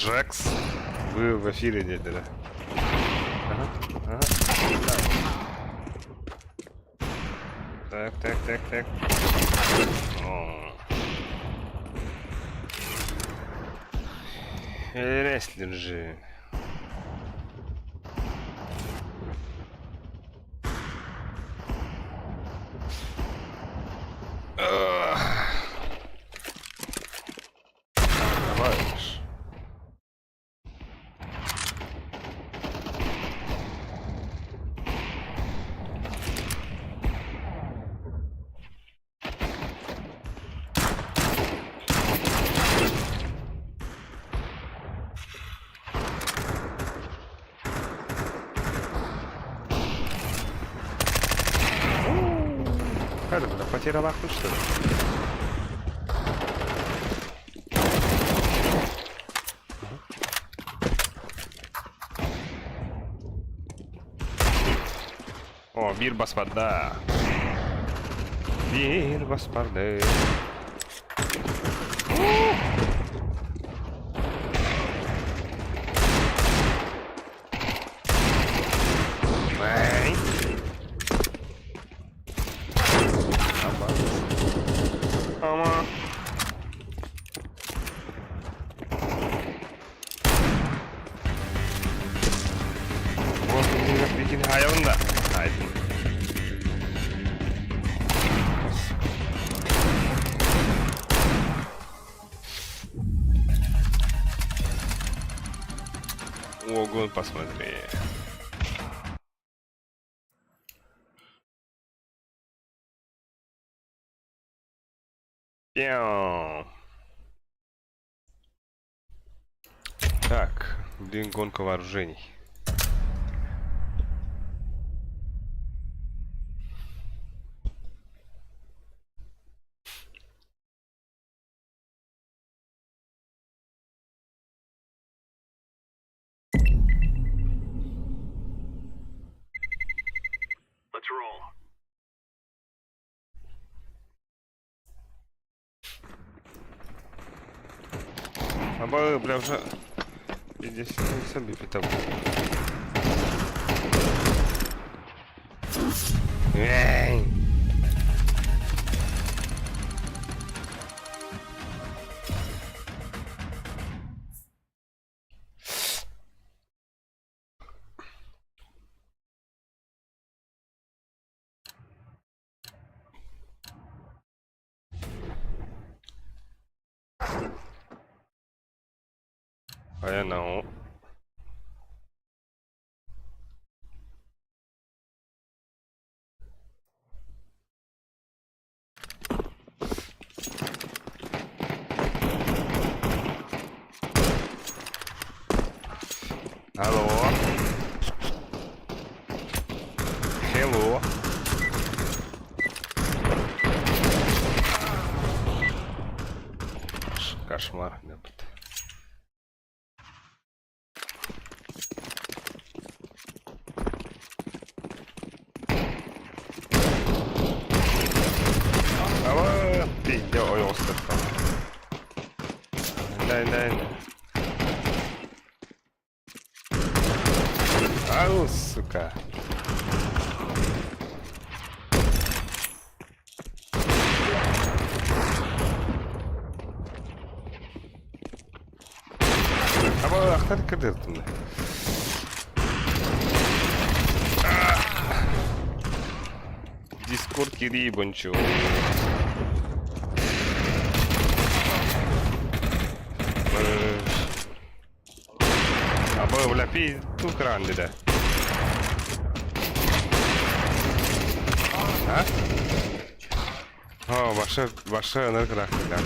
Жекс. Вы в эфире, дядя, да? Ага, ага. Так. О. Рестлер же. Давай. Это потеря нахуй, что ли? О, bir баспарда. Bir баспарды. Ama. Bu bikin hayalım da. Haydi. Огонь посмотри. Пяу. Так, блин, гонка вооружений. Let's roll. Або, бля, вже... Іди собі питав. Ей! I know. Алло. Hello. Кошмар, ёпта. Алло, ты, ой, Оскар там. Дай. Ау, сука. Ama aktar kırdırdım da. Discord кири бончо. Або вляпи ту кран да. А? О, ваша энергия, да.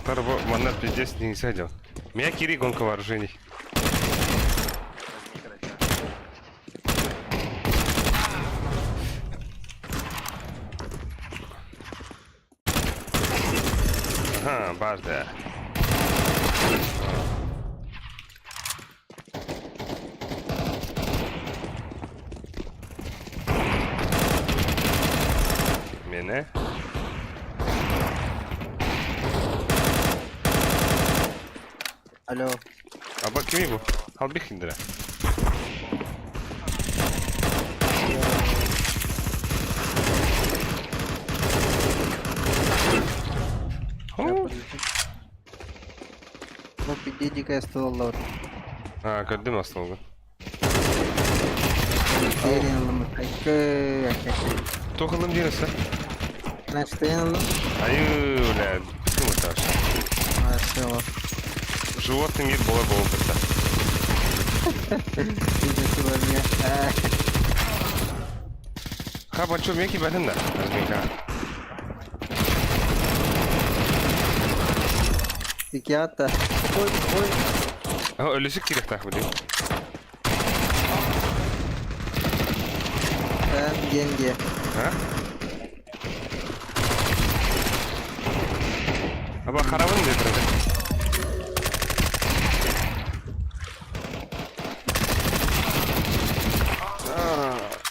Тарбо, манат пиздец не сядел. Меня Кири гонка вооружений. Ага, бажда. Мене? Alo. Aba kimi bu? Al bir kindire. Bu PDG kayısı oldu. Ha, gördüm aslında oldu. Diğerini alalım. Tokalım diyorsa. Next alalım. Аю, блядь, почему так? Все. Животный мир было бы опыта. Ха, бачо, меки бәлін да, әзмейка. İki hatta. Oy oy. Ага, ölüsük kirek tak bu değil. Ben yenge. Ha? Aba harabın dedirdi.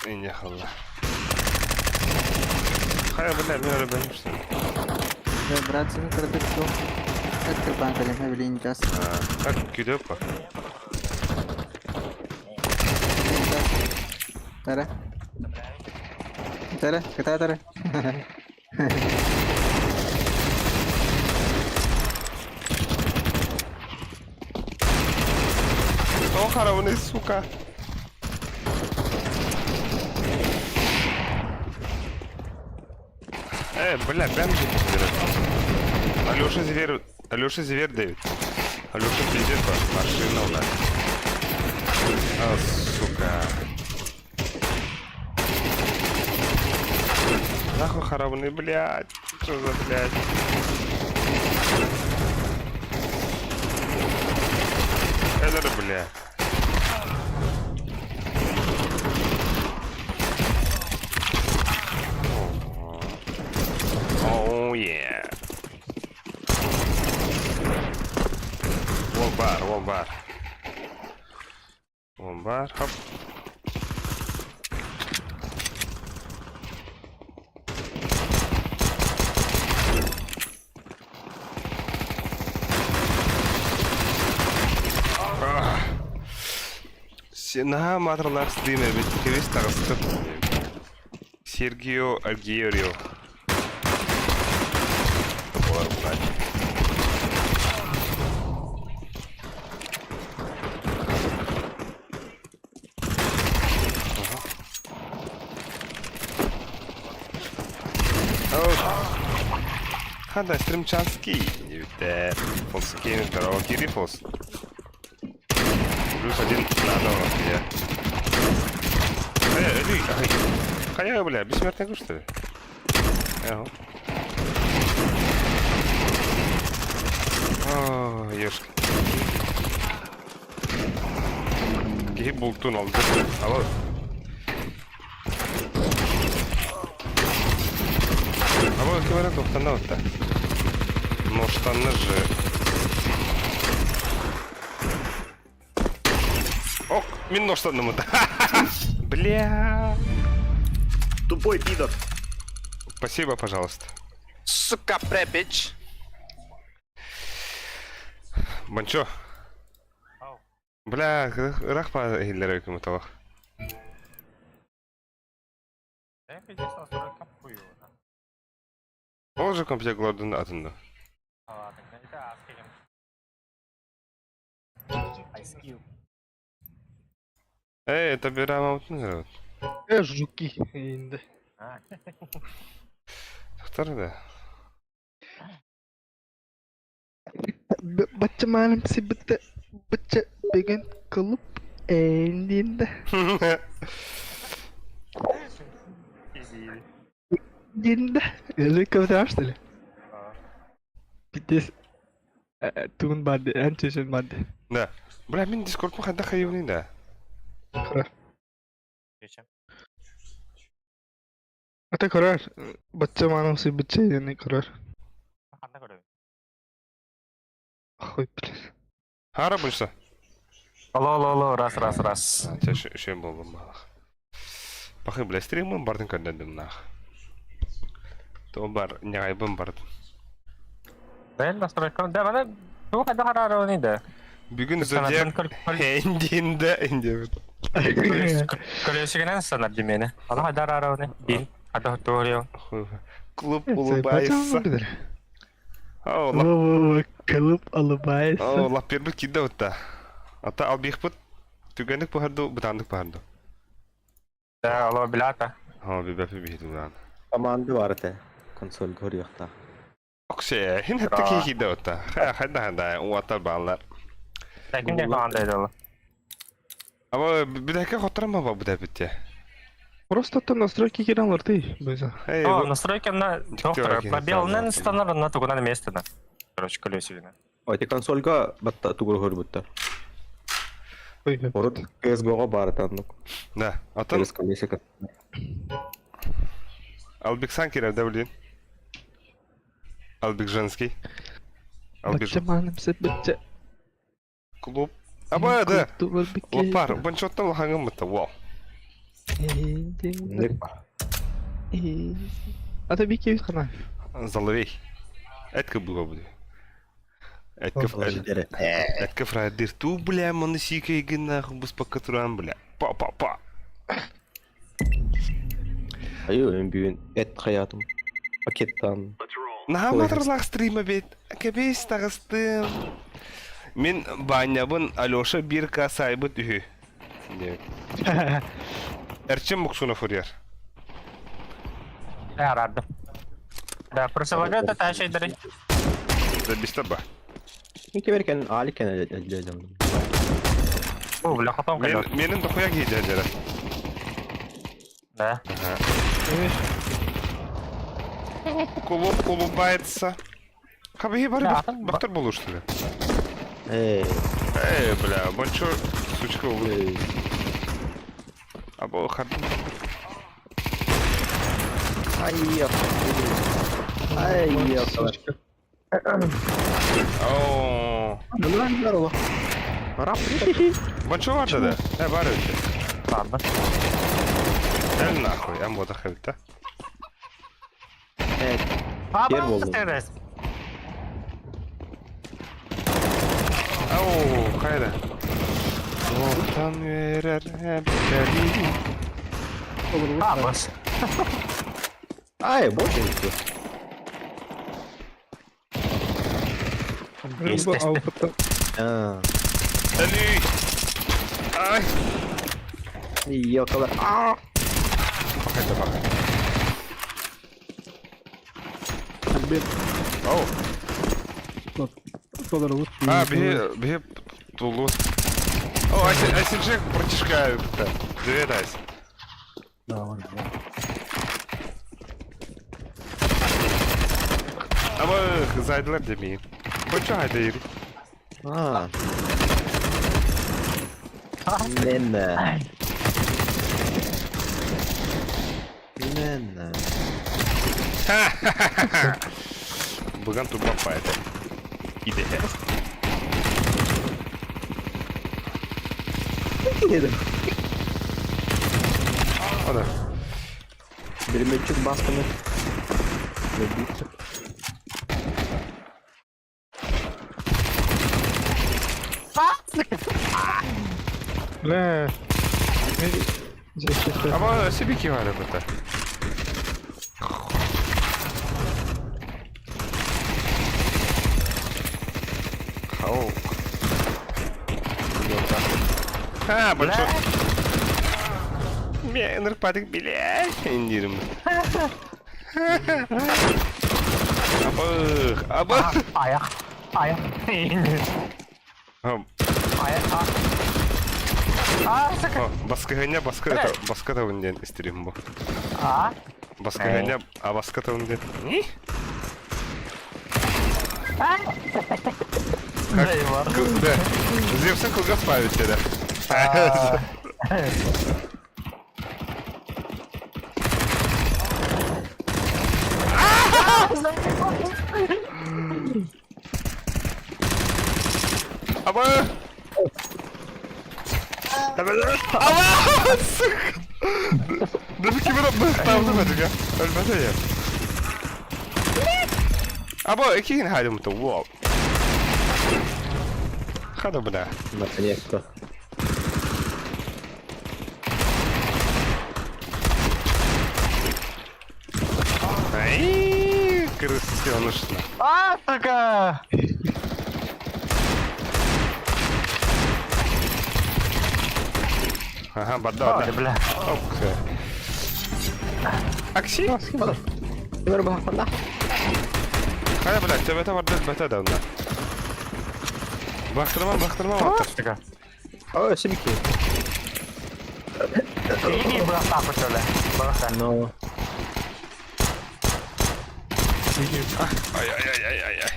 İn yakalla. Hayır, ben öyle beğenmiştim. Ve bıraksın kırdık şu. Etkir bankalım evleneceğiz. Ha, bak gidiyor bak. Tara. Tara, kata tara. O harabını suka. Бля, прям же пиздец. Алёша зверь Дэвид. Алёша пиздец, машина, бля. А, сука. Нахуй хоробный, блядь. Что за блядь? Это, бля. Oh yeah. One bar. One bar, hop. Сена матрлар стриме бит кевис тагыстып. Сергео Агиорио. Болар булай. Хада стримчанский. Это фонские караоке рифос. Плюс один на одного, я. Ханя, бля, бессмертный гусь, что ли? Ага. О, ешки. Какие бултун алды. Алло. Алло, говорят, уhtanda вот так. Но штаны же. Ок, минно штанному-то. Бля. Тупой пидор. Спасибо, пожалуйста. Сука, препич. Банчо. Бля, рахпа хиллер өкім ұталық. Ол же компьютер Глордың атында. Это бирама ұтын жауд. Жуки енді. Тұқтар да. Бача малым сибітті бача беген қылып әнденді. Енді. Өзі көптер что ли? Битес туын барды, әнчешін барды. Да. Бля, мен дискордмын қанда қайығын да. Қырар. Ата қырар. Бача малым сибітші ені қырар. Ой, блин. Хара бұлса? Алло, раз. Те шен болбам балық. Бақы, бля, стримым бардың көндендім нақ. То бар, неғайбым бардың. Ben настройкам. Да, бана bu kadar hararı oyunu da. Bugün Sanatın Zodiac India'da. Колесикинен санар демени. Ала хадар арауны. Дин. Ада торио. Клуб Sen улыбается. bacağını bilir. О, Oo, kalıp alıbaysa. лап первый кида ута. Ата албихпут. Түгенік пахарду, бутандық пахарду. Да, ала билата. Бибәпі бейді ұлан. Команды var te. Konsol görüyorlar. Окше, хин хатты ки кида ута. Хада, уатар балар. Ләкин дә кандайды ала. Ama bir dakika hatırlamam bu da bitti. Просто там настройки giren var değil. Böyle. Hey, О, bu настройки на доктор. Пробелнен станар на тугунан местена. Короче, колесикинен. O te konsolga batta tugur hörbutter. Böyle. Orada CSGO'ga bari tanıdık. da. Atan CSGO neyse kat. Albik sanki nerede bildiğin? Albik женский. Albik Bacı malum sen bacı. klub. Ama da. Duvar bir kere. Lapar, ben çoktan lahangım mı ta? Wow. Ne var? Hadi bir kere kana. Zalavey. Etke bu bu. Etke fradir tu бля, моносика и гнах бус по катуран бля. Па. Hayır en büyüğün et hayatım. Paketten. Нахаматырлах стрима бет. Кебес тагыстым. Мен банябын Алёша bir касайбы түһү. Эрчим муксуна фурьер. Я рад. Да, просовагата та şey dere. Да бистаба. İlk verirken aliken edeceğim. О, бля, хатам кайда. Менин дохуя гейди ажара. Да. Клуб улыбается. Хабиги бары бахтар болуш тебе. Ey. Бля, бончо сучка улыб. Ey. Або хад. Ay yok. Ay yok. Ооо. Lan ver ola. Arap. Бончо var da. Бар öyle. Ладно. Gel nahуй, я мода хавита. Evet. А, Yer buldum. стерес. Ооо, кайда. Ortan verer hep deli. Vamos. Ay boş ver. Bu Avrupa'da. Ha. Deli. Ay. İyi o kadar. Aa. Bak. Оу. Bir тулу. О, Айсенджек протяжка. Привет, Айс. Ama zaydılar demeyin. Koçu hayda yürü. Ha. Nene. Nene. Bugün turba fayda. İde. O da. Bir meçhul baskını. La. Ama Sibiki var burada. Oh. Ha, бочо. Мен рпадык, блядь, индирим. Абах. Ayak. Хам. Ayak. А, сaka. Баскаганя, баска да унден истерим бу. А? Баскаганя, а баска да унден. Да. Зевсен кылга спавит тебя. Ama. Ama! Sık! Demek ki ben bıhtavdım hadi ya. Ölmedi ya. Ama iki gün haydi mutlu. Wow. Хада, бля. Наконец-то. Ай, крысёныш. А, сука! Ага, бада, Ой, бля. Окей. Акси? Теперь была фанда. Хая, блядь, тебе это вардет бета давно. Бахтырман, А, сука. О, сибики. Иди, бросай, бля. Бросай. Но... Ай-яй-яй-яй-яй.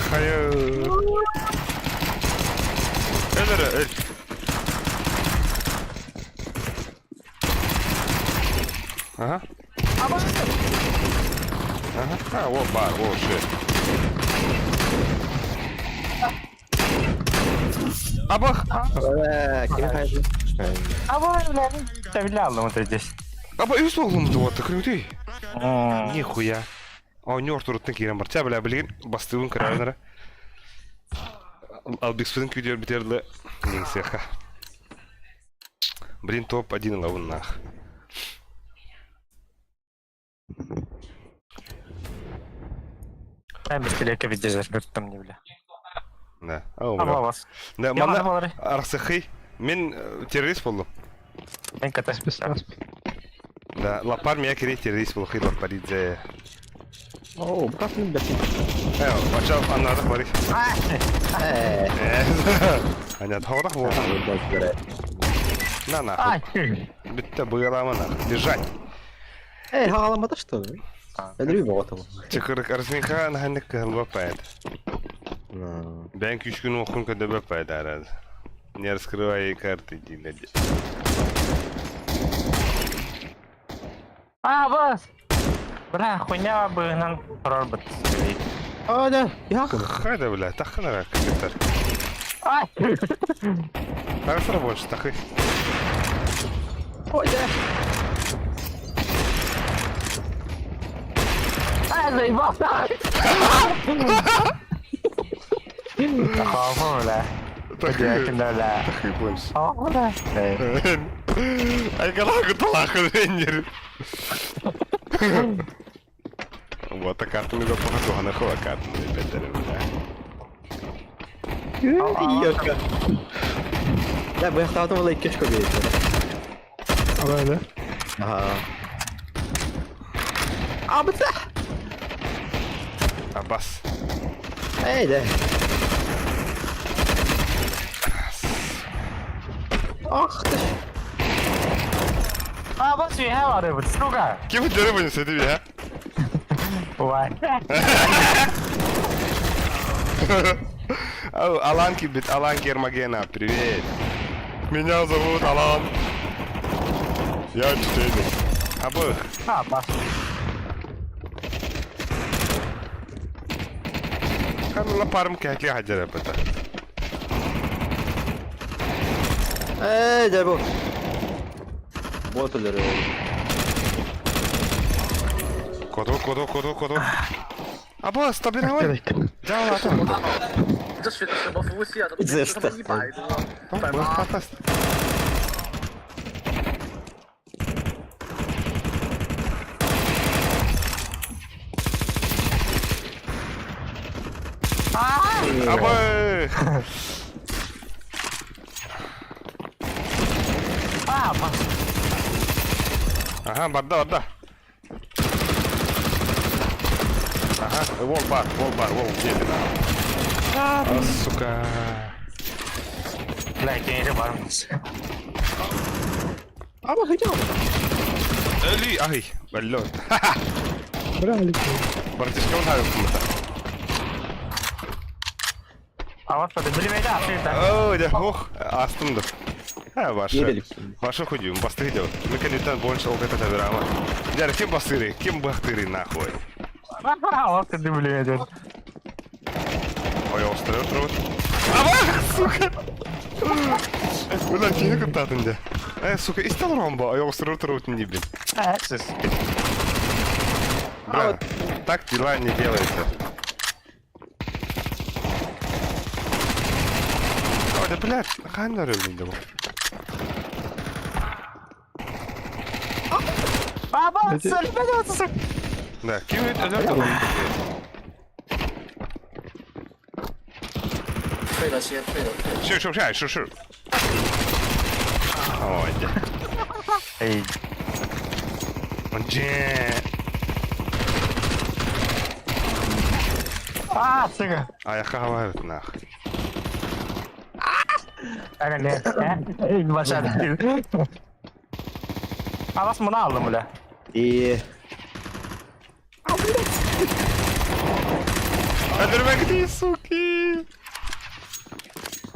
Хая. Эльдер, эль. Ага. Ага. А, вот бар, вот шит. Абах! Кем хайди? А вот, бля, стрелял вот здесь. Аба, и услугум то вот, крутый. Нихуя. О, не ортурутны кирен бар. Ча, бля, блин, бастыгын кырайнара. Ал бикспидin видео битерді. Нен сеха. Блин, топ-1 лавын нах. Я без телека везде зажгет там не, бля. Да. А Ау, бля. вас? Да, Я мана болары. арсахый. Мен террорист болдым. Мен ката. Спецназ. Да, лапар меня керек террорист был, хый лапаридзе. О, брат, не бля. Бачал, аннадық бари. Анят, хавадақ бол. На, нахуй. Ай! Бітті бұйылама, нахуй. Бежать. Эй, хагаламада что? Я люблю вот его. Чекырық арсменка, наханник бапает. Ben 3 gün okun kadar bapaydı herhalde. Не раскрывай карты, Дина. А, бас! Бля, хуйня бы нам робот. А, да, як? Хайда, бля, тахана, компьютер. Ай! Так сработаешь, тахай. Ой, да. Ай, заебался! Охо, бля. Подяки, бля. Тахай, помнишь. Охо, бля. Ай, галаку талаку, рейнджер. Вот так карту не запахал, а нахуй карту не пятали, бля. Йока. Да, бо я хотів тому лайкішку бити. Але, да? Ага. А, бля! Аббас. Ей, да. Ах ти ж. А, бас, я говорю, вот, сука! Kim bu dönü boyunca dedi ya? Ой. Алан Кибит, Алан Гермогена, привет. Меня зовут Алан. Я чтение. Обоих. А, бас. Камила парм кәке хаджара пата. Ей, да bu. Ботылары. Kodu. Або, стабиловай. Gerek. Да, ладно. 这选的什么服务器啊？怎么这这么100多？180？Обоих. А, бас. Ага, барда. Ага, вол бар, где А, сука. Бля, кенере бар. Ama hocam. Öli, ay, bello. Брали. Братишка, он хайр кумата. А вот что, ты бери меня, ты так. О, да, ох, астымды. Ha, Yedelik. Ваша худим, бастыры делать. Мы, конечно, больше опыта табирама. Дядя, кем бастыры? Кем бахтыры, нахуй? А, вот ты бери меня. Ой, острый отрот. Ава, сука! Ulan kimi kurtardın de. Сука, istedin romba. Ay, острый отрот не бил. А, сис. Бля, так дела не делается. да, блядь, қандай рөлінде бұл? Баба, сөлбедесің! Да, кім өйт өлер тұр? 退了先，退了，退了。是。Ой, да. Ей, Же. сыға! Аяққа қалайық, нахуй. Ей, başardı. Alas bunu aldım bile. И... Öldürmek değil, suki.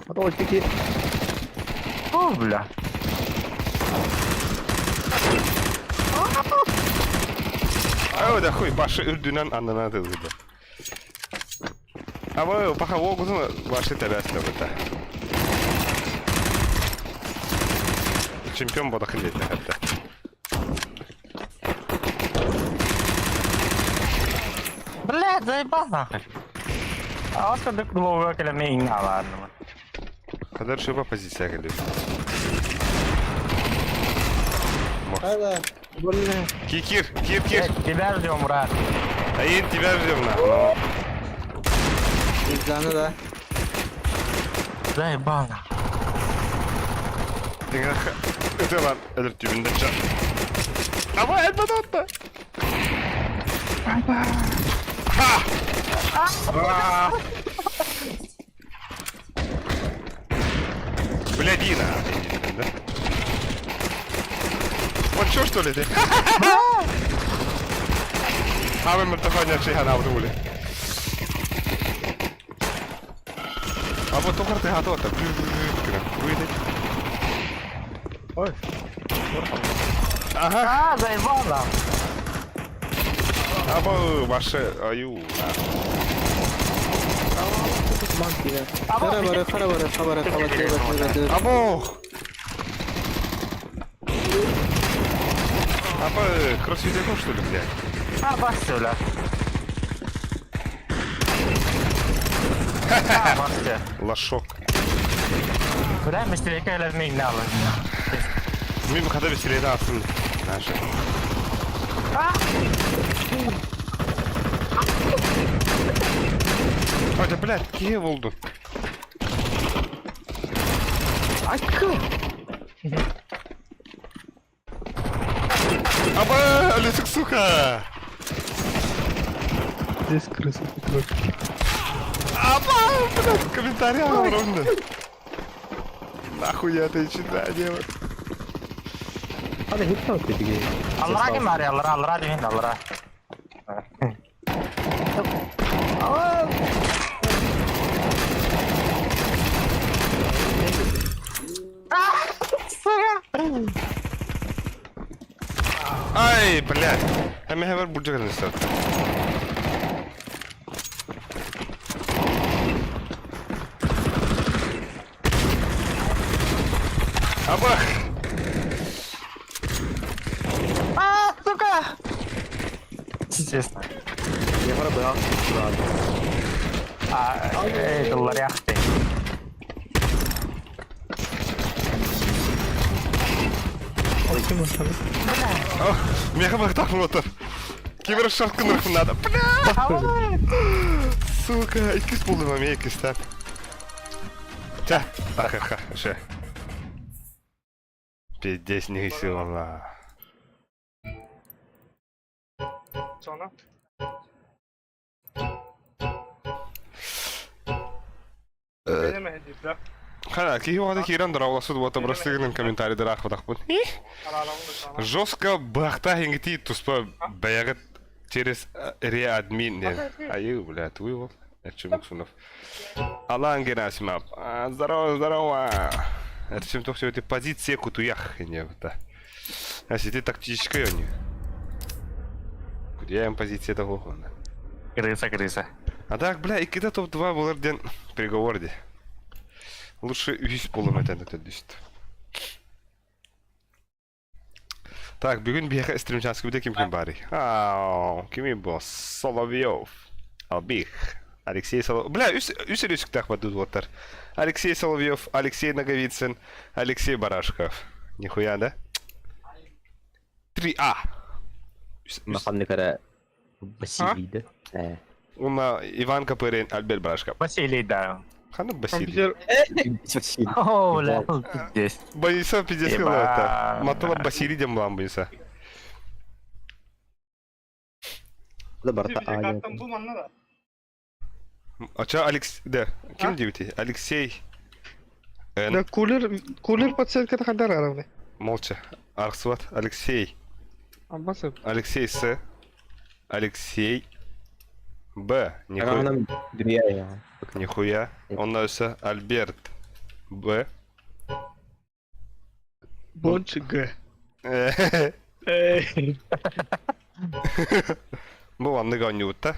Ролики. Oh bile. Ау да хуй, başı öldüğünden anlanadı burada. Ama paha olguzun başı tebessle burada. Чемпион бодакын дейді хәтта. Блядь, заебал нахуй. А вот когда клоуэр келемейін аларны. Кадар шыба позиция келді. Кир. Тебя ждем, брат. Әйін тебя ждем нахуй. İbzanı da. Заебал нахуй. Деген өте бар өлір түбінде жан. Ама әлбәді отты. Блядина. Вот чё что ли ты? А вы мертвоня чайхана вдули. А вот только ты готов. Выйди. Ага. Заебал нахуй. Або ваше аю. Хабара. Або. Або кроссфитиком что ли, блядь? Басюля. Басюля. Лошок. Бля, мистерика келемейін алын. Мен қада бесіледі асын. Наша. Ой, блядь, кие болды? Аба, өлесік, сука! Здесь крыса. Аба, блядь, комментарий огромный. Нахуй я это читаю, делать? هذا هيك صوت تجي. Allara kim var ya? Allara demeyin Allara. Ай, блядь. А меня говорят, будет не стать. Абах! Сука! Честно. Я пробовал. Это ларяхты. О, меня как так вот. Кибершаркын рухын надо. Бля! Сука, ikis buldum ama ikisten. Тя, ахаха, ше. Пиздец, не сила. Sonra? Benim hediyem. Хана, кие вода киран драуласы вот обрастыгын комментарий дырах вот ахпут. Жестко бахта хингити туспа баягат через реадмин. Аю, блядь, вывел. Эрчим Максунов. Алан Герасимов. Здорово. Эрчим то все эти позиции кутуях не вот. А сиди тактической они. Где им позиция того хона? Крыса. А так, бля, и когда топ-2 был орден приговорде. Лучше весь полом это дешт. Так, бүгін бияқа стримчанский буде кім бари. Ау, кими босс, Соловьев, Албих, Алексей Соловьев. Бля, үс рюсіктақ ба дудвоттар. Алексей Соловьев, Алексей Наговицын, Алексей Барашков. Нихуя, да? 3А. Мақамны кара Василий, да? Уна Иван Капырин, Альберт Барашков. Василий, да. Ханып Басилий. Компьютер Василий. О, бля, здесь. Боиса пиздец Еба. қылады. Матыла Басилий дем бұлан боиса. Да барта А. Ача Алекс... Да, кем девяти? Алексей... Н. да кулер подсветка хандар аравны. Молча. Архсват. Алексей. Аббасы. Алексей С. Алексей Б. Нихуя. Ағанам дүния я. Нихуя. Он носится Альберт Б. Бонч Г. Бұл анныға онюутта.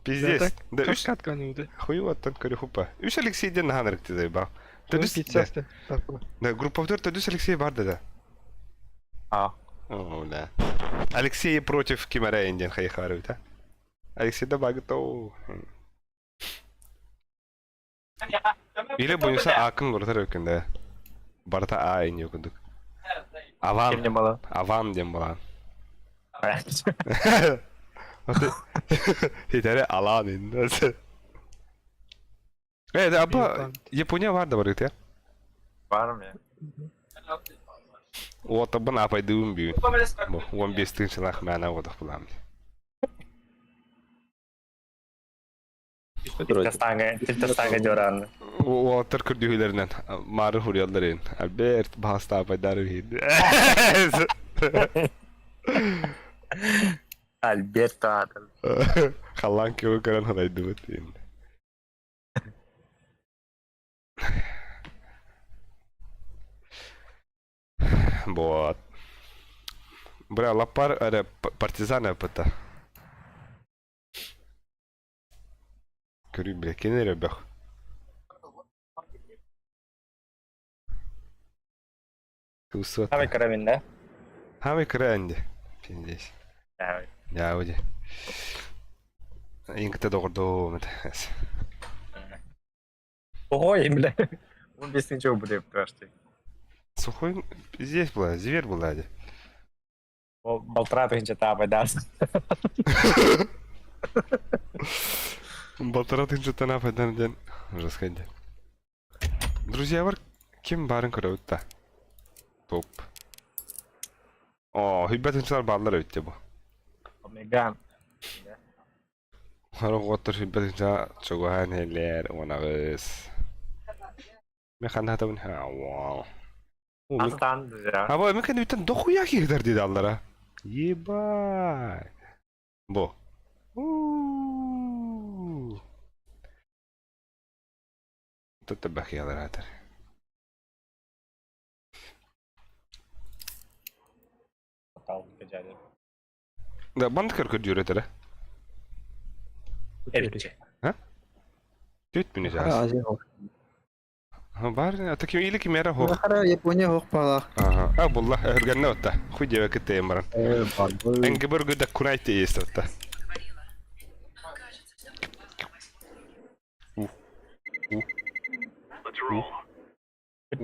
Пиздец. Да, үш... Катка нюды. Хуюваттан көрі хупа. Үш Алексейден нағанырыкты зай ба. Пиццасты. Да, групповтор düz Алексей барды да. А. О, да. Алексей против Кимара Индиан хайхару, да? Алексей да багыто. Или бұйынса ақын бұртар өкін, да. Барта А ин өкіндік. Кем не было? Авам дем бала. Хитері алан ин. Да, абба Япония var da barıt ya. Var mı ya? O taban apaydığım bir. Bu 15 tınçılak mana odak bulam. Testanga joran. O Türk düğülerinden marı huriyalların. Albert bahasta apaydar bir. Alberto adam. Kalan ki o karan hadaydı batin. Вот. Бля, лапар, партизаны пыта. Көрі, бля, кенері бәқ. Кусот. Abi karabinde. Хами крэнди. Пиндесь. Evet. Я уди. Инкте doğurdu mı? Ой, бля. Он без ничего будет просто. Сухой здесь была, зверь была. Болтра тынча тапай, да. Балтара тынчыттан апайдан ден жасқанде. Друзья бар, кем барын көрөтті? Топ. О, хүббә тынчылар баллар өтті бұл. Меган. Харық оттыр хүббә тынча чоғухан елер, онағыз. Мен қанда атабын, вау. Астан, ya. Aba men kan utan dokuya ki gider dedi Allah'a. Yebay. Bu. Tatabak ya zaten. Da band kır diyor ötele. Evet. Ha? Tüt bini Ha, jaz. Азия. Ha var ya takim iyilik mera ho. Хара Япония хоқ палақ. Aha. Ha bullah örgenne otta. Kuyje vakit yemaran. Бар. Engebur güda kunayte ist otta.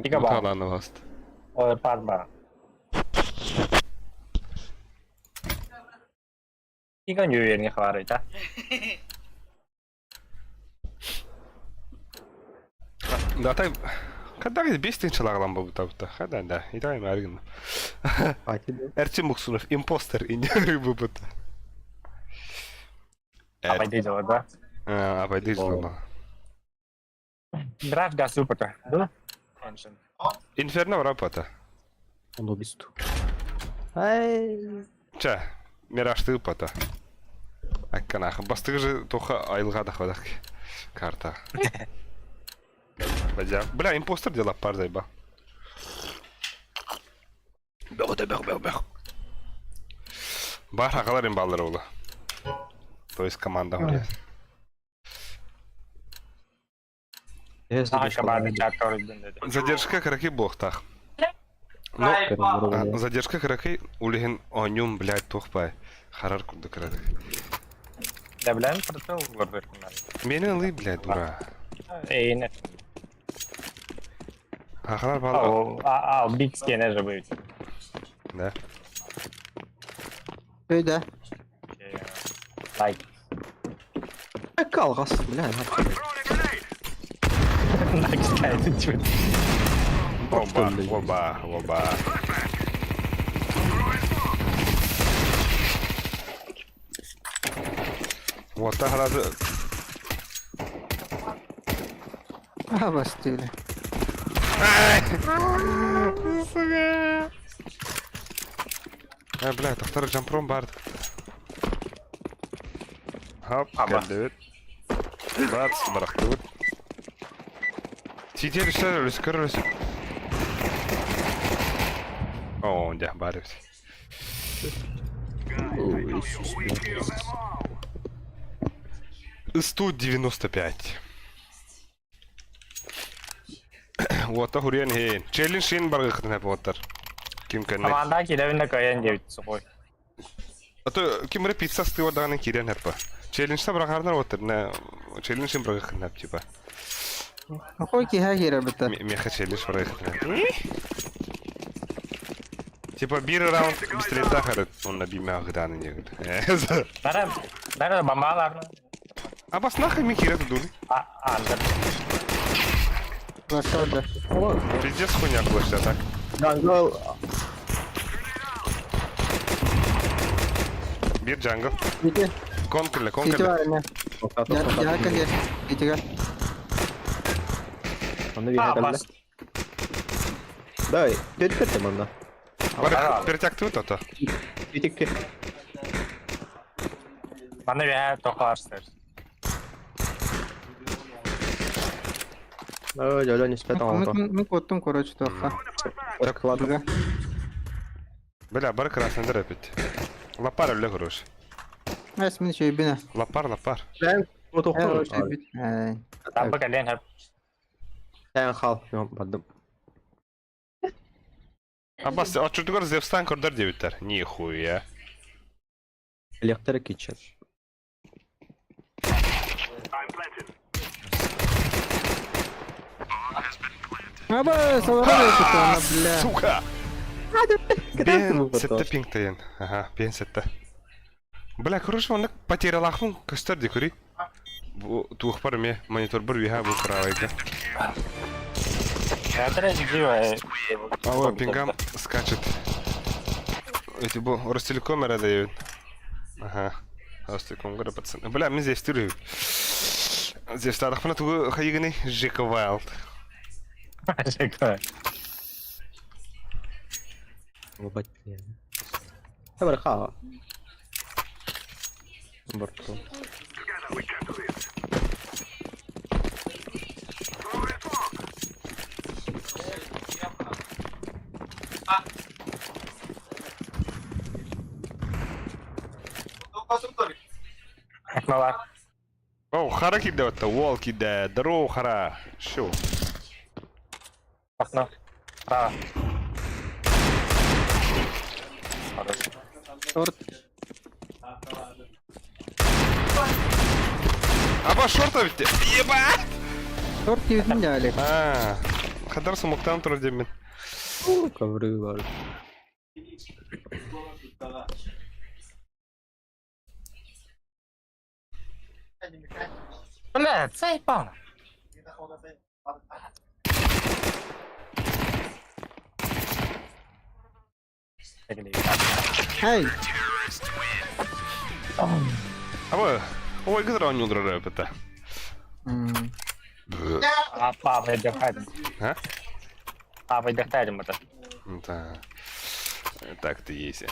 Tiga bang. Kalanı vast. Oh, parma. Tiga nyuir nih keluar itu. Да так, когда где бестин чалаглам bu tapta. Hadi da, idayım ergin. Erçin Muksunov, imposter iniyor bu buta. Apa itu coba? Apa itu coba? Draft gas super tuh. Dulu. Tension. Inferno var apata. Он убийство. Ай. Ча, мирашты пата. Акканах, бастығы же тоха айылға да хвадак. Карта. Бадя. Бля, импостер дела пардай ба. Бэх. Бар ағалар баллары олы. То есть команда var ya. Ah, кабады чаттор иден dedi. Задержка караки блохтах. Ну, задержка караки улиген онюм, блядь, тухпай. Харар курды карадык. Я білем прицел вырвать надо. Meni ılый, блядь, дура. Эйне. Ақылар бала. Биг скене же будет. Да. Köyde. Лайк. Kalgas, бля. Лайк скайт чуть. Оба. Вот так раз. Aha bastı öyle. Блядь, второй джампром бар. Хоп, кәлдет. Бац, барақтыгыт. Сидер үстер, үліскер үліс. О, да, бар өз. Ой, Иисус, бля. 195. Вот хурен хейн. Челлендж шин бар гыхтын вот. Ким кенне. Команда килевинде кайын дебит сухой. А то ким пицца стыва даганы кирен хеппа. Челленджта барахардар вот. На челлендж шин бар гыхтын хеп типа. Какой ki her yere bitti. Меха челлендж бар гыхтын. Типа бир раунд быстрее тахарит. Он на бимя гыданы негд. Нere бомбалар. А бас нахуй ми кирет дули. Андер. Başta orada. Пиздец хуйня клашта так. Jungle. Bir jungle. City. Конкреле, City var конкреле. yine. Gel gel. City gel. Onu bir hakalle. Бас. Давай, перед манда. Бар перетяктывай то. Итикки. Баны ве тохарстыр. Ой, Лёля не спят, он Мы kottun короче тоха. так ладно. Бля, бар красный драпить. Лапар или хорош? Resmin şey bine. Лапар. Ben bu Her o tokun. şey bit. Табы кален хеп. Sen hal. Yok, badım. Аббас, а чуть гор Зевстан кордер девятер. Нихуя. Elektrik için. Aba savara çıktı ona bля. Сука! Кидаем Бен сетте пингтейн. Ага, бен сетте. Бля, хорошо, он потерял ахмун, костер декори. Тух парме, монитор бір виха бұл кравайка. Я треш дива. О, пингам скачет. Эти был Ростелекомера дают. Ага. Ростелеком говорю, пацаны. Бля, мы здесь тюрю. Здесь так на ту хайгани Жека Вайлд. Выбать. Я брехала. Борту. Ekme var. О, хара киде отта, уол киде, здорово хара. Шо? Окно. Право. Хорош. Short. Аба шорта ведь? Ебать! Short gibidin de Ali. Хадар сумоктан тур демин. Ковры var. Бля, заебал. Hey. Аба, ой, гидра он не удрает это. Папа дыхает. А? Папа дыхает это. Да. Так ты есть.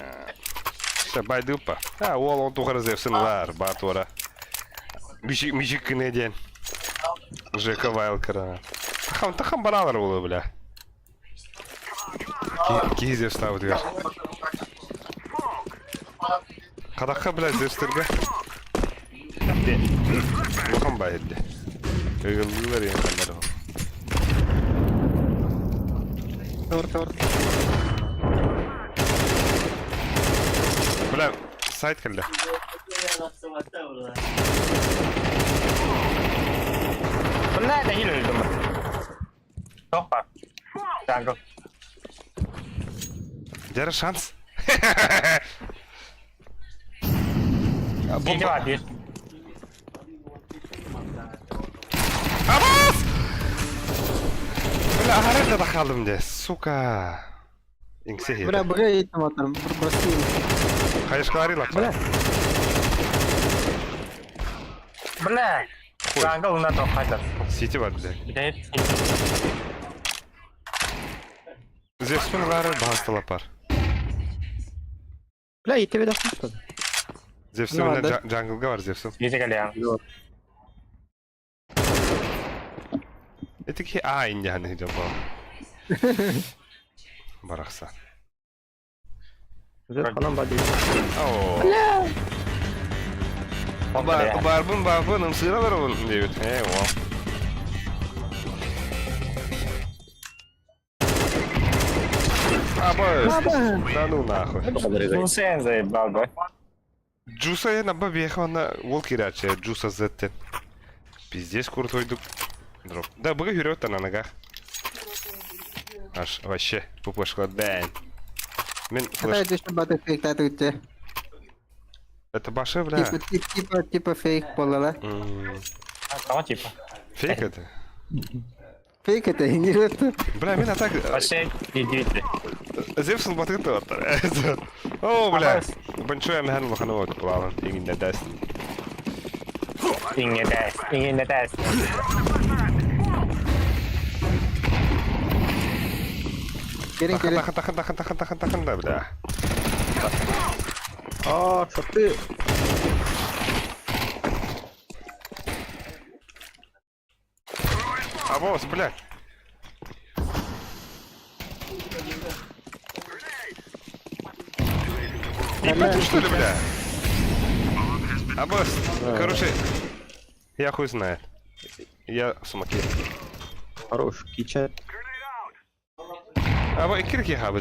Все, байдупа. Уол он тухар зевсынлар, батура. Мижик кенеден. Жека Вайлкара. Тахам баралар было, бля. Кизе встав дверь. Кадаха, блядь, зевстерга. Лохам байдди. Ыгылдылар ең қандар. Short. Бля, сайт келді. Блядь, я не люблю. Топа. Джангл. Держи шанс. Иди води. Абас! Бля, арada da kaldım de. Сука. İngse hedi. Bra, buraya gittim atarım. Basayım. Kayışkari lak. Bra. Блядь. Джангл у нас топ. City var bir de. Блядь. Zevs'un var bazı lapar. Бля, и тебе да что? Zevs'un Ne önünde vardı? jungle'ga var Zevs'un. Иди Галиан. Etiki A indi hani hocam bu. Baraksa. Уже falan body. Oo. Barbun ımsığına var onun diyor. He o. Да ну нахуй. Ну, Сен заебал, да? Джуса я на бабе ехал на волки раче, Джуса ZT. Пиздец крутой дук. Дроп. Да, быга вперед на ногах. Аж вообще пупышка бэн. Мен Hadi флеш. düşün batı fake tatı ütü. Это баши, бля. Tipa fake bolalar. Кого типа? Фейк это? Fake ete İngilizce. Бля, мен атак. Вообще, идите. Зевсун батыгы таттар. О, бля. Большой амхан лоханова клаван. Игин да даст. Ingen där. Ingen där. Gelin gelin. Тахан да, бля. А, что ты? А босс, блядь. Ебать, что ли, бля? А босс, короче, я хуй знает. Я сумаки. Хорош, кича. А вы кирки хабы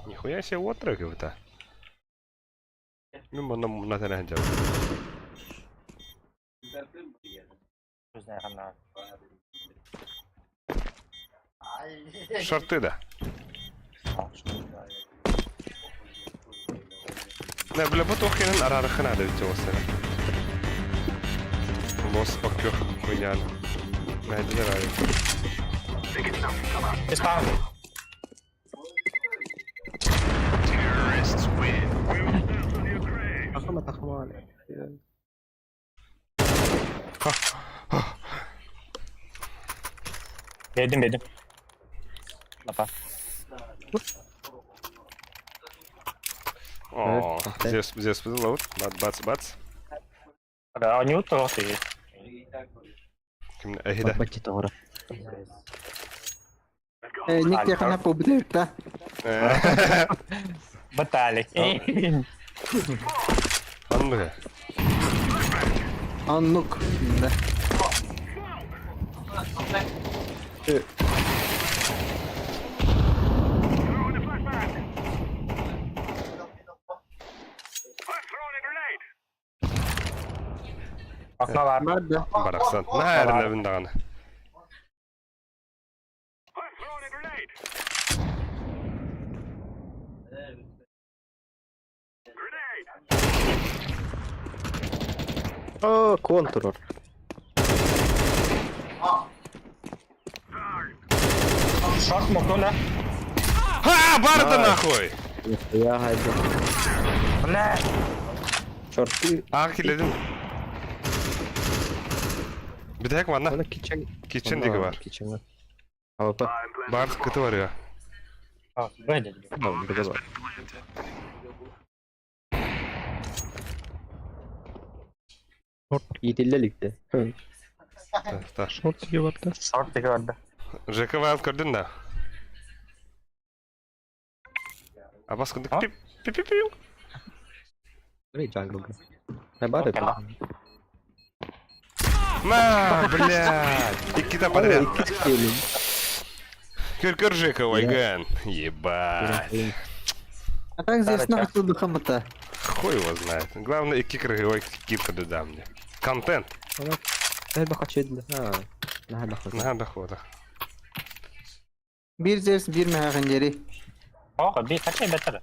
Нихуя себе вот трек-то. Ну, на тененджер. Не знаю, она. Шорты, да. Не, бля, бутохи на арарахана, да, ведь его Босс, покёх, хуйня. Найди нравится. Ты спал? Ахама тахмали. Bedim. Lapa. О, здесь лоуд. Бац. Да, у него тоже есть. ايه ده؟ Бати тора. Nick yakına pobedit ta. Батали. Anladım. Anlık. Şimdi. Okna var. Nerede? Baraksan. Nerede evinde kanı? А, контур. Шорт мокнул, да? Ha, barda nahoj! Я гайду. Бля. Шорты. Kilitledim. Bir de hack var lan. Bana kitchen. Kitchen digi var. Kitchen var. AWP. Bar sıkıntı var ya. Böyle. Tamam, burada var. Short 7 ligde. Da. Short gibi var da. Шорт gördü. Жека Wild gördün de. А баскındık Ha? pip. Смотри, джангл. Не бары. На, блядь. İki подряд. Кыр Жека Вайган. Ебать. А так здесь нахуй духом это. Хуй его знает. Главное, и кикры кирка додам мне. Контент. هاي بخشد ها نهار بخشد Надо хода. Bir Zeus, bir Mehakan Jerry. О, би, качай бетер.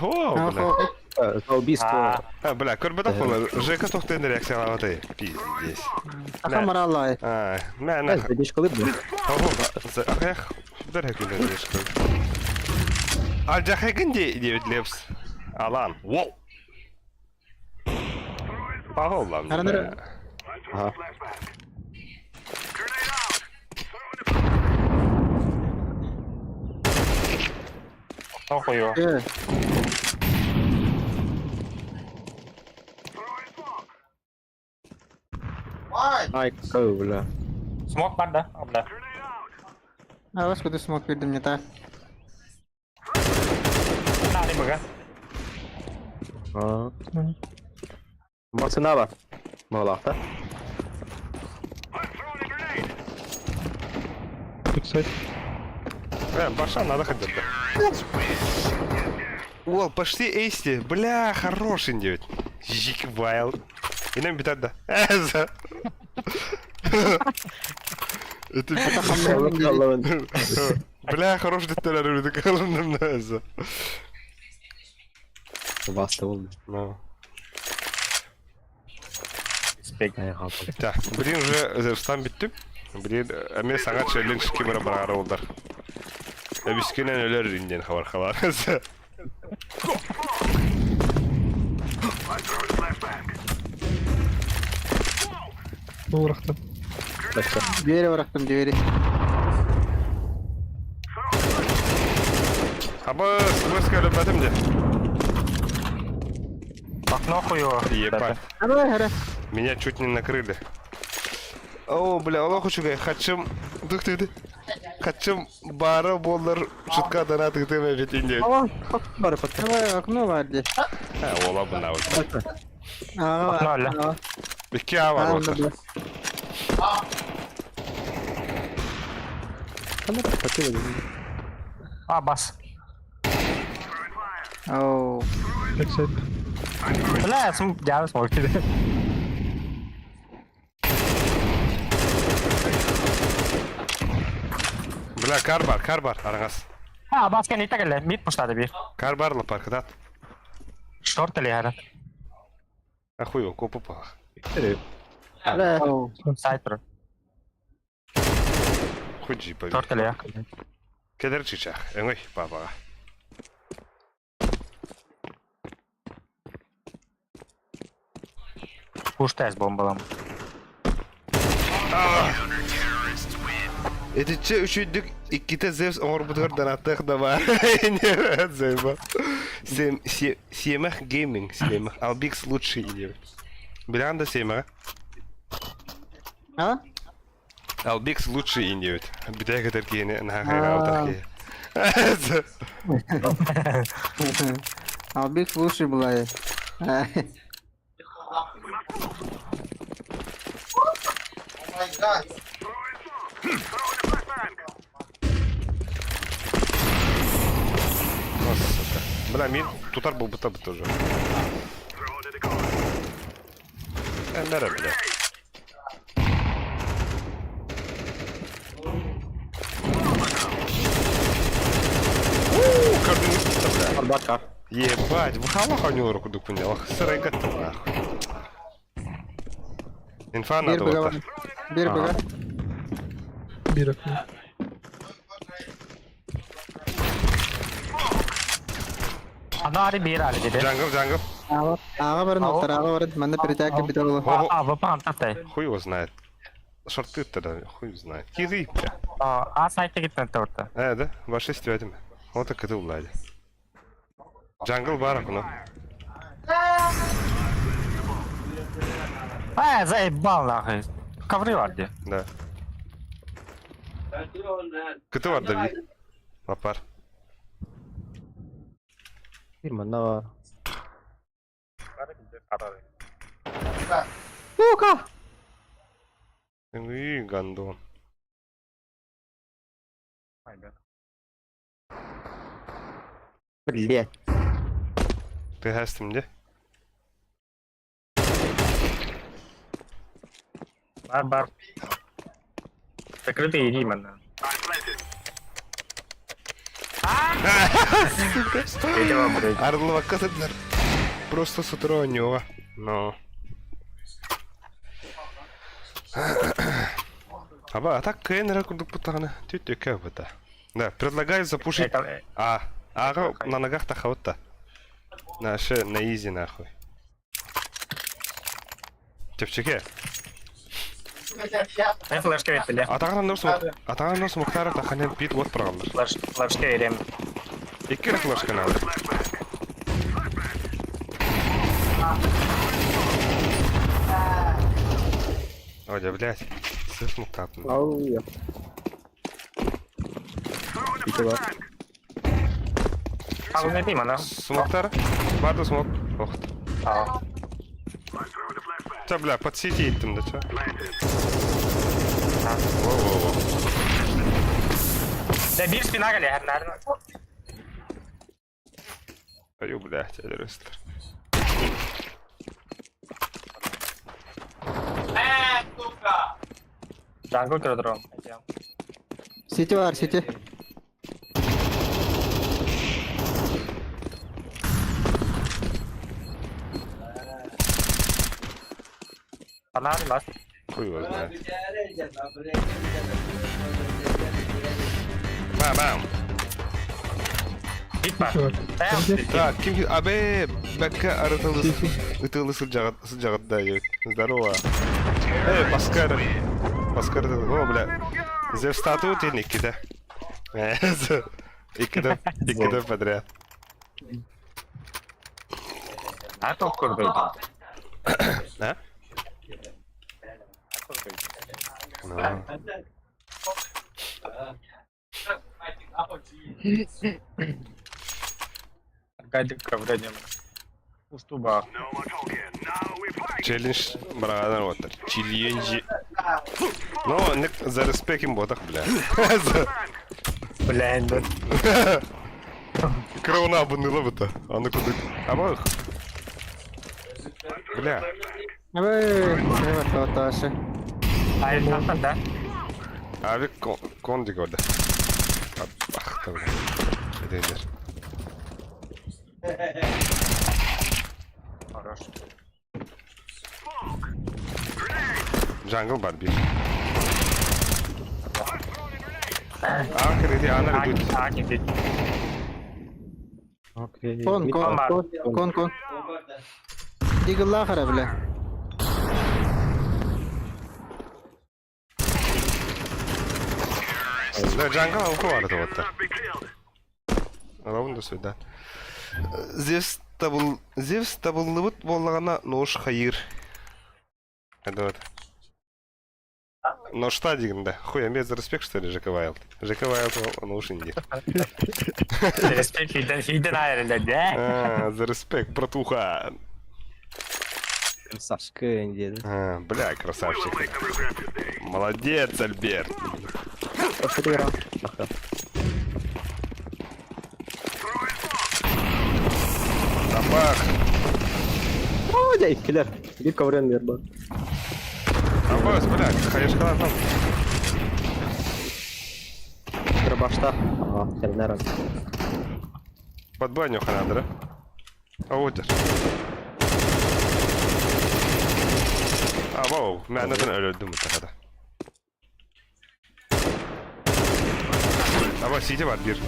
О, бля. تو بيسكو Бля, көрбедақ болар. Жека тоқтайын реакциялап атайы. Пиздец. Akamar Allah. Мәні. بديش قلب Ах, бір әкілер ешкі. Ал жақайгын Дэвид Лепс. Алан. Воу. Пағоллам. Араныр. ها Кто хуё? هاي كولا Смог бар, да? О, бля. Awas kudu smoke verdim nyata. На, не бага. ها ما سنابا ما غلطت Backside. Баша, надо ходить. Ол, почти эйсти. Бля, хороший девять. Жик вайл. И нам битать, да. Это бля, хороший деталь, это колонным наза. баста oldu. Ну. Спек. هاي خاطر Так, блин, уже встан биттим. Блин, мен саңа челлендж кибера барары олдар. Бискенен өлөр инден хабар халар. Bu bıraktım. başka Двери bıraktım двери. Хаба, смыска löpetim de. Окно хуё. Ебать. Hadi hadi. Меня чуть не накрыли. О, бля, Аллаху шугай, хачым... Дықты. Хачым бары болдар шутка дана тыгтыма бетинде. Aman. Давай окно var diye. Ола бына вот. Ağa var. Okno öyle. Ağa. İki A var orada. انا فاكر А, бас. Oo. Backside. Бля, я смог тебе. Бля, кар бар, араңас. А, бас кен итак эле. Мид пуштады бир. Кар бар ла паркадат. Шорт эле яра. Ахуй, копу па. Oo. Сайт тур. Хуй по. Шорт эле я. Кедер чичах. Эңой, папа. Пуштайс бомбалам. Это че üçüncük ikide Zeus orbiter danattık da var. Не зайба. Семах гейминг, Семах. Albix лучший идет. Блян да Семах. Ha? Albix лучший идет. Битая теркине, на хага Abi лучший была я. Бля, мин тутар был бы тоже. Нара, бля. арбатка Ебать, выхала ханю руку дук понял. Сырой готов нахуй. Инфа Bir надо bıga вот var. Bir bıga. Bir akıllı. Анари бир али dedi. Джангл. Ağa var noktar, ağa var. Mende перетяг bir dolu. А, ВП антатай. Хуй его знает. Шорты тогда, хуй знает. Киры, бля. А, сайтта gitmedi orta. Да? Ваши стюатим. Вот так это улади. Джангл барак, ну. Заебал нахуй. Ковры var diye. Да. Кыты var Давид. Лапар. firmanda var Ui, гандон. блять Ты гастим, где? Бар. Закрытый иди, man. Видела, блядь. Арлова касатнар. Просто с утра у него. Но. А так Кейнера курдук путагана. Тютю как это. Да, предлагаю запушить. Ага, на ногах тахаута. Наше на изи нахуй. Тепчеке. Мен флешка беттеле. Атаган нос Мухтаров таханен пит вот правда. Флешка берем. Iki флешка надо. Ой, да, блядь. Слышь, Мухтар. Ау, я. Пите бар. Ал не пима, да? Смоктар? Барды смок. Ох ты. Ча, бля, под сети еттім да, ча? Воу-воу-воу. Да, бир спина гали, наверное. Аю, блядь, террористер. Джангл кирдро. Сити var City. Панар, ласт. Хуй его знает. Бам-бам. Битпа. Так, Ким... Абе, бәккә ытылы сылжағат да, ет. Здорово. Эй, Паскар. Паскар, о, бля. Зев статую ты Никита. Икида подряд. А топ курдро. А? Ну. Гадик вроде. Устуба. Челлендж, брадар, вот. Челленджи. Ну, за респект ботах, бля. Блин, да. Крауна обуныла бы-то. А ну куда? Абах. Бля. Ой, хваташе. А это да? Abi kondik orada. Bak tabii. Şeyler. Хорош. Jungle var bir. Kredi ana redut. Аки. Окей. Кон. Eagle'la khara bile. Да, Jungle алку var da вот. Ровно до сюда. Зевс табыллыбыт боллагана нош хайыр. Это вот. Но что дегенде? Хуя, мне за респект, что ли, ЖК Wild? ЖК Wild, он уж инди. Респект, хиден айрелер, да? За респект, братуха. Сашка деді. Бля, красавчик. Молодец, Альберт. Посмотрел. Табах. О, дядь, киллер. Bir kovren ver bak. Абас, бля, хаешкалар там. Bir başta. Ага, sen nerede? Под баню надо, да? А вот же. Вау, мен neden öldüm bu tarafa. Ama CT var bir.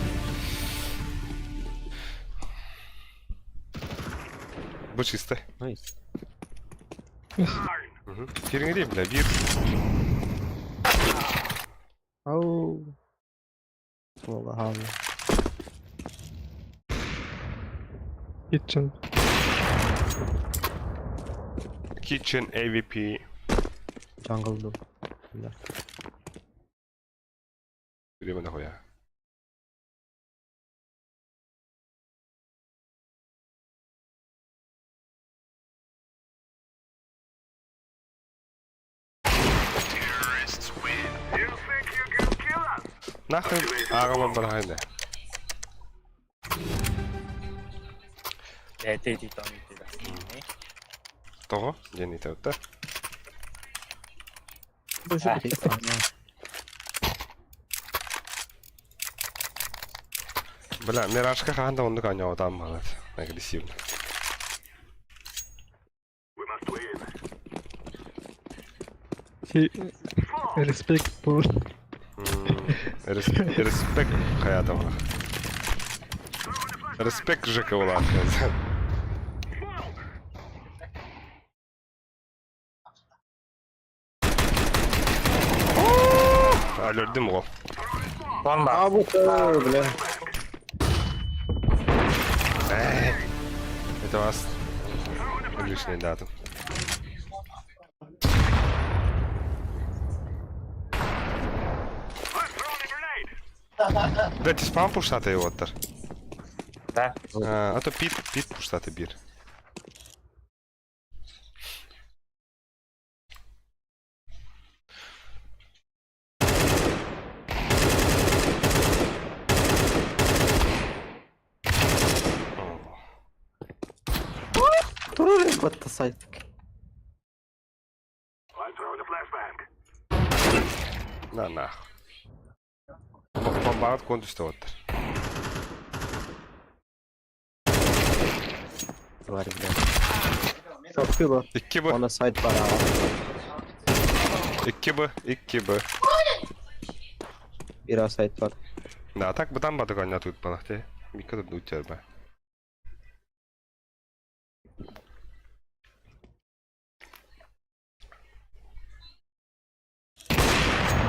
Bu чисто. Nice. Birini değil bile bir. Au. Vallahi abi. Kitchen. Kitchen AVP. Jungle'da. Bilmem ne koya. Нахуй ağama bırakayım da. Эти там. Того? Я не то. Тоже блядь. Бля, Мирашка ханда онды каня там малат. Агрессивно. Респект по... Респект hayatım. Респект Жека ulan. Öldürdüm o. Bomba. Бля. Это вас лишней даты. Дайте спам пуштаты его оттар. Да. А то пит пуштаты бир. What the side? На нахуй. Бомбард контуста оттар. Тварь, бля. Çok iyi bu. 2 bu. Ona side var abi. 2 bu. Biraz side var. Да, так бы там бады коня тут балахте. Мика тут утер бы.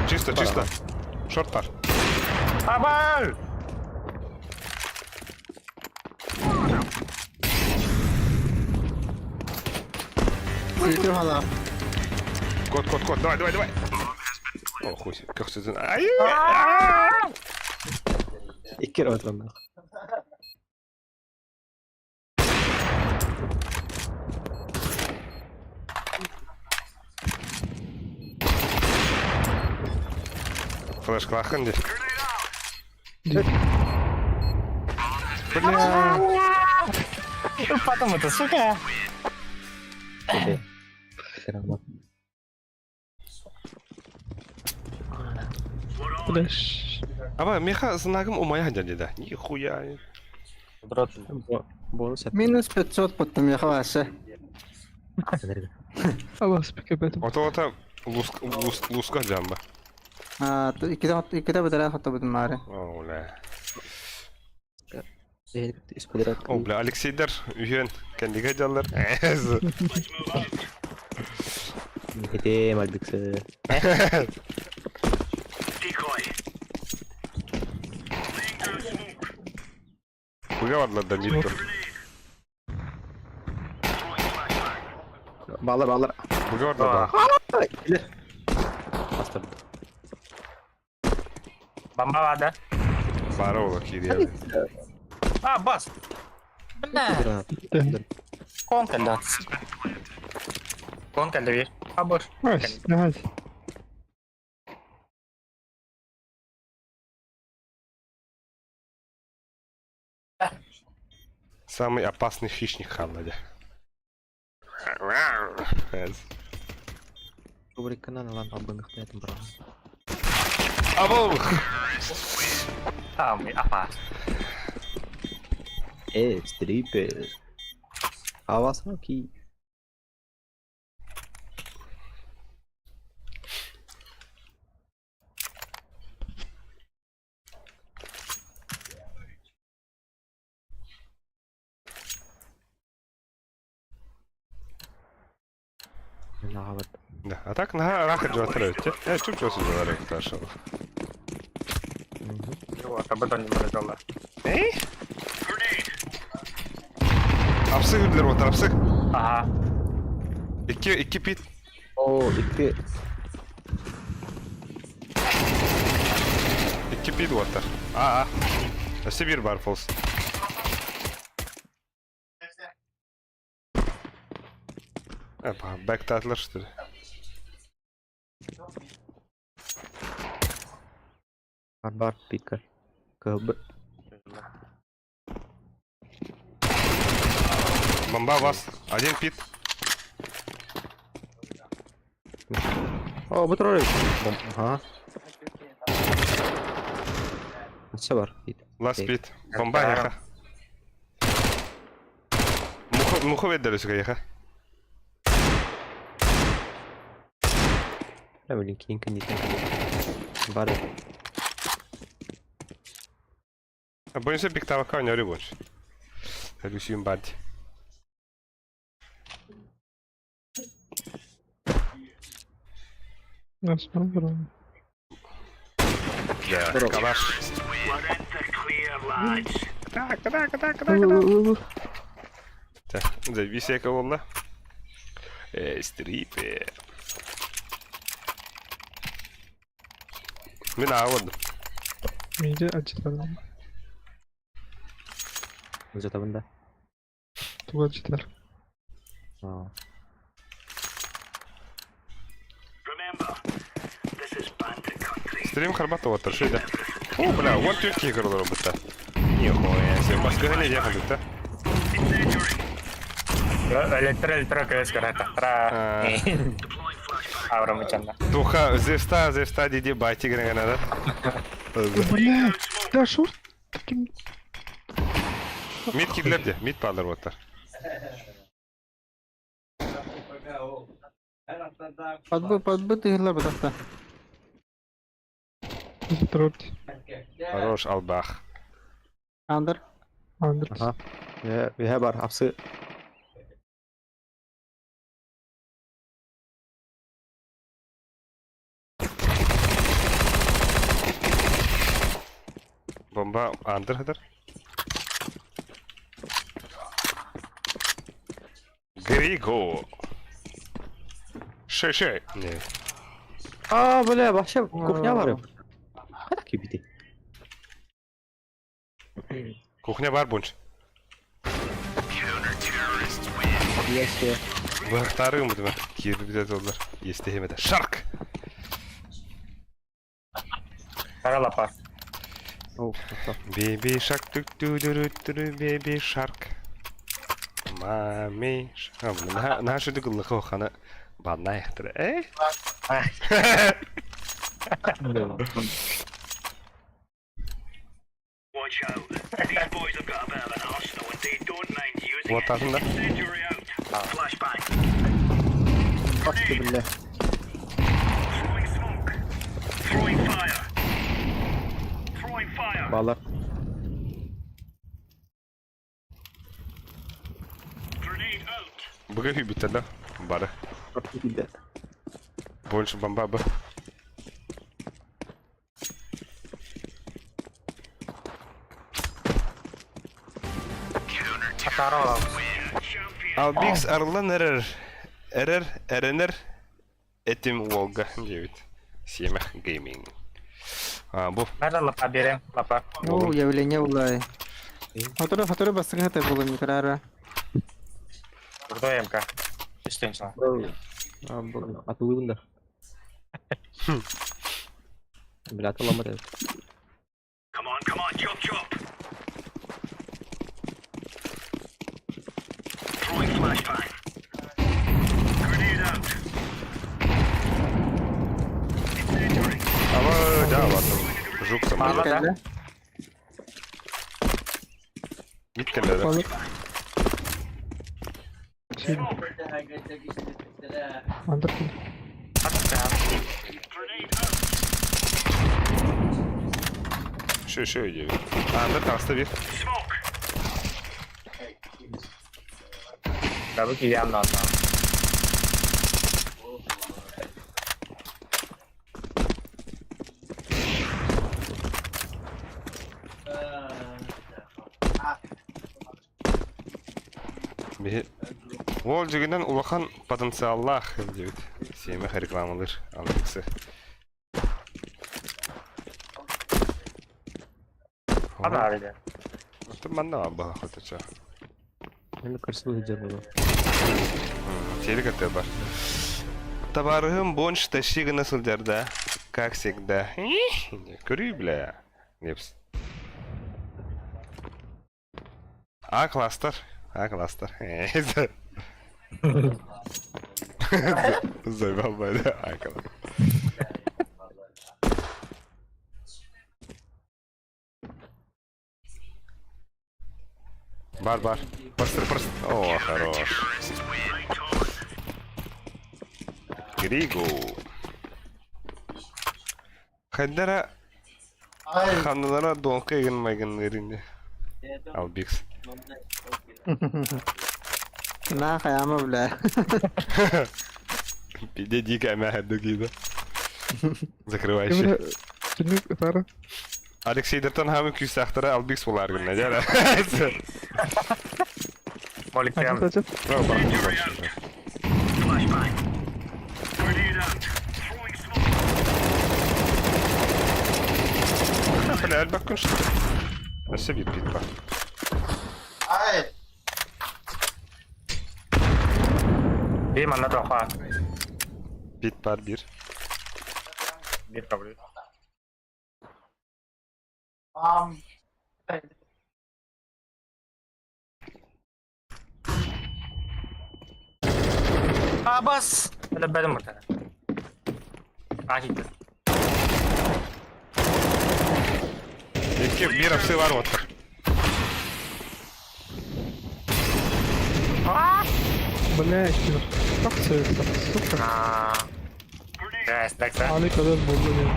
Чисто. Шорт пар. Абал! City hala. Кот. Давай. О, хуй. Как ты... Ай! İki kere oturum. Флешка лахан здесь. Потом это, сука. Okey. Selamlar. Flash. Ama Миха знаком у моя дядя. Нихуя. Bonus et. Minus 500 потом я хвася. Allah spike betim. Ото луска джамба. İkide bir tane hatta bütün mare. О, бля. İspoderat. О, бля, Алексейдер үйен кендиге жаллар. Gideyim albikse. Хуя варлар да миддер. Bağlar. Хуя варлар да. Gelir. Bastım. Bomba vardı. Бара ола кириya. А, бас. Бля. Granat. Kon geldi. Kon geldi bir. Ha boş. Nice. Самый опасный хищник Ханнаде. Rubrikana lan abonlikte ettim bro. Abo! Tamam apa. Stripper. Kawasaki. Нахават. Да, а так на рака джотрет. Я чуть-чуть говорю, хорошо. Вот, об этом не говорила. Эй? Апсык өрлер отыр, апсык. Ага. İki pit. Oo, iki. İki pit отыр. Aa. Öse bir bar false. Опа, бэк-татлер, что ли? Barbar picker. Кб. Бомба вас. Один пит. О, bu troll. Ага. Kaçça var? Last beat. Bomba yaha. Muhu veddeli süge yaha. Ne bileyim kiyin kınditin. Bari. Boyunca bir tavaka oynarı boş. Hadi bad. Nasıl yapalım? Ya, kalaş. Завис я кого-то. Стрипы. Мен ağladım. Mide acıtalım. Uzata bunda. Tu acıtar. Aa. Стрим Харбатова торши, да? О, бля, вот тюрки играл робота. Нихуя себе, баскыга не ехал, да? Elektro kees kereta. Aura macam Туха, зевста, диди, байти грена, да? Бля, да шорт. Таким... Mid kidlerdi, mid paldır botar. Подбы тыгырлар бутакта. Затрот. Хорош, албах. Андер. Андерс. Aha. Vi har bara hapsı. Bomba under hıdır. Григо. Şey. Ne? Aa böyle başka kuhnya var ya. Kadar gibi. Кухня бар bunch. Yes ya. Вахтары мыдымы? Кирді біде доллар. Естехемеді. Шарк! Kara lapar. Oh, Baby shark, baby shark. Mami shark. Нашу дыгылы қоқаны бадна яқтыры. Watch out. These boys have got a bit of an arsenal and they don't mind using Вот так, да? incendiary out. Flashbang. Bastı bile. Throwing smoke. Throwing fire. Throwing fire. Bağlar. Grenade out. Bugün hübütte de. Barı. Çok gibi. Больше бомба бы. Karo. Албикс Арлан Эренер Этим Волга 9. Семех Гейминг. Bu. Nerede lapar birim? Lapar. Ну, явление улай. Фатура бастыгы хата булым микрара. Burada MK. Üstün sana. Aa bu atılı bunda. Bile atılamadı. Come on, chop. Throwing flashbang. Grenade out. Incendiary. Ama devam attım. Жук сама. Bağladı. Mitkelleri. Balık. Şey, Ander. Grenade out. Şöyle gibi. Anda terste bir. Smoke. Tabii ki yandan. Bir Ол жігінен улахан потенциаллах деп. Семех рекламалар алгысы. Hadi abi de. Мен да баха хатача. Hem karşılığı hıcar bunu. Телек это бар. Товарым бонш тащига насыл жерде. Как всегда. Көрүй бля. Непс. Кластер. Заебал бы, да? Бар. Просто. О, хорош. Григу. Хайдара ханнара донка еген майген еринде. Албикс. На хаяма, бля. Пиде дика мяхадду кида. Закрывай Emre işi. Tünük Tara. Алексей Дертон хамы küsahtıra Albix bular gününe. Gel. Molekjem. Açıp. Bravo bak. Flashbang. Grenade out. Throwing smoke. Bля, bak konuştu. Nasıl bir pit bak. Bir manna toqa. Pit var bir. Bir kabul. Bas. Öyle benim muhtemelen. Hakikaten. İki bir hapsi var otur. Блядь, Тимур. Как це? Сука. Yes, так sen. Али kadar buldu ya.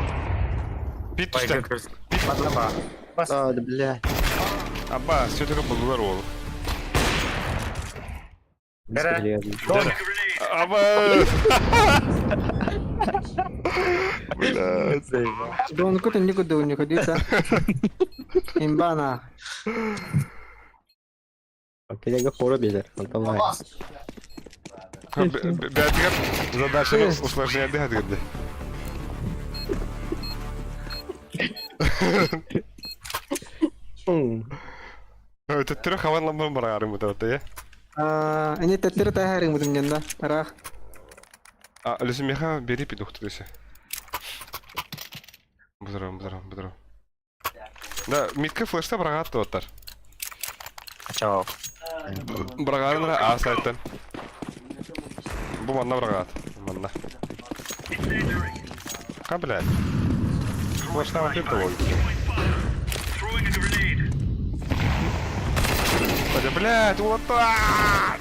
Pit Vay işte. götürürsün. Patlama. Bas. Hadi, bля. Abba sütünü buldular oğlum. Nere? Gel. Abba. Bля. Донку ты никуда не ходится. Имбана. Окей, фора бедер. Антон. Бәтігер задачаны усложняды хадырды. Это трех хаванлам барарым это вот, я? Ini tetir tahari mutum janda. Rah. А, Люсимеха бери пидухту десе. Бузарам. Да, митка флешта брагат тоттар. Чао. Брагатынра А сайттан. Бу манна брагат. Манна. Ка, блядь. Флешта вапит того. Throwing a grenade. Пойдя, блядь, вот так!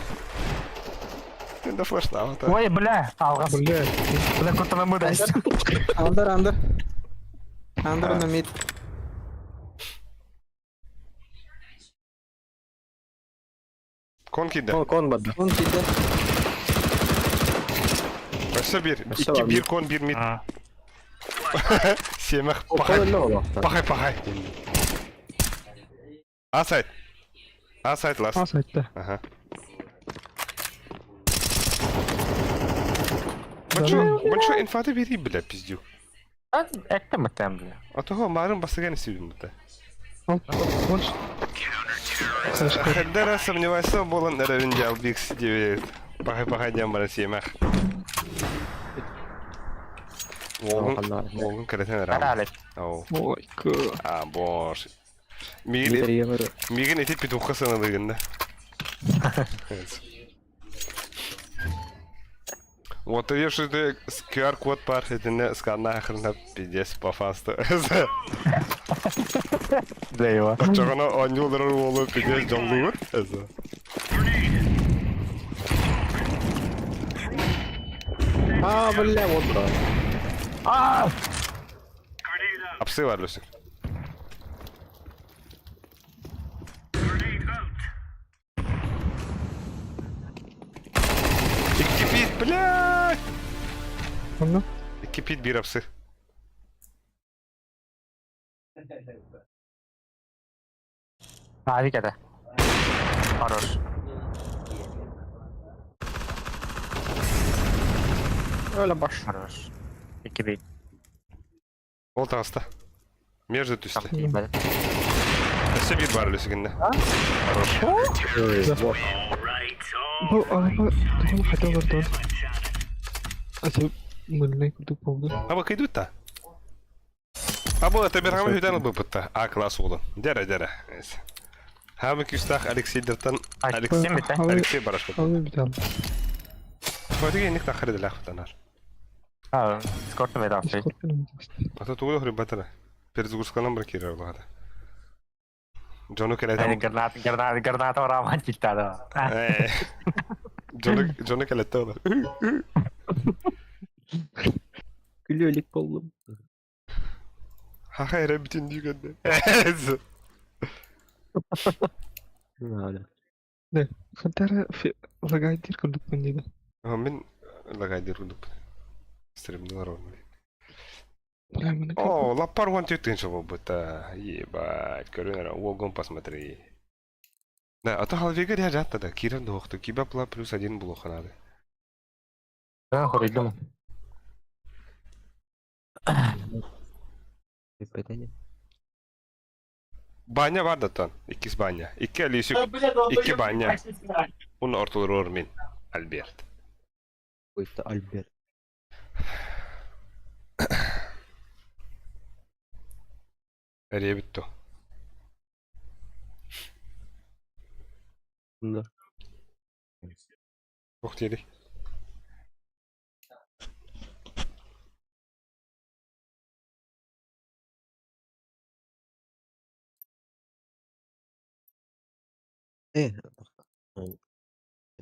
Ты да флешта вот так. Ой, бля. Алгас. Блядь. Бля, kurtulma mı da? Under. Under on the mid. Кон киде. Кон бадда. Он kidde. Başta bir. Başta İki var, bir bir. kon bir mid. Ha. Semah Kon pahay. ne ola? Pahay. A side last. Asaytte. Aha. Большой инфаты бери, бля, пиздю. Ben ettim muhtemelen bile. А того марым басыган истебим бля. Больше. Хаддара сомневайся, болон равенде Албикс 9. Пахай дембара семах. Волгын кретен Hadi рам. Alex. Ау. Ой, кı. А, бош. Бедер Мигин ямыры. мигин эти петуха саналыгында. Вот видишь, это QR-код пар, это не сканна хрена пиздец по фасту. Дейва. Чогоно 10 доллар болуп пиздец жолдуу. Бля, вот бра. Aaa! Grenade out. Апсы var Люсик. Grenade out. İki pit, блядь! Onu. İki pit bir apsı. Hadi kede. Хорош. Öyle boş. Хорош. 2-1. Ол таста. Между тусты. Tamam iyi böyle. Все бит бар Люсигинде. Хорош. All right. Bu araba tamam hadi oradan. Açıp mırnayı kurduk oldu. Абы кайдут-то? Абы это бергам хүдән быпытта. А класс улы. Дәрә. Хамы күстах Алексей Дертан. Алексей mi de? Алексей Барашков. Abi bir tane. Хватит ник тахрид лахтанар. Ha, skortu ve daha şey. Skorpion olacak işte. А то тугу хребатара. Перезагрузканан блокировал хата. John'u kelete. Granata oraman città. John'u kelete olur. Gülüyorlik oldum. Ha hayır bütün düğünde. Öyle. Ne? Fantara lagaydir kurduk bence de. Min lagay dir kudup. Stream'de var onu. Ulan bana kapı. Oh, lapar one tutin coba buta. Iya, baik. Karena wo gompas materi. Nah, atau hal vega dia jata da. Kira do waktu kiba pula perlu sajin bulu kanada. Ben koydum. Bedeni. Banyak var da ton. İkiz banyak. İki alisik. İki banyak. Un ortalar ormin. Albert. Bu işte Albert. Nereye bitti? Bunda. Çok yedik.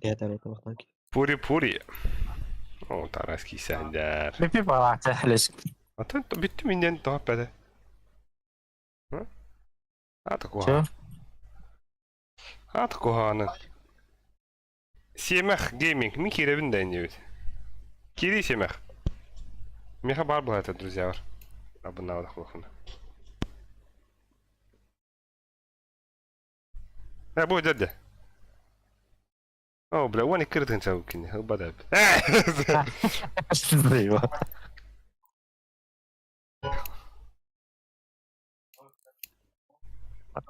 Lihat ada itu lagi. Puri. Oh, Taraski Sender. Bir bana çehleş. Atın bitti mi inden daha bede? Ha? Hata koha. Şu. Hata kohanın. Semah Gaming. Mi kira binden diyor. Kiri Semah. Меха барбл это, друзья. Абонал хлопна. Будет дядя. О, бля, вон и крытын чаукин. Бадаб. Eyvah.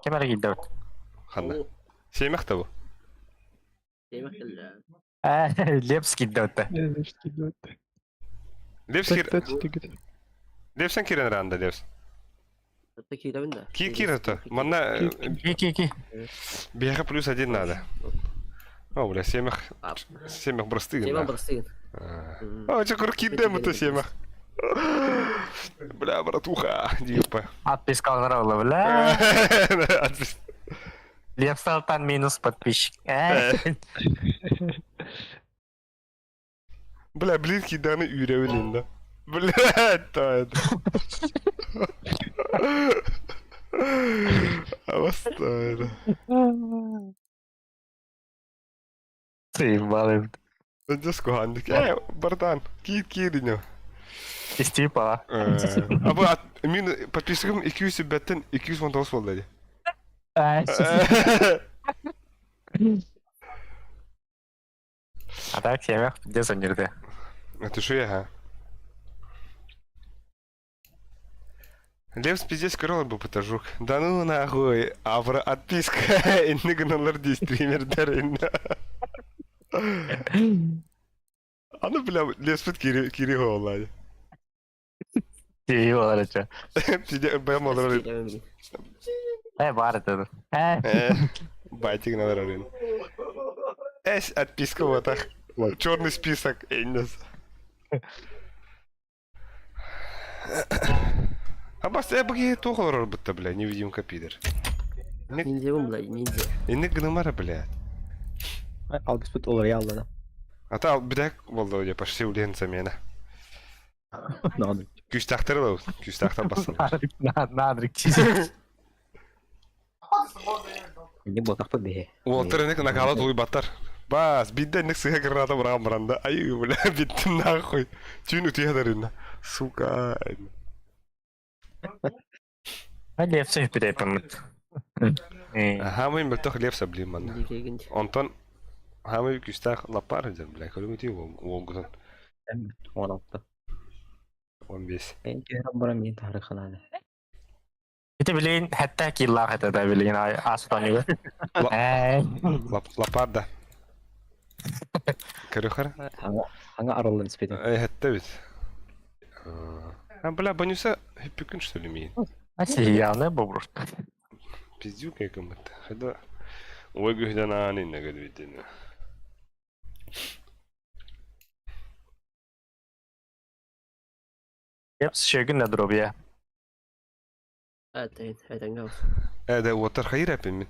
Kemer gidiyor. Ханна. Семах табу. Leps gidiyor. Ne işte gördü. Левс Taç кир. taç tükür. Левсан кирен ранда Левс. Кира-то. Манна İki. бега плюс один надо. О, бля, Семах. Семах простыгин. Cema да. bersih. О, чё курки демо-то Семах. Бля, братуха. Дипа. At biz kalır oğlum bile. Leps Sultan minus подписчик. Бля, блинки даны ürevilinde. Бля, тает. Авастайда. Ты балым. Just kohandik. Братан, кидинyo. Isteypa. Ama min подписчикам 200 беттен 219 oldu dedi. А так семья где занерды? Это что я? Лев пиздец король был потажук. Да ну нахуй, авра отписка и нигналарди стример дарин. А ну бля, лев спит кири голлай. İyi olarak. Пиздец, бэм олар. Var это. Байтик надо рарин. Отписка вот так. Черный список, Эннис. А бас я бги тухлор будто, бля, невидимка пидор. Ниндзя блядь, ниндзя. И нигнумара, бля. Al bir olur ya Allah'ına. Ата ал бидак болду я почти улен замена. Ne oldu? Күч тактырылы, күч тактар бассын. Надрик. Ini botak tuh deh. Уолтер ник накала туй баттар. Бас бидде ник сыга граната брагам бранда. Ай, бля, биттим нахуй. Чүнү тиядарына. Сука. Hadi hepsi bir yapalım. Хамын битох лепса блин ман. Дикая гонча. Онтон хамы күч так лапар дер, бля, көрүмүти олгудун. 16. 15. Ben kehram buram yeni tarih kıladı. Itu bilin hatta killar hatta da bilin aslan gibi. Лапар да. Көрөхөр. Hangi aralı nispeti? Хэтте бит. Бля, Банюса хиппикүн что ли мин? Сияны bu burst. Пиздюк якымыт. Хада ойгүйдөн анын негед битин. Hepsi şey gün nedir o bir ya? هتنجوز ده وتر خير هبن من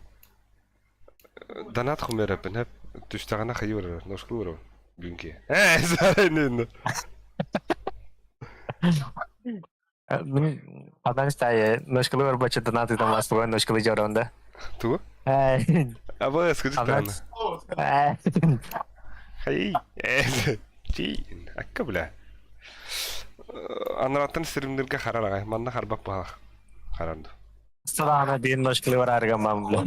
دانات خمير هبن هب تشتغلنا خير نشكره بينكي زارين Adam isteği, nuşkulu var başı donatı da mas bu nuşkulu jorunda. تو ابغى اسكت Adam. انا خي جي اكبله انا راتن سرم نرجع خرا ما انا خربك بها خرند Sıra din nuşkulu var argamam bile.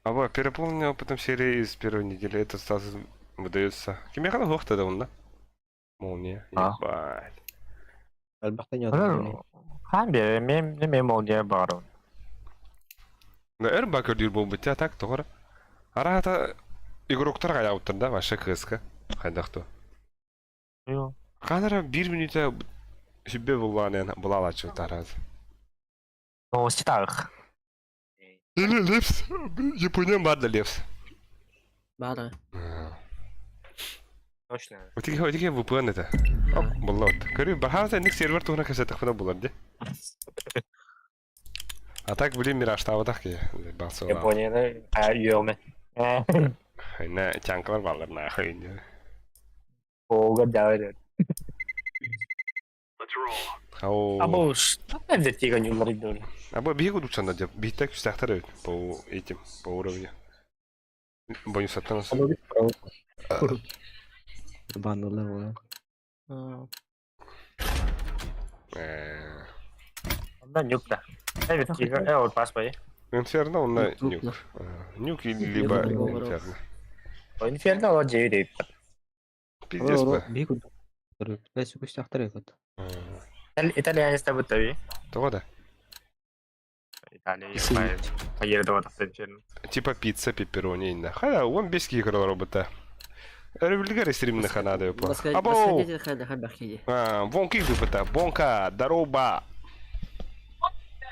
ابغى перепомню опытом серии из первой недели это сразу выдается кем я хотел тогда он да молния ебать Elbette yazdım. Hem bir mem oldu baro. да эрбак дир бу битя так тогра арата игроктар гаяуттар да ваша кыска хайдакты Yo. Kadar 1 minüte şübbe bulala çıktarız. O sitaq. Или Лепс. Япония бада Лепс. بعدها Точно. وتيجي VPN это. بالله. قريب بحاول انك سيرفر هناك ستخدم بلد. А так блин мираж тава такие. Басо. Japonya'da yiyorum. Ne çanklar varlar ne hayın. O kadar. Let's roll. Хау. Abo, ben de tiga yılları gidiyorum. Або бегу дучан да. Битек стахтарают по этим по уровню. Бонус от нас. Bandolar var. Ondan yok da. Evet tiga. Evet pas payı. Инферно он на нюк. Нюк либо инферно. O infierno o ceyi deyip. Пиздец бы. Бигу. Ben sürüş tahtları yok. İtalyan istedim tabii. То да. İtalya yapmayı. Hayır da var tabii. Типа пицца, пепперони, да. Ха, он без кикра робота. Револьгар стримна ханада его. بس Або. خليني خليني احكي لي Вон кик робота. Вонка, дороба.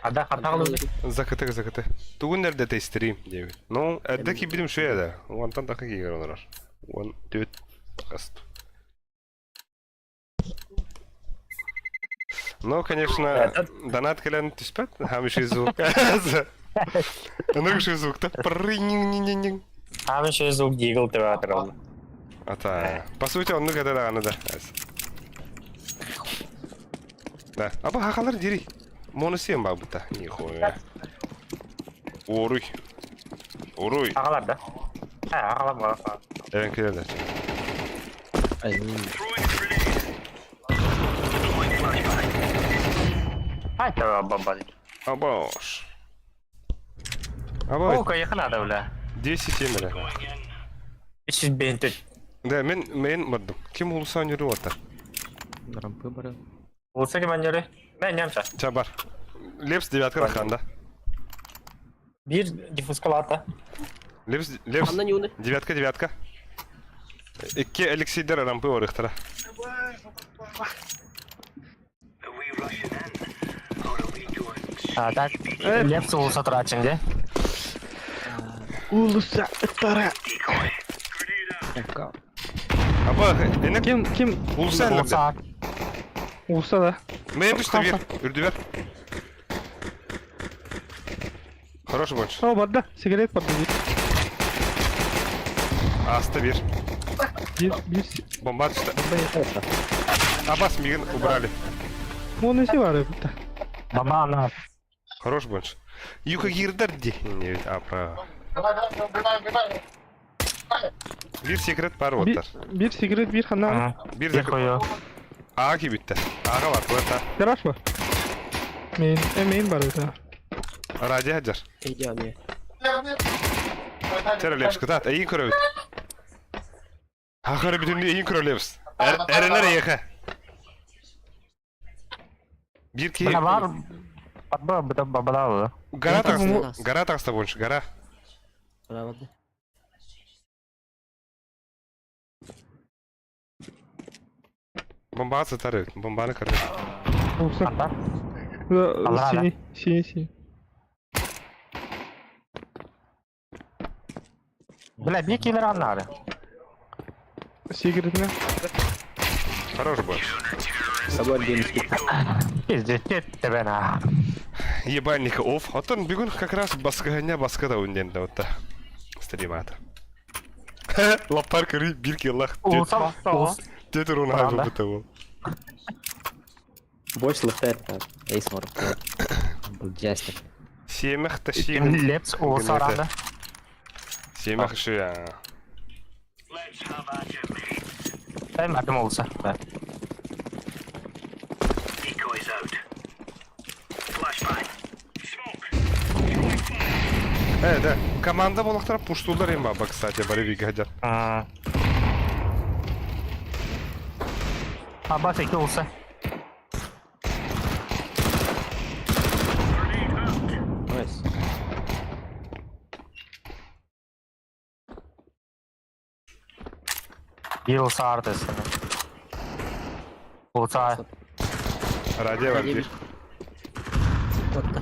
Ada hatalı. Закаты. Тугун нерде те стрим, девит. Ну, эдки билим шуя да. Вон там такие игры онрар. Вон төт хаст. Ну, конечно, донат кэлэн тиспет, хамиши звук. Ну, звук-то. Прынь-нинь-нинь-нинь. Abi şey zor giggle teatr oldu. Ата, по сути, он нуга да, ну да. Да, аба хахалар дири. Монусем бабута, нихуя. Оруй. Ağlar da. Ağlar var. Evet, kıyırlar. Hay tamam baba. Абаш. O Аба, kayıkın adı öyle. 10 yemeler. 300 bin tüt. Да, мен мырдым. Ким улусан жүрүп атар? Rampı var. Olsa ki ben yürü. Ben yemsa. Чабар. Лепс девятка раханда. Bir difüz kalata. Лепс, عملنا يوني девятка. Икки Алексейдер рампы орыхтара. Are we rushing in? Or are we going? Ha tak. Hepsi olsa tura şimdi. Ulusa ıttara. Аба, эне Kim? улусан лепс. Olsa. Olsa da. Мен düştü bir. Ürdü ver. Хороший больше. O badda. Sigaret badda. Аста bir. Bir Бомба düştü. Абас мигін убрали. monesi var ya burada. Baba ana. Хорош больше. Юка гирдар ди. Не, а про. Bir секрет бар Bir, отар. bir sigaret bir hana. Ha. Bir Bir закрыт. koyu. Аға ki bitti. Аға var burada. Garaj var. Main var orada. Ради хаджар. ايجابي Тера лепс кытат. Эйин көрөбүт. Хахары бүтүндү эйин көрө лепс. Эренер эйха. Bir ki Bana var. Baba baba baba. Гара тагыста больше. Гара. правда Бомба сатары. Бомбаны кырды. Olsa. Anda. Sini. Bile bir kiler anlar. Sigaretine. Хорош больше. Sabah денежки. Пиздец, тебе на. Ебальника оф. Атын бүгін как раз басқаға басқа да өнденді отта. Стримата. Лапар кірі бір келлах. Улса. Деді руна Правда? бұты ол. Больше лыхтает. Эйс мор. Был джастер. Семех тащим. Лепс улса рада. Семех şu ya. Let's have at it, mate. Ben madem olsa. Decoys out. Flashbang. Smoke. Evet, команда болақтар пуштулар ең баба, кстати, бары вигадят. Abbas 2 olsa. Найс. Bir olsa ardısın. Olsa. Radyo var bir. Botta.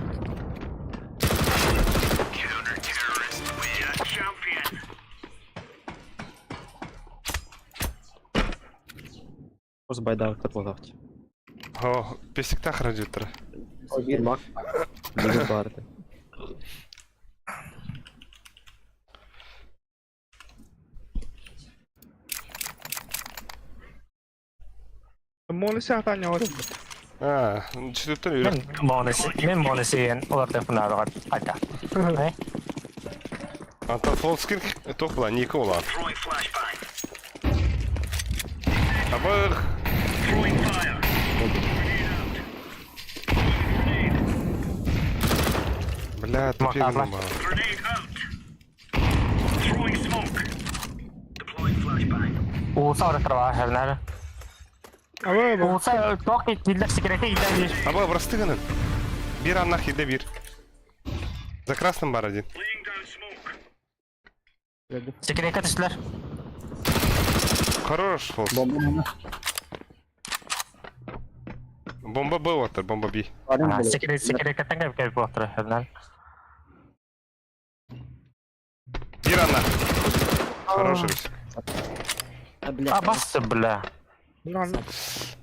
Counter-terrorist. We are champion. Просто байда katılacak. О, песікта радиотыр. Bir bak. Bir vardı. Målet sier han gjør det. Ha, çıtıttın yürü. Men monesiyen olabilir bunlar var. Hadi. Ne? Антон Фолскин топла, Ника olan. Throwing flashbang. Абыр. Throwing fire. Бля, тупик Ладно. был. Grenade out. Throwing smoke. Deploying flashbang. Olsa orada var her nerede? Ama bak. Olsa çok bildik sigarete gider. Абы, простыганın. Bir anlak yedi bir. За красным бар один. Laying down smoke. Sigarete düştüler. Хорош, Фолс. Bomba. Бомба Б отыр, бомба Б. Sigarete gelip bu oturuyor her nerede? Bir anlak. Хорош рысик. Блядь. Abbas bile. Lan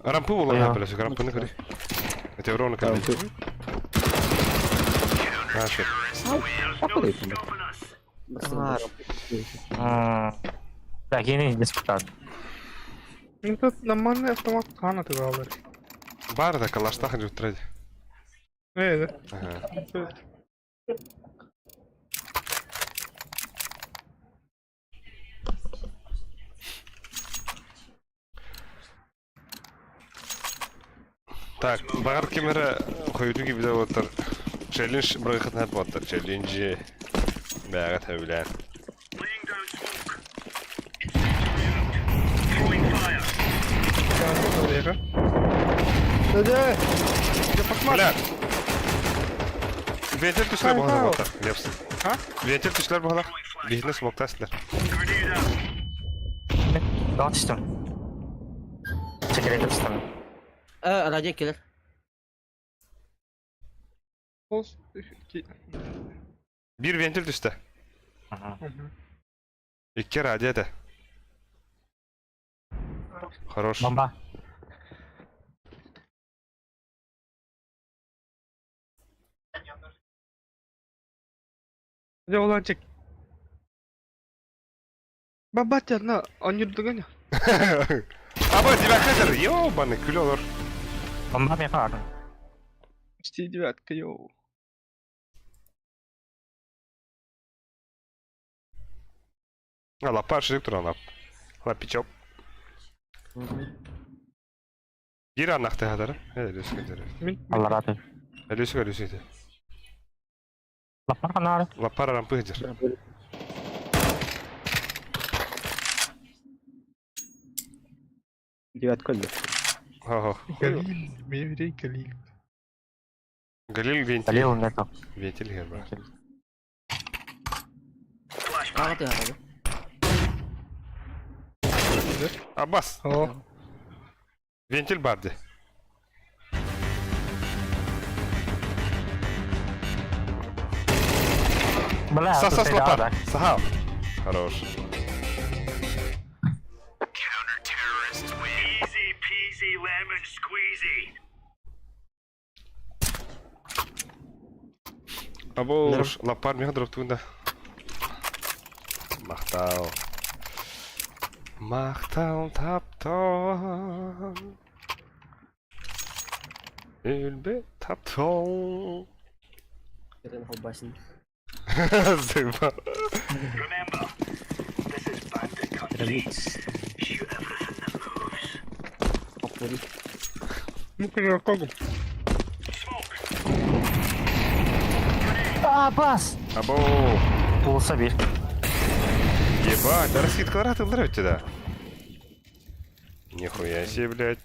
Рампы Ой, болған а. әпілесі, рампыны көрі. Өте ровно көрі. Ha, şu. There's no stopping us. Так, yeni disputado. тут нормальный автомат канаты kaldı. Бар да калаштах жүттіреді. Evet. Ага. Так, бағар кемері қойды gibi de отыр. Челлендж бұрайқытын әп отыр. Челленджі бәға тәуілән. Laying down smoke. Throwing fire. Oraya. Hadi. Бля! Вентиль түшлер бұғалар отыр. Лепсін. Ha? Вентиль түшлер бұғалар. Бейіне смоктасылар. Grenade out. Dağıt işte. Sigarete düştüm. Radyo gelir. Post. Bir ventil düştü. İki radyo da. Хорош. Bomba. Hadi olacak. Babat yanına anjurduğun ya. Ama divakadır. Ёбаный kül olur. Bomba mı yapardın? İşte девятка, йоу. Lap başlık duran lap. Lapичок. Bir anlaktı hadarı. Evet, öyle Min. Allah razı olsun. öyle. Lapar kanar. Lapar rampı hıcır. Девятка öldü. Ha ha. Галил. Меврей Галил. Galil ventil. Dalil ne to? Ventil herba. Kahve de herhalde. Abbas. Oh. Ventil bardı. Bля, Сас тут лапар. Сахал. Хорош. Counter-terrorist. Easy peasy lemon squeezy. Abo, lapar mı drop tuğunda? Maqtav. Maqtav taptan. Elbe taptan. Keren hobbasin. Zeyba. Remember, this is bandit country. Shoot everything that moves. Hopları. ممكن ارقاكم. Bas. Abo. Olsa bir. Ебать, а раскидка отыгрывать тебя. Нихуя себе, блядь.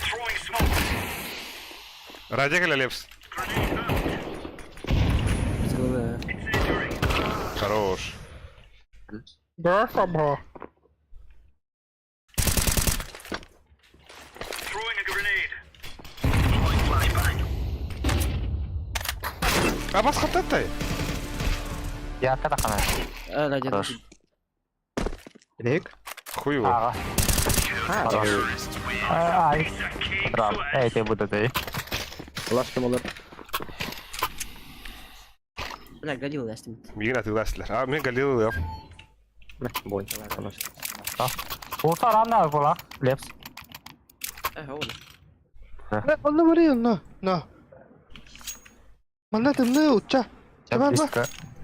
Throwing smoke. Радикаля Лепс. Sıkılı. Хорош. برقبها. Throwing a grenade. Throwing flashbang. А бас خططي. Ya kata kana. Aracı. Хорош. هيك Хуево. Ага. Хорош. Ай. Драп. Ей, ти буде ти. والله شكرا والله. Bırak gacılı lastim. Мигна atıglaslar. Aa, men galil ya. بوي خلاص. Olsa aran ne yapıyor lan? Leps. Oğlum. لا والله مريض نا نا. مالنا تمنى وتشا. Tamam mı?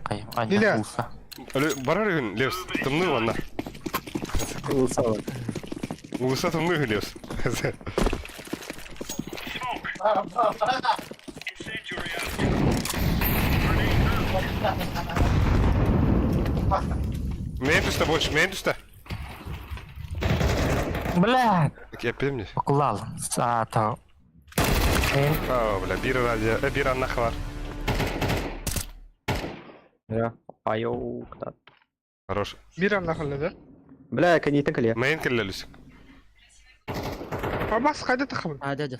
Hayır, Lila. aynen olsa. Öyle barar gün Levs. Tımlı onlar. وصل. Uğursa tımlı Levs. Smoke. Incendiary out. Мен üstte boş, men üstte. Блядь. Yapayım mı? Kullan. Saat. Aa, bla bir radyo, bir annak var. يا ايو كتاب. Хорош. Bir anda خلده. بلا كان يتنكل يا. Men kellelis. بس قاعدة تخمن. Hadi.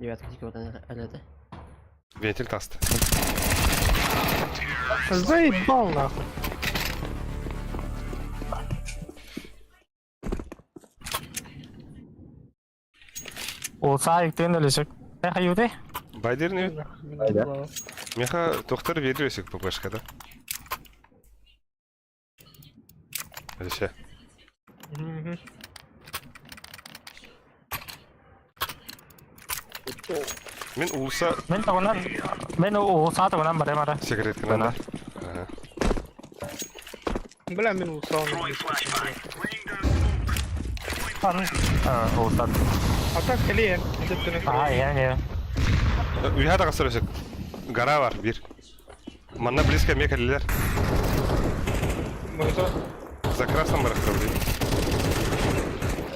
Evet, küçük oradan arada. Ventil tastı. ازاي يتبالنا. Olsa yükleyin ölecek. Ne hayırdı? Bayder'in evet. هذا. Meha doktor veriyorsak bu başkada. Öyle şey. Men Uğursa Ben tavunan, ben olsa tavunan bari mara. sigaret kanalda. بلا من وصلنا. Throwing flashbang. Laying down smoke. Olsa. Hatta keliye. Gittin. Aha yani. Üyha da kasırıyorsak. Gara var bir. Manna bliska meye kalliler. Burada. Zakrarsan bırakır burayı.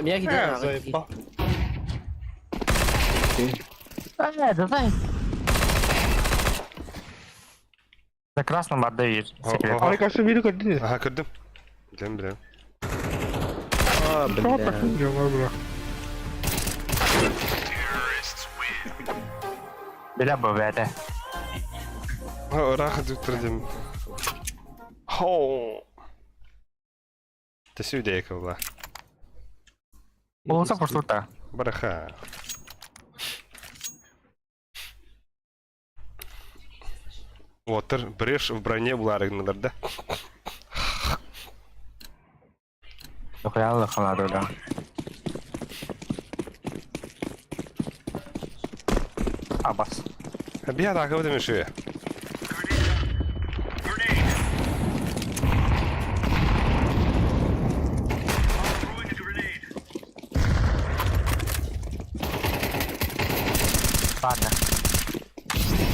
Niye gidiyor? Ha, zayıf. Evet, evet. Da krasno madde bir sekret. Arkadaşlar biri gördünüz. Aha kırdım. Bilelim bilelim. اه Kapat بالله. bakın diyorum bırak. Bila bu bede. Ha rahat tutturacağım. Ho. Tesudeyek valla. Olsa fırsata. Bırakha. Отыр, брешь в броне буларыңдарды. Yok ya Allah kaladı öyle. Abbas. Bir hata akıllı demiş şu ya. Grenade. Throwing a grenade. Ладно.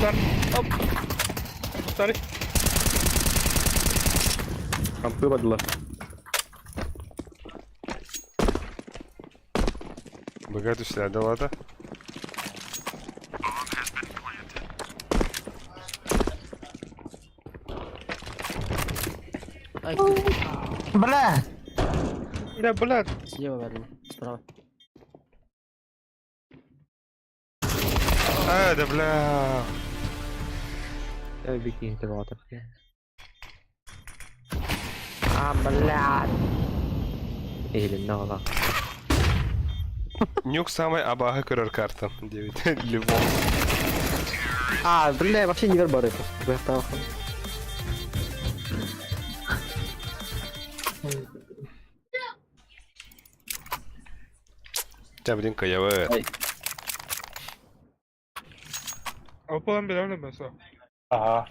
Lan. Hop. Sorry. Kampı badla. Богат düştüler de vada. Ay, Bля! Ya блядь. слева верно. Справа. Hadi bla. Я беги, ты вот. А, блядь. ايه للنغلة. Нюк самый абахы көрөр картам. Девит. Ливон. А, бля, вообще не вербары. Бэхта. Блин, каявы. Apo'dan beri öyle mesela. Aha.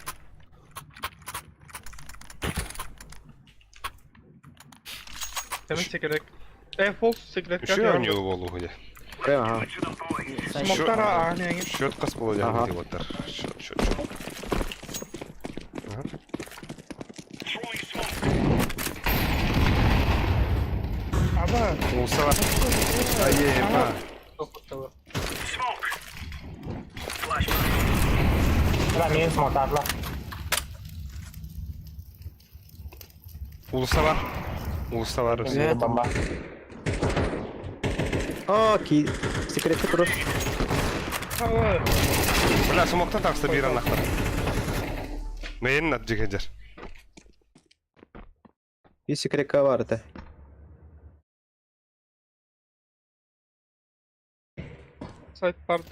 Senin çekerek. False çekerek. Еще у него волу где. Прямо, ага. Smoke'lar ağrıyor. Счет кас было Ага. вот так. Счет. Ama. Улсава. Аеба. Ulan main smoke atla. Улсава. Evet. Bomba. Aa ki секретті тұрып. Hava. Бля, смоктан таксы бирен нахтар. Мейн нат жигежер. И секретка var это. Site part.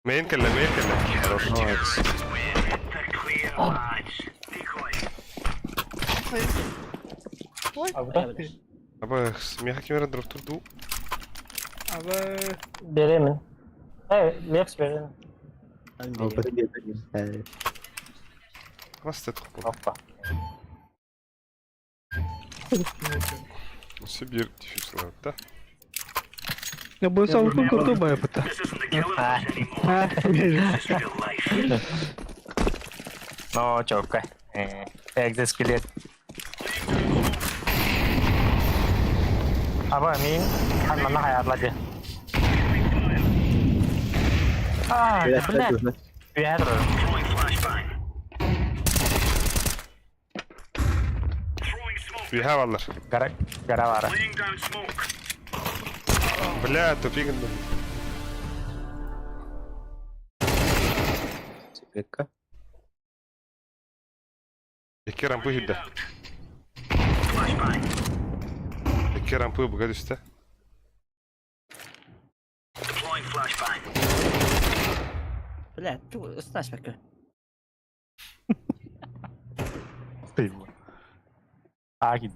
Мейн келле. Хорош. Abi. Аба, смеха кемера дроп турду. Ama. Veremin. Evet, Lex veremin. Ben Al veriyorum. bakayım. Класс это хупу. Hoppa. Сибир дефицит, да? Ya bu savukun kurdu mu yapıta? Ha. No, çok kay. Exoskeleton. Apa min? Kan mana hayat lagi. Ah, benar. Biar. Bir havalar. Gara var. Бля, тупик. Секретка. İki rampı hüdde. İki rampı bu kadar üstte. Блядь, ты ставь пока. Ah gitu.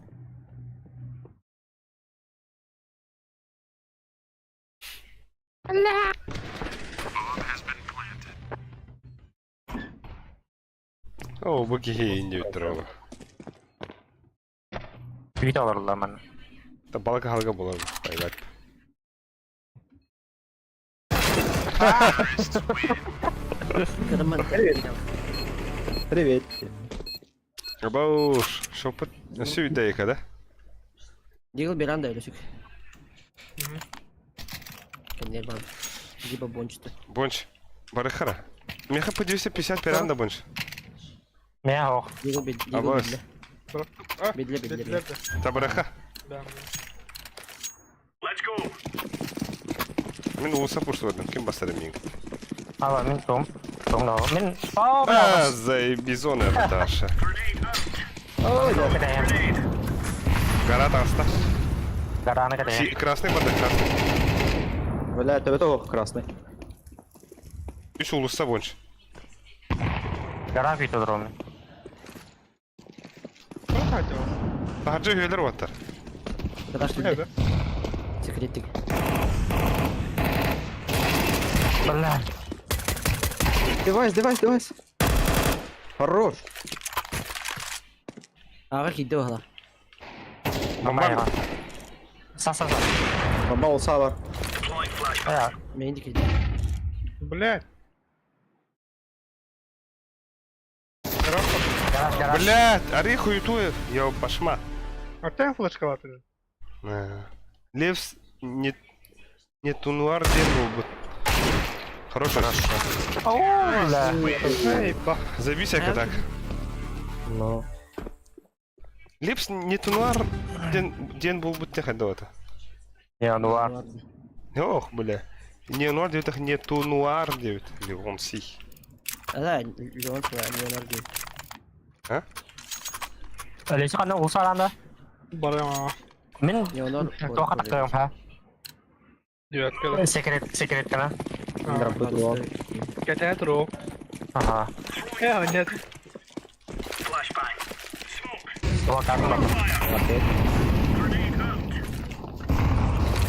Oo, bu kihi indi drop'u. Büyük alırlar man. Da balık halka bulalım. Baybat. Кырман. Привет. Бауш, шопот. Все видео, да? Дигл Биранда или сик. Конечно, либо бончито. Бонч. Барыхара. Меха по 250 пиранда бонч. Ne o? Дигл Абас. бидле. Ah. Бидле. Dediler de. Та барыха. Ben. Мен улса пушту ким бастырым мен. Apa min tum? Tum lo. Min. Oh, А, заебизоны Даша. Oh, ya kedai. Гора таста. Garana kedai. Красный бардак, красный. Бля, это того красный. Üç ulusta бонч. Garan fitu drone. Hadi o. Тахаджи хейлер ваттар. Подошли. Evet. Секретик. Bella. Девайс. Хорош. Ага, gidiyor hala. Bomba ya. Sa. Bomba olsa var. Ya. Mendik gidiyor. Блядь. Garan. Блядь, ори хуетуев. Я башма. Артем флешка var. Левс не тунуар ден был. Хороший. Oh, la. Ey bak. Забей всяко так. Но. Лепс не тунуар ден был бы тех это. Ya dua. Ладно. Ох, бля. Не нуар девять, не тунуар девять. Или он си. Да, Leonardo. Öyle çıkan ne ulusal anda? Bana. Min Yollar. toka takıyorum ha. Düeltkeler. Secret kana. Rampa turuyor. Geçen turu. Aha. Ya oynadı. Flashbang. Smoke. Toka takıyorum. Okey. Grenade out.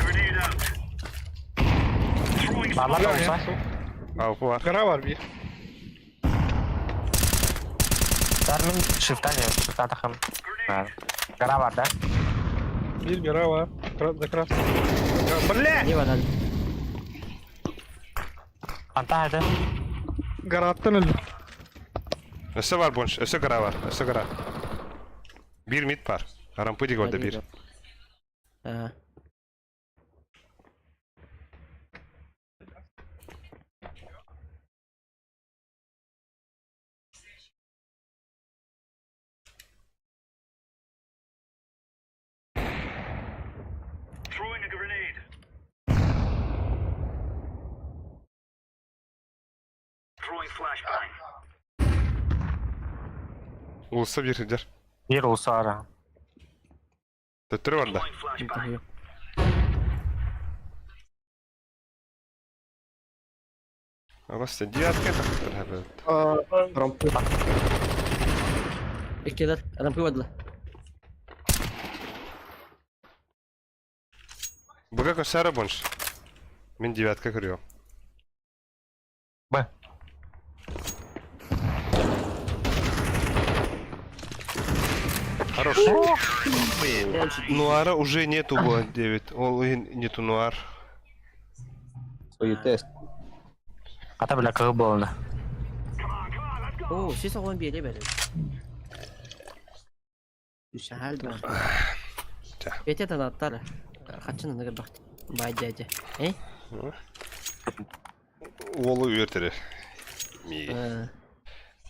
Grenade out. Throwing Parlar da olsa. Avı var. Gara var bir. Der min shift'ten yiyor. Shift'ten takıyorum. Ha. Gara var der. Bir gara var. Zakras. Bale! Ne var lan? Anta hadi. Gara attın öldü. Öse var bonç. Öse gara var. Öse gara. Bir mid var. Rampıcı orada bir. Ha. Throwing a grenade. Throwing flashbang. Olsa bir hıcar. Bir olsa ara. Töttürü var da. Throwing flashbang. Tabii. Ama sen diyat kaya takıttır hebe. Rampa. İkiler. Rampi vardı. Buga kösere bonç. Min diyatka kırıyor. Bak. Хорош. Нуара уже нету было 9. Нету нуар. Soyu test. Ata bile kığı bolunu. Oo, siz olan bir yere verin. Şahal da. Bete de atlar. Kaçın ne bak. Baycaca. Олы үйертері. Ми.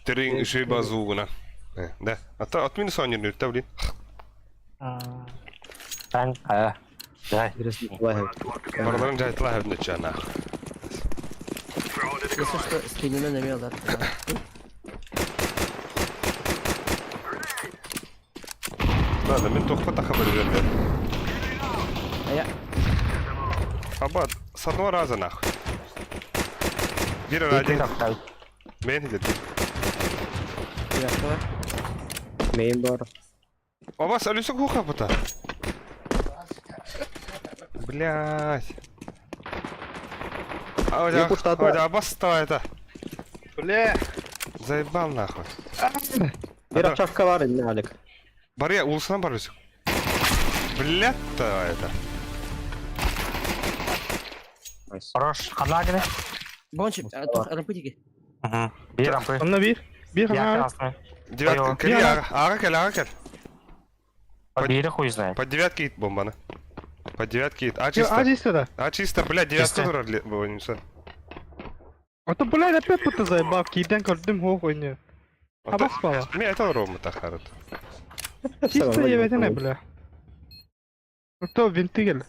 Терин үші базуғына. Да. At mini saniyonu ütte bilin. Ben Jay. Birisi kolay hep. Baraların cahitla hevne çana. Nasıl işte skinini demiyorlar. Ладно, мен тоқпа тақабыр верді. Ya. Абад, с одного раза нахуй. Bir Bir ради. dakika. Мен хидет. Bir dakika var. Main var. Абас, алюсі хуха пыта. Блядь. Я пустата. Абас става это. Bale! Заебал нахуй. Bir açakka var ne alik. Барья, улысынан бар өсік. Блядь-то это. Nice. Хорош. Kadlar gibi. Bonç, rampi diki. Bir rampı. Onunla bir. Bir Bir kana. aslında. Девятка, кели, ага кел. Biri хуй знает. По девятке ит бомбаны. По девятке ит. А Acı чисто. istedi. А чисто, блядь, девятка Чисто. durur oynuyorsa. Ata bale hep yapıttı zayıf. Kiden gördüm hoş oynuyor. Habas baba. Me это ровно так харат. Чисто yemedin ne bile. Ata vinti gel.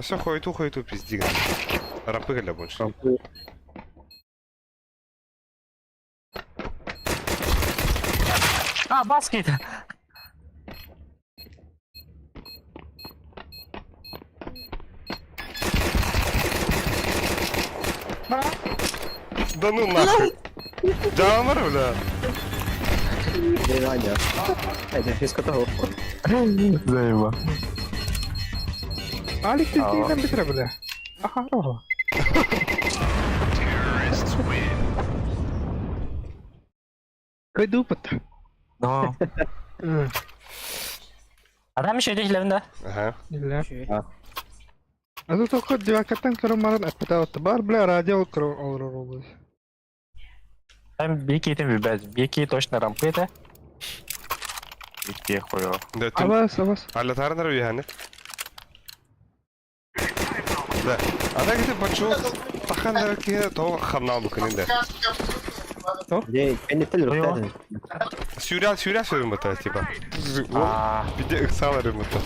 Все хуйту пизди. Рапы гля больше. Rampa. Bas git. Да ну нахуй. Canım var mı la? Bir aynı. Hadi fiskata hop. Zeyba. Alik dizdiğinden bitire bile. Aha roha. Kaydı pıttı. No. Adam bir şey değil evinde. Aha. İlla. Şey. Azı toku divakattan kırılmadan epita attı. Bar bile radyo olur olur. Там бикиты выбирать. Бики точно рампы это. Бики хуё. Да тüm Avas. аллатарындар yani. Да. Ада gidip baçu takan da ki to xamnal bakın da. Ne? Beni tel Yo. rütten. Sürel söyledim bu tarz tipa. Aa. Bir de ıksalarım bu tarz.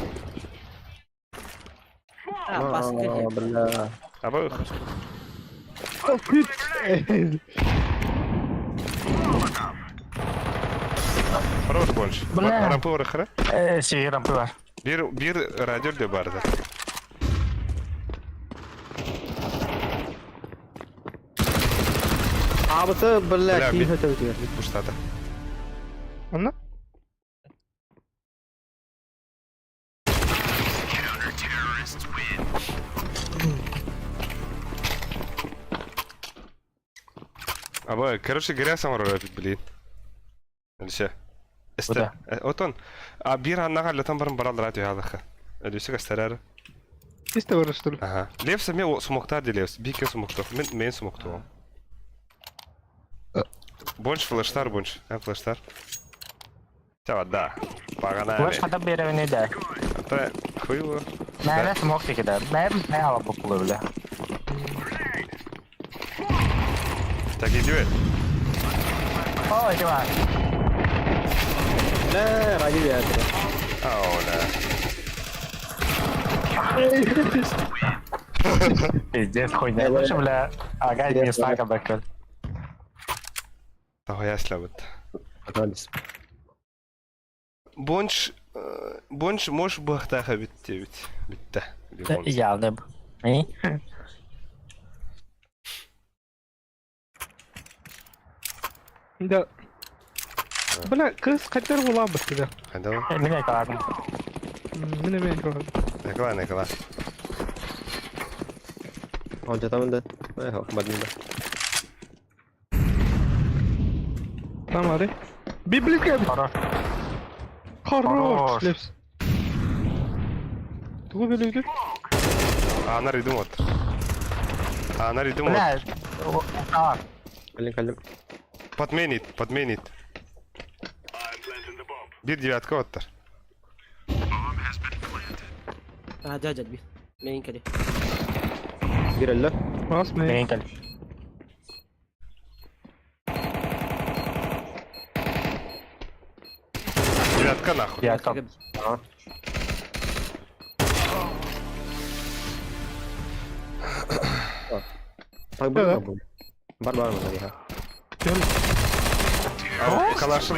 Ha, bas geliyor. Bla. Ama Хорош больше. Бля. Rampı var xara. Şey rampı var. Bir radyo da vardı. Abısı Bля, billa bir- kim ötüyor. Puştada. Anla? Абы, короче, говоря, самара блин. Әлше. Эстер. Отон. А бир аннага латан барын барал радио ялыхы. Әлше гастарар. İste var что ли? Ага. Левс мен о смоктар де левс. Бике смоктор. Мен смоктор. Бонч флештар бонч. Флештар. Чава, да. Погнали. Flash hata berevini de. Ата хуйло. Mene smoke çekide. Ben alıp okulu bile. Так иди. Oh, iki var. Ne radyo ya. Аула. Pizdes хуйня. Лучше, бля, агай не стака бэквел. Того я слабот. Анализ. Бонч можешь бахтаха битте. Geldim. İyi. Да. Бля, кыз хотел улабать тебя. Хадо. Mine kaldım. Mine ben kaldım. Некла. Hoca tamam da. Ne ho, badında. Tamam hadi. Bir близко. Sonra. Хорош. Лепс. Тугу белейди. Ана ридим от. Bля. Aa. Kaldım. Подменит. I'm planting the bomb. Bir девятка оттар. Hadi bir. Main kali. Bir elle. Bas mı? Main kal. Девятка нахуй. Ya top. Bak bak bu. Var mı ya? Калаш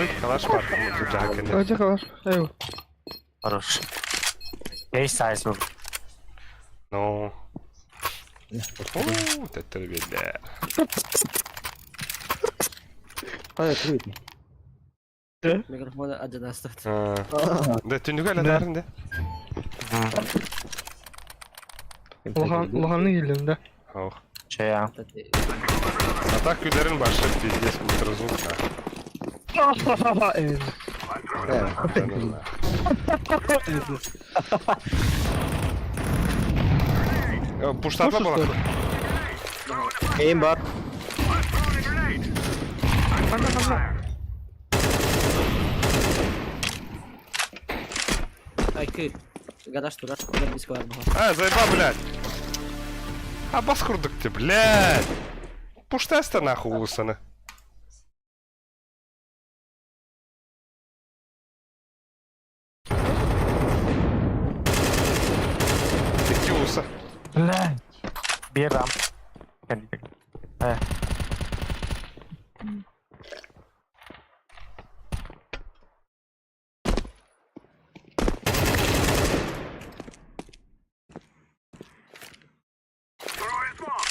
бар. Жахакende. Acı kalır. Eyvah. Хорош. Ей size bu. Ну. Вот это беда. Hadi tweet. Mikrofonu acıdan start. Да ты не гали дарында. Ulahanın elinde. Ох. Şey ya. А так күлерин башы пиздец мультразвук. Evet. Пуштата была. Eğim var. Ay kı. Гараж туда. Куда близко var bu. Заеба, блядь. А баскурдык ты, блядь. Пуштаста нахуй усаны. İki usa. Bля. Bir ram. Evet. Throwing smoke.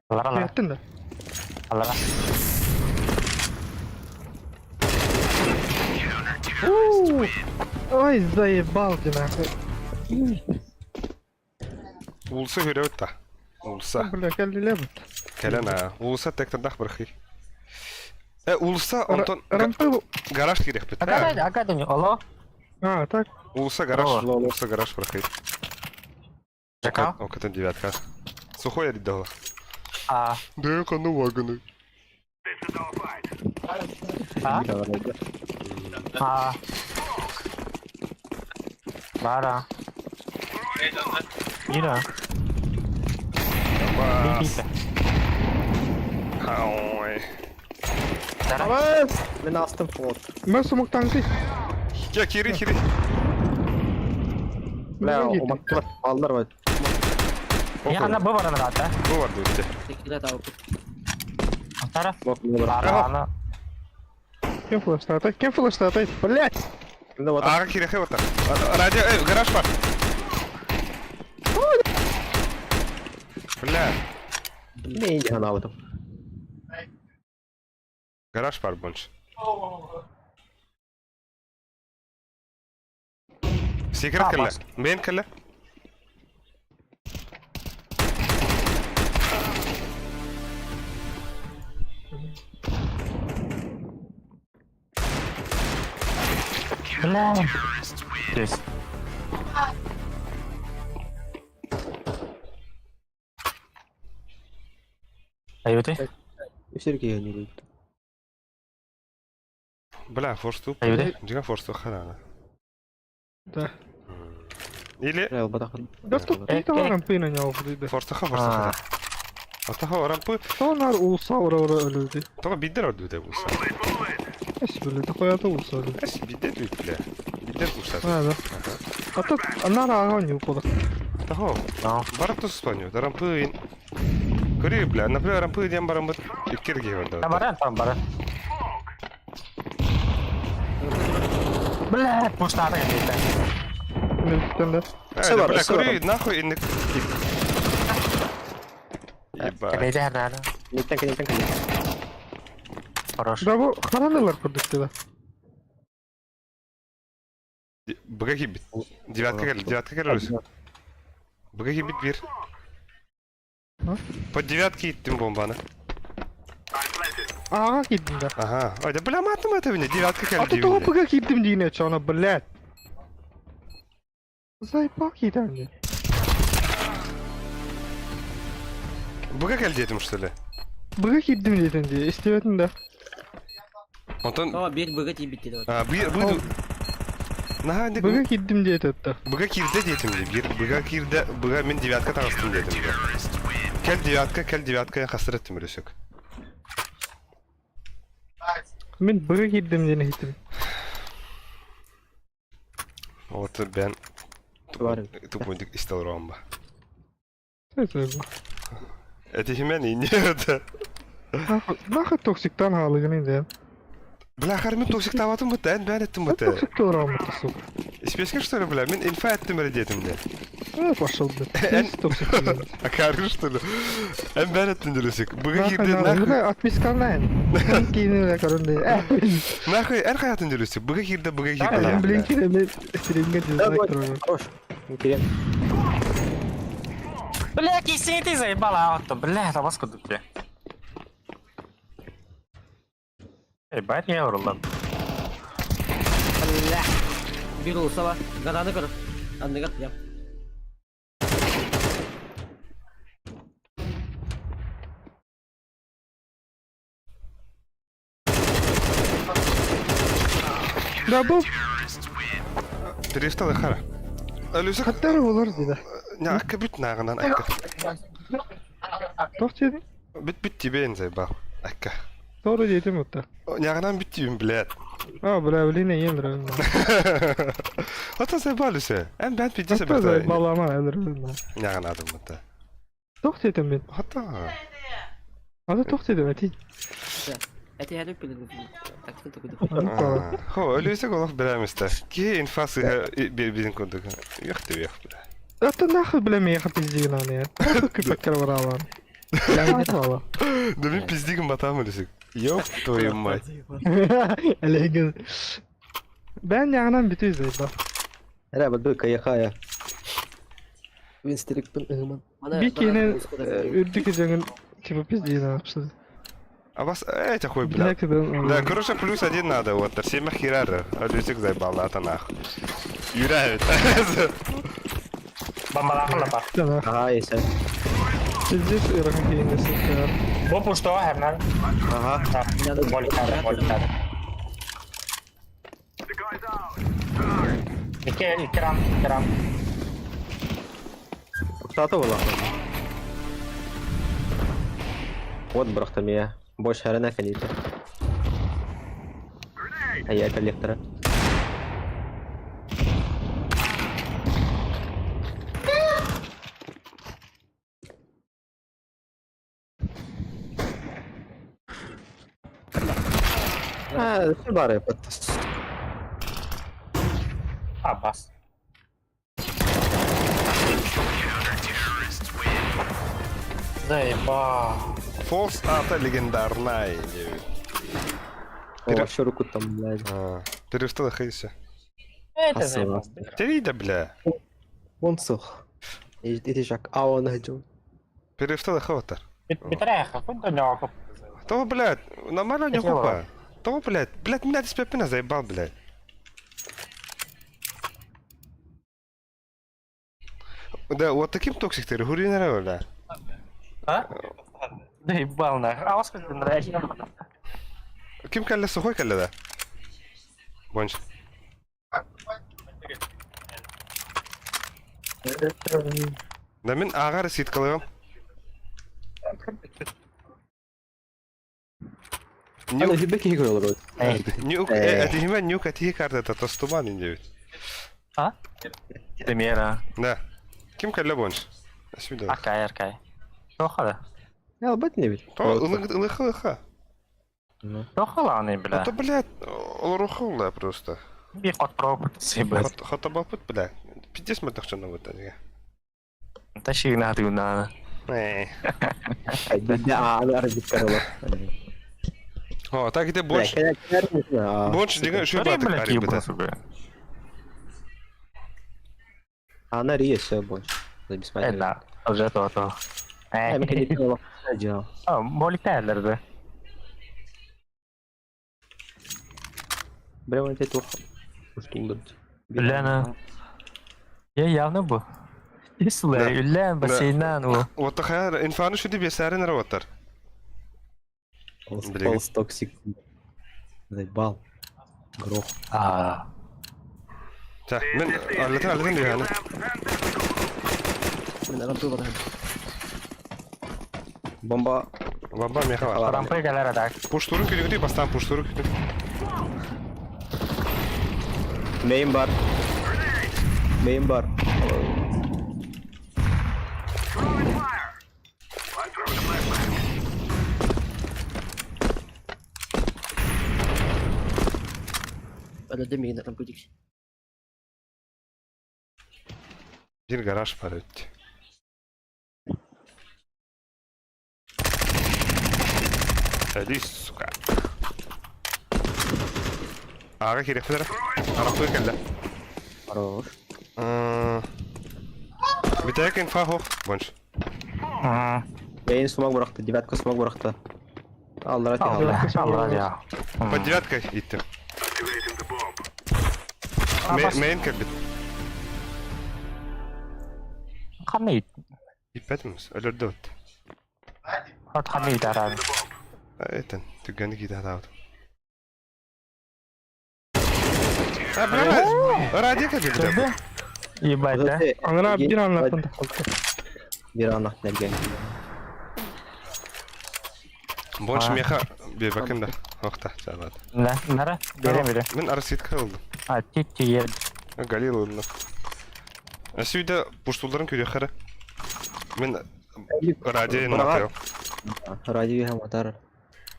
Alara. Yettin de. Alara. Ой, заебал ты нахуй. Улса хөрөт та. Улса. Бля, келди лебет. Келена. Улса тектен дах бирхи. Улса онтон Рампыл. гараж керек бит. Ага дönüyor. Alo. А, так. Улса гараж. О. Улса гараж бирхи. Чекал. Окатен девятка. Сухой ридала. Aa. Да, кану ваганы. This is all fight. Ha? Aa. Bara. Yine. Бас. Ой. Tamam. Ben astım fort. Ben smoke'tan kıy. Я Кири. Bля o maklar aldılar var. Yakında bu var zaten. Bu vardı işte. Tekiler tavuk. O taraf. Вот, мне брат. Arana. Кем флеш-то? Кем флеш-то? Блять! Ну вот, Ağa kireke otar. Radyo, garaj var. Bля, не иди на вот. garaj var bunç. Secret Tamam. kille. Main kille. Bля. Здесь. Ayuti. Все руки я не буду. Bля, force tup. Ayuti. Jiga force tup xana. Да. Или Правил батахан. Да тут Эй, это эй. рампы на него вроде. force xa force xa. Ataha rampı. Onlar ulsa ora öldü. Toga bidder öldü de bu. Eş böyle de koyata ulsa öldü. Es bidder büyük bile. Bidder bu sefer. Ha da. Hatta onlar ağa не упала. Taho. No. Барат спаню. Да rampı in. Көрі, бля, например, rampı diyen baran bıt. İkkirge vardı. Kabaran tam bara. Bля. Pustata gitu. Mümkün de. Бля, var, көрі, нахуй инник. Ебать. Kayaknya ada. Не так, не так. Хорош. Да bu karanlılar kurduk da. Bıga gibi. Девятка geldi. Девятка geldi orası. Bıga gibi bir. Ha? Под девятки gittim bombanı. Ağa gittim de. Ага. Ой, да бля, матом это мне. Девятка geldi. А то того пока gittim diye çana блядь. Zayıpak gidendi. Bıga geldi dedim что ли. Bıga gittim dedin diye istemedim de. Ondan... Ama bir bıgı gibi bitti de. Ha, bu... Naha ne? Bıga gittim diye dedi. Bıga kirde dedim de. Bir bıga kirde... Bıga men девятка tağыстım dedim de. Kel девяткaya kasır ettim öyle sök. Ben bıga gittim diye gittim. Вот ben... Var. Tupunduk istel romba. Neyse bu. Это hemen iniyordu. Naha toksikten halıgını diye. Бля, хармен токсик таватым быт, ben ettim bıt. Toksikte uğramakta su. İspesken что ли, бля, мен инфа ettim öyle dedim de. Ha başladı. Neyse toksikte. Akargı что ли? Ben ettim öyle sök. Bıga Naha kirde, naha. naha. Bıga atmiskan lan. Giyinirle karın diye. Naha, er hayatın öyle sök. Bıga kirde Ben ya. blinkine bir stringe Да, dizayn вот, duruyor. хорош. Интересно. Bля, кисень ты заебала авто. Бля, это вас куда-то. Ебать, я урылдан. Allah. Bir olsa var. Garanı kırıp. Anlıgat yap. Da bu Перестал хара. Öyle sök. katar olur dedi. Ne akka bit nağından akka. Tok dedi. Bit ben zayba. Akka. Doğru dedim hatta. Nağından bitti bled. Ha bula ne yenir. Hatta zayba lüse. Ben pidce Hatta sebep. da balama alır. Nağın adım hatta. Tok dedim ben. Hatta. Adı tok dedim eti. Eti her öpülür. Taktikten tokudu. Ho, öyle ise kolak bilemezler. Ki infası birbirini konduk. Yok da yok bile. Hatta naxı bilemeye kapizdiğin anı ya. Nasıl köpekler var alan. Lanet valla. Demin pizdiğin batağı mı lüsük? Yok toyum may. Elege. Ben yandan bitiyor zeyba. Ра, вот бы каяхая. Винстрикпен ığman. Bir kere ürdük eceğin tipi pizdiğin anı. А вас, такой, бля. Bilekten Да, короче, плюс один надо, вот, всем херары. А Люсик заебал, это нахуй. Юрает. Bambalakın apa? Sana. Ага, есть. Siz ırkın giyindesin ya. Bu pusto hernan. Ага. Bolitare. İki ram. Кто-то была. Вот брахтамия. Больше харена колите. А я коллектора. Все бар yapatız. Abbas. Заебал. Фолс ата легендарная. Вообще руку там, блядь. Перестала хайся. Это Asıl заебал. aslında. Ты да, бля. Он сох. Идишак. А он идет. Перестала хаватар. Битреха, хоть до него. То, блядь, нормально не Какие купа. То, блядь, меня ты спепина заебал, блядь. Да, вот таким токсик ты регулярно, бля. А? Заебал нахуй. А вас как нравится? Ким калле сухой калле да? Бонч. Да мен ага ресит кылыгам. Hadi hibbe ki olur o. Нюк, это не нюк, а тихий карта, это тостуман индивид. А? Демира. Да. Ким калле бонч? Асвидо. Аркай, аркай. Тохала. Ya bet ne bil. То лыха. Тохала они, бля. Это, блядь, лорухула просто. Bir kod property, блядь. Хата бапут, блядь. Пиздец мы так что на вот это. Тащи на тюна. Ya abi arabik karala. О, так где бонч. Бонч, дига, что Что, это блядь, карибы, да? ебанулся, бля? Ana riye все больше. Забисмайт. Да, уже то. Hem kedisi olan. Hadi. Moliterler be. Bravo te toch. Kuştuldum. Üllena. Ya явно bu. Isla, Да. Üllen baseynden o. Вот такая инфану что тебе сарен работар. Полс токсик. Заебал. Грох. Aa. Так, мен аллатан диганы. من أنا بضرب هذا. Bomba. Баба меха. Rampaya gelir adak. Пуштурун күйдү, бастан пуштурун күйдү. Main bar. Main bar. Throwing fire. I'm throwing a flashbang. أنا دمي هنا رمبوديك. Бир гараж бар өтті. Садись, сука. Ага, керек педер. Арапты келді. Хорош. Битек инфа хоқ. Бонш. Main sumak bıraktı. Девятка sumak bıraktı. Allah razı olsun. Allah ya. Под девяткой иттім. Activating the bomb. Мейн келді. Kamit. Иппетіміз, өлірді өтті. Hot kamit aran. Этен, түгені кейді адауды. Бля, радио келді. Şurada. Ебать, да? Аңына bir anlattın da. Bir anlat nergen. Бонш меха бебекімді. Оқта, жабады. Ne? Nere? Biri. Мен араситка қылдым. Ha, tip yer. Галил ұлыны. Әсүйді пуштулдарын көре қары. Мен радионы атайым. Radyo hem atar.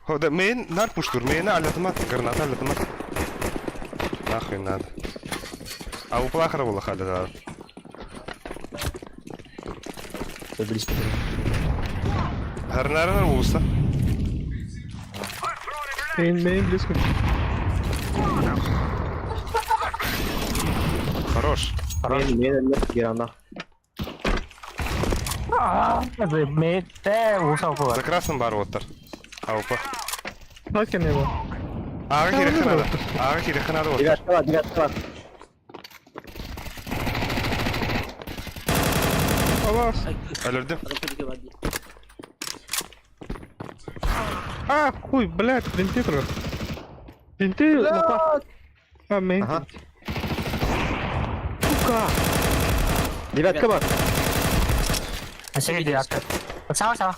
Хода, мен нар пуштур, мені алатымат, граната алатымат. Нахуй надо. А у плахара было хады да. Все близко. Гарнарынан улса. Beyin близко. Хорош. Main bir anda. Mete ушел За было. красным бар оттар. Аупа. Bak ya ne bu? Ага керек надо. Ага керек надо оттар. Девятка var. Allah. Өлірдім. رمبوديك بعدي. А, хуй, блядь, вентилятор. Вентиль, лопат. А, main. Aha. Сука. Девятка var. Aşağı gidiyor. Sağ.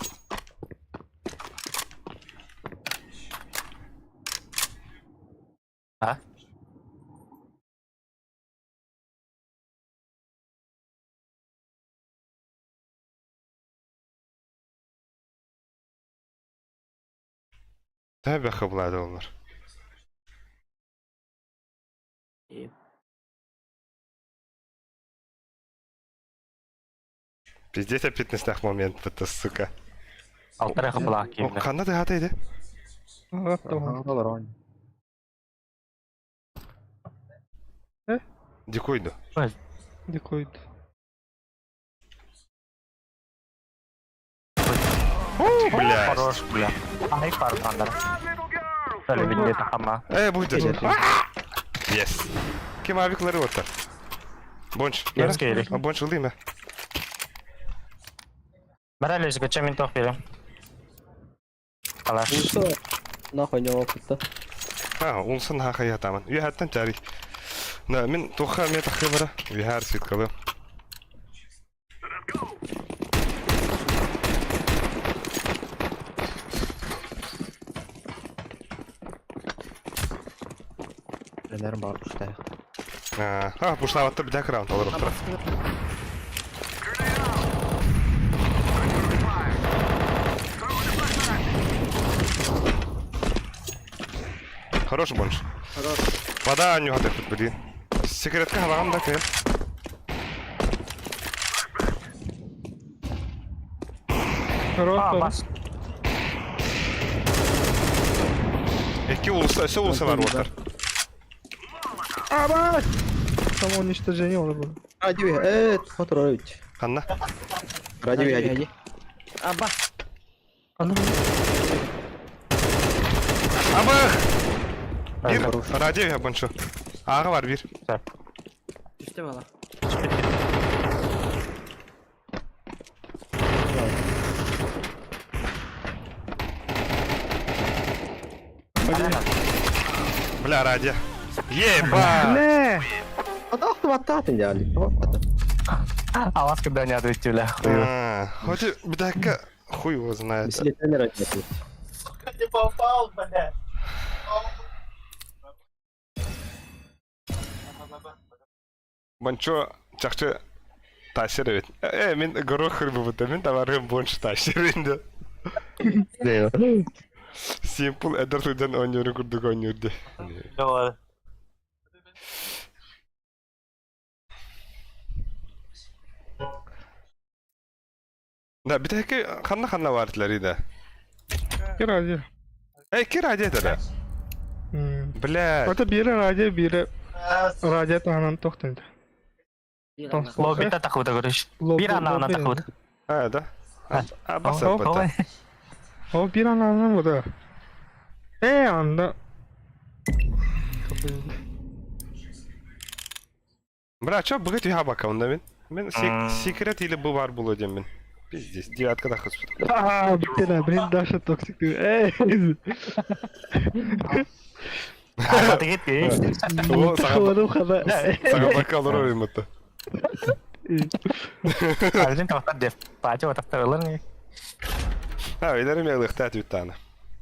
Ha? Tabii kabul onlar. Пиздец, аппетитный момент, это сука. Алтаря хапалак О, кимде. қанда да хатайды? Ага, tamam. Алар он. Дикойду. Не koydu. Блядь. Хорош, бля. Ай, пар пандара. Öyle bir de takama. Бuyду. Yes. Кем авиклары отта? Бонч. Yes, керек. Бонч ылдый ма? Бәрәле жігітше мен тоқ берем. Қалаш. Улса нахуй не опытта. Унсын хақай атамын. Үй хаттан чари. На, мен тоққа мен таққа бара. Үй хар свет калы. Нелерим бар ушта. Пушлаватты бір дәк раунд алыр отыра. Хороший Бонч. Вода не хватает, блин. Секретка хавагам да кел. Хорош. Бас. Эки улса, все улса var отыр. Aba! Там уничтожение olur bu. Радио, Фоторович. Қанна? Радио яди. Аба. Абах! Bir radyo ya Bonço. Ağa var bir. Düştü valla. Бля, радио. Еба! Ne? Автоматтатын yani. Аваз куда не ответили. Хоть bir dakika. Хуй его знает. Беслетный радио. Не попал, бля. Bonço çakçı taşır evet. Men gorok hırbı bu men tavarım Bonço taşır indi. Simple eder tudan oynuyorum kurduk oynuyordu. Doğru. Da bir dakika kanna vardılar da. Bir radyo. Ki radyo da. Bля. Hatta biri radyo, biri radyo tahanan toxtaydı. Lobby'de takıvda görüş. Bir anlamına takıvda. Ha da. Basar bata. O bir anlamda bu da. Anda. Bra, ço bugün ya bakalım da ben. Ben secret ile bu var bulacağım ben. Пиздец, девятка да хоспит. Bitti lan, benim daha çok toksik diyor. Hadi git git. O Havadım kadar. sana bakalım oyun mutlu. Harusnya kalau def, pacu otak terlalu nih. Ha, ilerim ya lıhtat bir tane.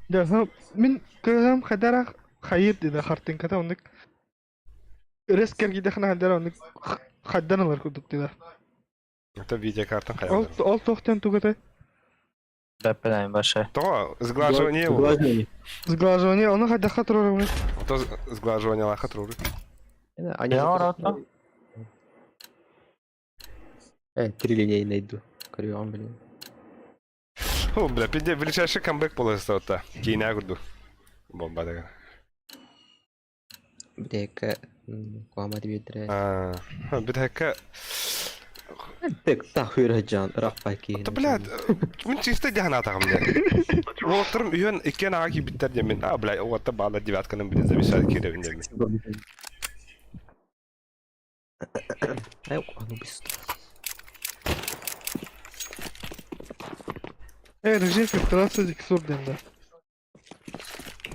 Ya sen, min kızım kadar hayır dedi, hartin kata ondik. Resker gidekna kadar ondik. Kaddan alır kuduk dedi. Это видео карта hayal. Ol toxtan tuğata. Bebeğin başı. То, сглаживание его. Zglazovanie, onu kadar katır olur. То сглаживание лаха труры. Они Ya orada. три линейные найду. Кривом, блин. О, бля, пиде, величайший камбэк полностью вот так. Кейна гурду. Бомба такая. Бдека. Куамад ветре. Bir dakika. Tek tahvir can. Rafaki. Да, блядь, мен чисто дяхна атағым да. Отырым үйен екен аға кибиттер демен. Блядь, оғатта бағла девятканың бірін зависады керевін демен. Ай, ну быстро. Rejim filtrası iksur dendi.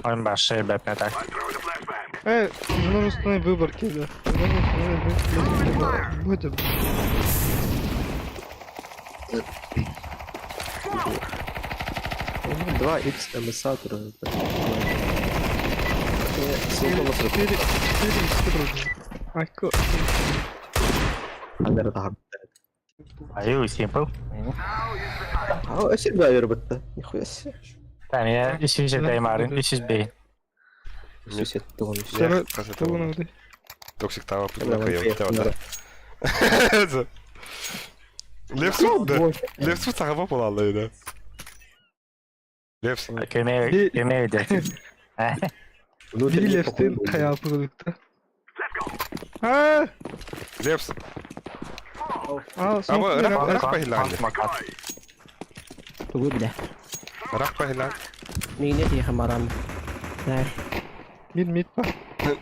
Oyun başı bebeğine tak. Множественный выбор кида. Будет. Два X эмиссатора. Четыре Айко. Камера daha. Ayo, simple. Eşit bir ayarı bitti. Nihuyası. Yani ya, işi şey daymarın, işi beyin. Süs etti onu. Sana bunu Токсик того Давай, прикольно. поехали. Левсу, да. Левсу сағаба болалы еді. Левс. Кемей деді. Biri Left'in hayatı kılıkta. Ha! Левс. Aa, Aba, smoke rak bahillan. Tunggu bile. Rak bahillan. Mingin dia kemarin. Nah, mid var.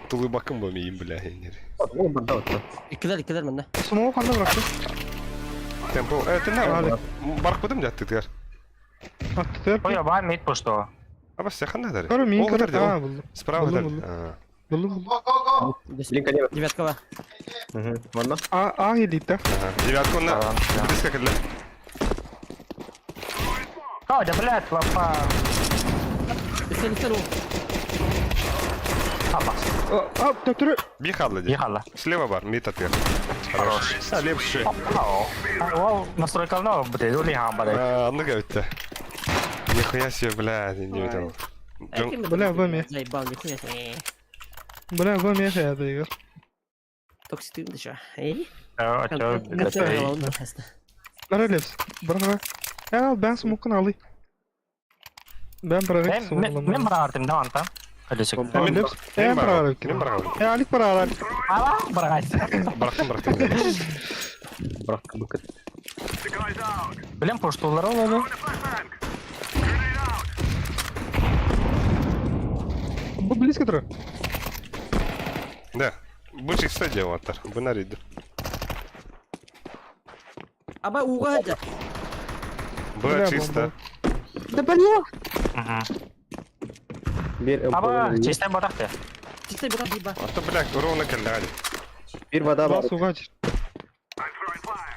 Tulu bakın bu miyim bile henüz. Oğlum burada otur. ikiler mana? Smoke handa bıraktı. Tempo. Ne Ali. var? Barkmadım jattı diğer. Attı der. Oh ya, ben mid pushto. Aba sen ne der? Sonra min kadar. Ha, Ha buldum. Справа Buldum, der. Buldum. Блин, конечно. Девятка var. Ладно. A geldi. Девятку на близко к Oh, udah belat, Bapak. Lütfen o. Apa? Aa, doktoru. Bir kaldı. Iya kalah. Слева бар, мид ответ. Хорош. А, левший. Oh. Wow, настройка ну, betul nih hamba deh. Anlık öttü. Нихуя себе, блядь, не видел. Бля, вами. Заебал, нихуя себе. Bana bu ne hayatı ya? Токсик ты что? Эй? Coba Bana Levs. Bırak. Ya ben smoke'un alayım. Ben bırakayım Ini smoke'un. berarti nonton. Ada sih. Levs. Ben bırakayım. Benim bırakalım. Ya alik bırak. Apa? Berarti. Bıraktım. Bıraktım bu kadar. Belum pushtular oldu. Bu близко duruyor. Да. Bu чисто деватор. Bu nerede? Aba uğra aja. Bu Бля, чисто. Да блин. Bir Apa? Sistem botak ya? Чисто берам биба. А то, блядь, ровно калали. bir vada var. Bas uğaç.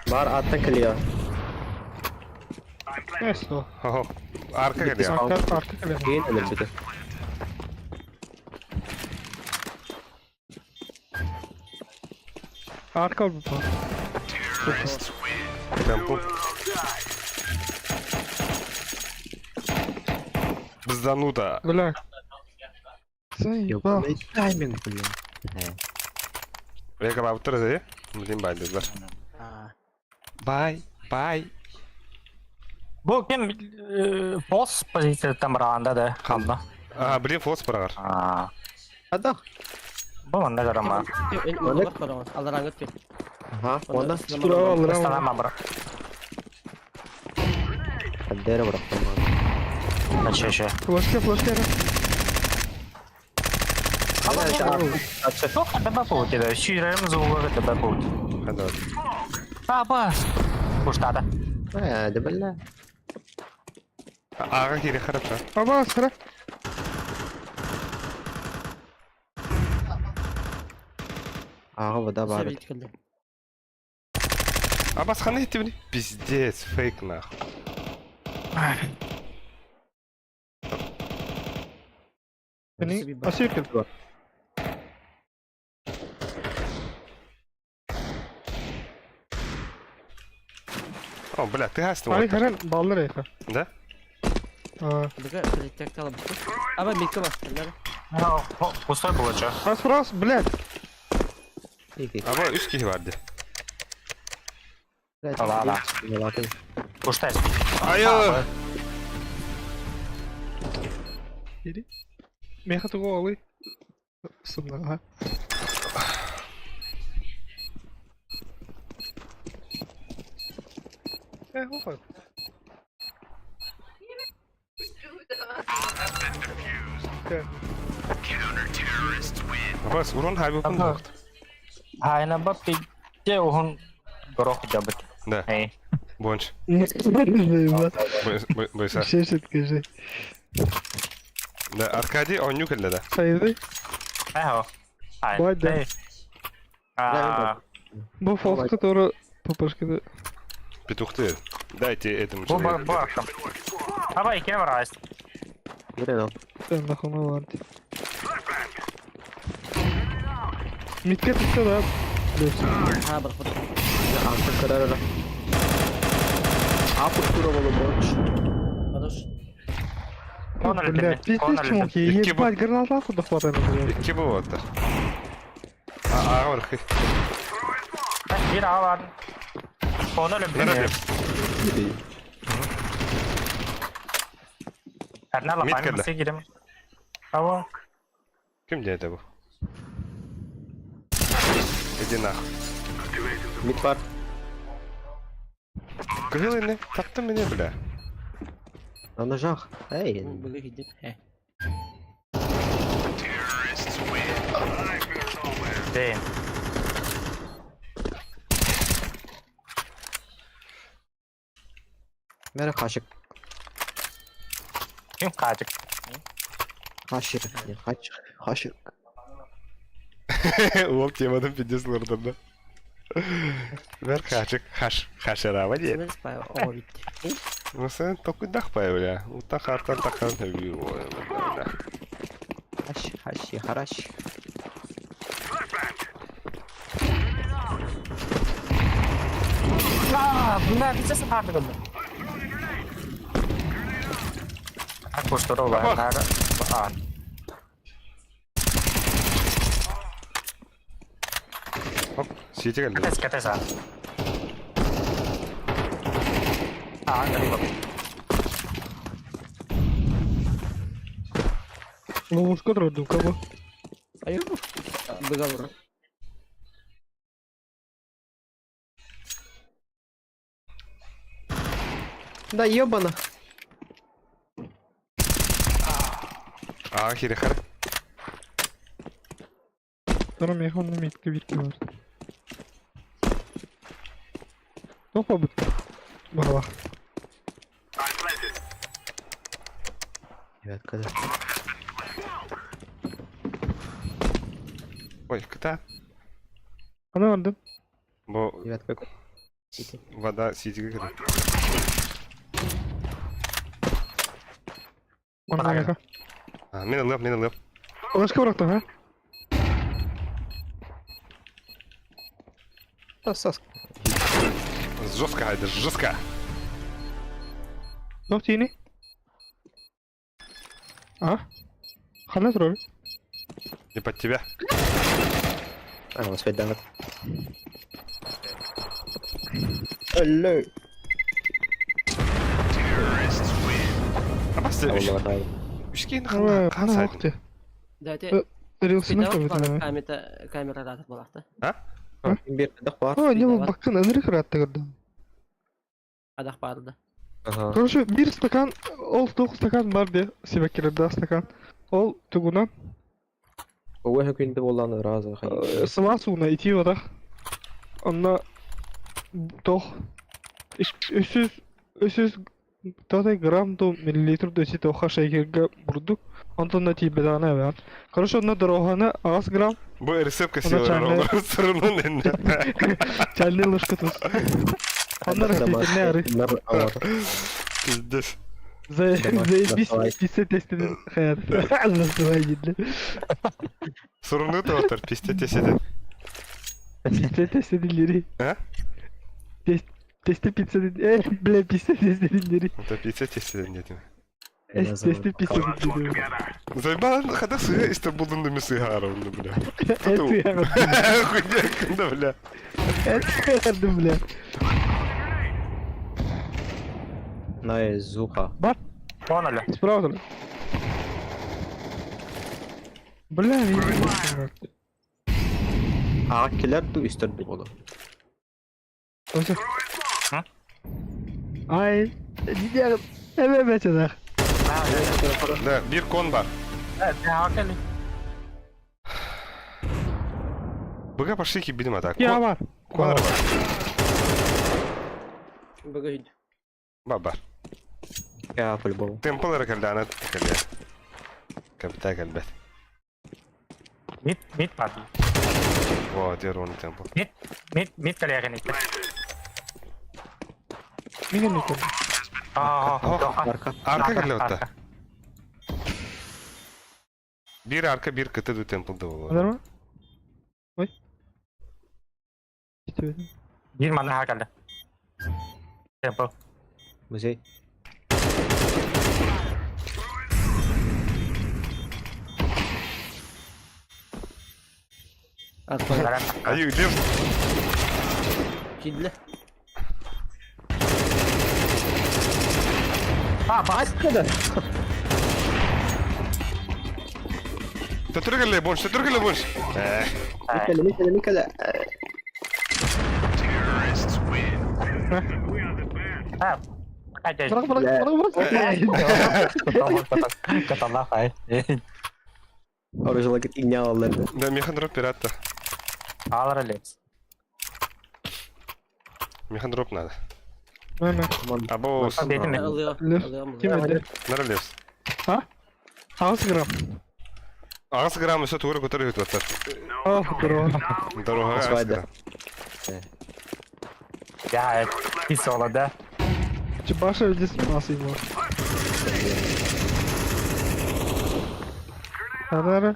Var attın kılıyor. Neyse o. Ho. Arka geliyor. Arka kalem. Giyin ölür bir de. Arka ol bu falan. Темпу. Бзданута. Bırak. Sen Yok. bak. Тайминг блин. Vega var bu ya. Bileyim bay dediler. Ah. Bay. Bu kim pos posisi temberanda deh. Hamba. Aha, bileyim Fos bırakır. Ah. Ada. Bu mana garama? Ini mau banget pada Allah rangut ke. Aha. Onda. Dur alır ama. Selama bro. Kaddere bıraktım abi. Şey. Flash. Çok ada bapak itu. Şiirlerimiz olur da bapak. Hadi hadi. Apa? Pushtada. Hadi bella. Ağa geri хорошо. Ama sıra. Ağa vada var. Sabit kaldı. Абас хана хити бни? Пиздец, фейк нахуй. Beni aşağı kıldı. О, бля, ты гастил. Ali her an balları yakar. Да? Aa. Burada kritik kaldı. Aba milka var. Пустой был что? Раз, блядь. İyi. Ama 3 kişi vardı. Ладно. Bakın. Пустой. Ayo. Geri. Mehatı go alayım. Sınır ha. Hoppa. Абас урон хайбы kun Ага. вакыт. Hayna bap pide ohun горох jabet. Да, Эй. бонч. Bir Бойса. şey скажи. Да, Аркадий, он нюкал да. Saydı. Эho. Ай. Вай, да. Эй. А, Bu falska doğru papашкada. Петух ты. Дайте этому bu человеку. baktım. Ama iki var rast. Buraya al. Ben nakona vardı. Mitke tutsa da. Ha bak bak. Altın kadar ara. Apur kuro bolu borç. Хорош. Конор Бля, летит. пиздец, Конор чуваки, летит. Iki bu- ебать, гранату да хватает, блядь. İki bu vardı. Ağa var ki. Bir daha var. Onu öyle Ne bilmiyorum. yapayım? Erner la Mid ben geldi. nasıl gireyim? Tamam. Kim dedi bu? Edin ah. Mid var. Kızıl ne? Taktın mı ne bile? Anlayacak. Hey. Bugün gidip he. Değil. Merhaba kaşık. Kim kaçık? Haşır. Haşır. Oğlum yemedim videosunu oradan da. Ver kaçık. Haşera var ya. Sınır spy o bitti. Nasıl tokundak pay öyle. Utan kartan takan tabii. Haraş. Bunlar bize sıkardı bunu. Koştur ola. Bak. Nerede? Aa. Hop, CT geldi. Kates ha. Aa, gari bak. Ловушка трудно, кого? Ayo. Договор. Да ёбана. Ağa kiri kar. Sonra meyhanlı mekte bir var. Topa bak. Bak. Evet kadar. Ой, kıta. Ana vardı. Bu Evet bak. vada CT'ye girdi. Ana yaka. Ha, men alıyorum. Başka bıraktın ha? Sas. Жестко, Хайдер, жестко. Yok yeni. А? Хана тролль. Не под тебя. А, свет давай. Алло. А басты, Vallahi. üçgen Хана kalsaydın. вақты. Дайте. Рилсына Видал, көбөтө. камера болакты. Ha? Bir kadar var. О, не был баккан ыныры кыратты кырды. Адак барды. Aha. Короче, бир стакан, ол 9 стакан бар де, себе кирди стакан. Ол тугунан O hükümde olan razı. сыма сууна ити вадах. Онна тох 300 тодай грамм до миллилитр до сито хашайгерге бурдук. Онтон на тибе дана бер. Короче, онна дорогана 10 грамм Bu resepka Ona siyorlar çarpı- onun sorunun önüne. чайный ложка туз. Онна растительный ары. Пиздец. Заебись, давай. писать тестиден hayat. Называй гидли. Sorunu da otur, piste tesede. Писать тестиденleri. Ha? Тесте пиццаден. Бля, писать тестиденleri. Bu da piste tesede dedim. Тесте пиццаденleri. Zayban kada sığ İstanbul'un da mı sığ onu bile. Это я гордым. Хуйня кunda bile. Это я гордым, бля. Nay zuha. Son öyle. Справа. Бля, я не знаю. Akiler tu üstün bir olur. Слушай. А? Ай, дидя, evet çadak. Da bir kon var. Evet, hakeli. Bıga пошли ki bilim atak. Ya var. Kon var. Богохид. Baba. Ya по-любому. Temple rekaldana kalya. Kapita kalbet. Mid party. Wow, diğer onu temple. Mid kaliya kan ito. Mingen mi konu? Arka. Arka kalya hatta. Bir arka bir kıta du temple'da olur. Adar mı? Oy. İşte böyle. Bir mana hakeli. Temple. Müzik. Atma. Аю, left. Kidli. Tetürgele bonus, tetürgele bonus. Mikele. Terrorists win. Ha. Aja. Bırak. Kata kay. Oraya git inya alırlar. Да, механ дроп пирата. Alır Alex. Механ дроп надо. Aynen. Abo, Dedim mi? Alıyor. Left. Alıyorum Kim bunu. ödedi? nere left? Ha? Ağız gram. Ағыс грамм өсі туғыры көтері өтіп Ah, gram. Дорога ағыс Свайда. грамм. Ya pis oladı. Başa ödesin nasıl var? Kadar.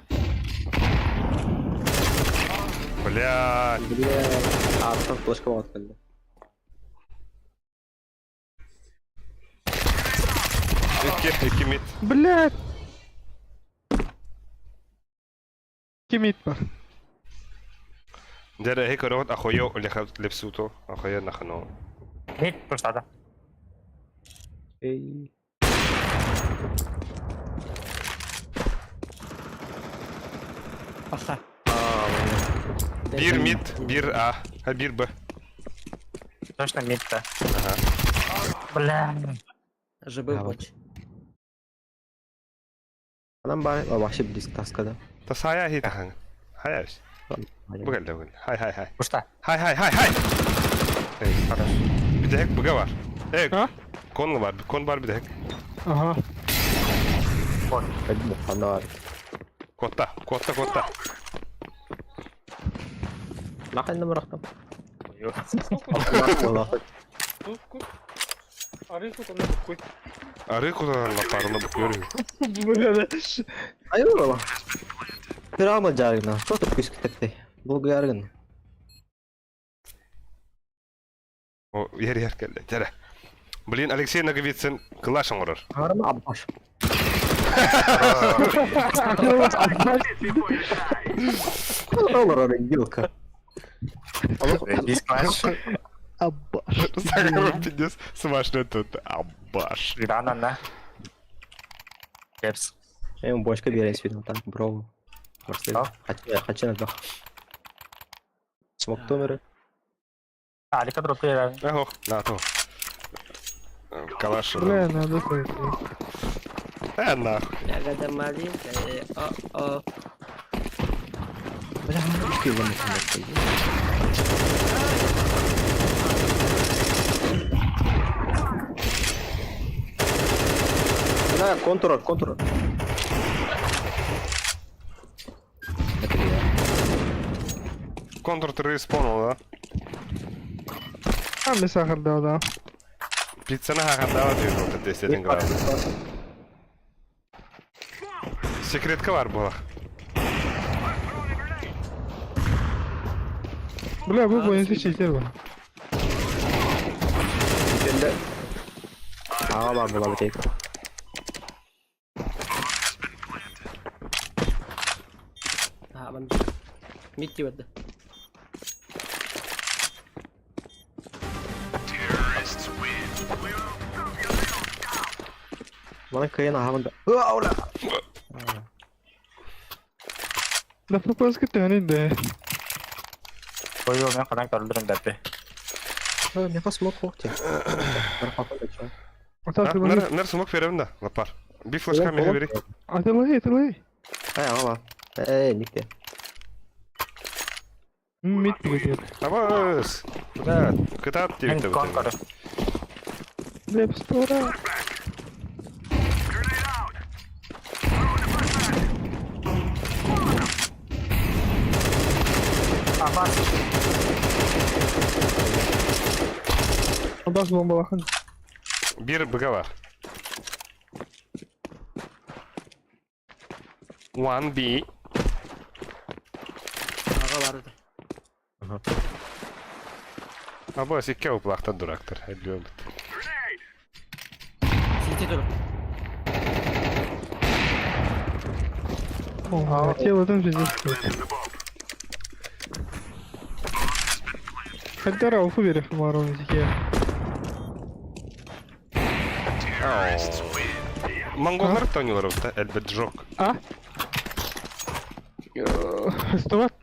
Блядь. Артtan flash kova atıldı. İki mid. Блядь. Kim it var? Дәрі әйкі рауат ақойо лепсуто. Ақойо нақыно. Hiç tuşladı. Ey. Aha. Bir mid, bir A. Ha bir B. Точно мид-то. Ага. Бля. ЖБ Ya bak. боч. Adam bari vahşi bir disk taskada. Та сая хит ахан. Хай авш. Бұгал да бұгал. Хай. Пушта. Хай. Ey, хорош. Bir de hek buga var. Ha? Kon var. Kon var bir de hek. Aha. Hadi bu fanda var. Kotta. Nakın da bıraktım. Arayı kutuğuna koy. Arı kutudan laplarına bakıyorum. Böyle. Hayır baba. Bir alma jargına. Çok da küskü tekte. Bu yargın. O yer geldi. Tere. Блин, Алексей Наговицын клашын ұрыр. Harama abbaş. Olur oraya yılka. Дисклаш. Abba. Сагаров пиздец смачно тут. Аббаш. Рано на. Кепс. Benim başka bir yere istiyorum. Tamam bro. Tamam. Kaçına bak. Smokta mı? Алика дропты я. Ого, на то. Калаш. Bля, надо koyayım. Нахуй. Я гадаю маленькая. О-о. Bля, hiç yıllamı Bля, kontrol. Контур ты респонул, да? Tam misafir daha da. Pizzana haqında diyor orada desteğin var. Sekretka var bu. Bля, bu boyunca çeker bana. Şimdi Ağa var bula bir tek. Tamam. Mid diyordu. Terrorists win. Bana kayın ağamında. Ola. Lafı pas que tane de. Koyu olmayan kadar öldürün dedi. Nefes smoke yok ya. Atar tıbını. Нер смог веревна, лапар. Bir flash камера biri. Atılay. He ama. Nikte. Mid gidiyor. Авас. Да, кыта En тебе. konkoru. Lep spora. Aman. Bas bomba bakın. Bir bıga var. 1B. Ağa vardı. Або сикке уплахта дурактар. Любит. City dur. Oha, çevirdim sizi. Хаддара уфу бере марон зике. Монголдар тоонуолар да элбет жок. А? Хыстоват.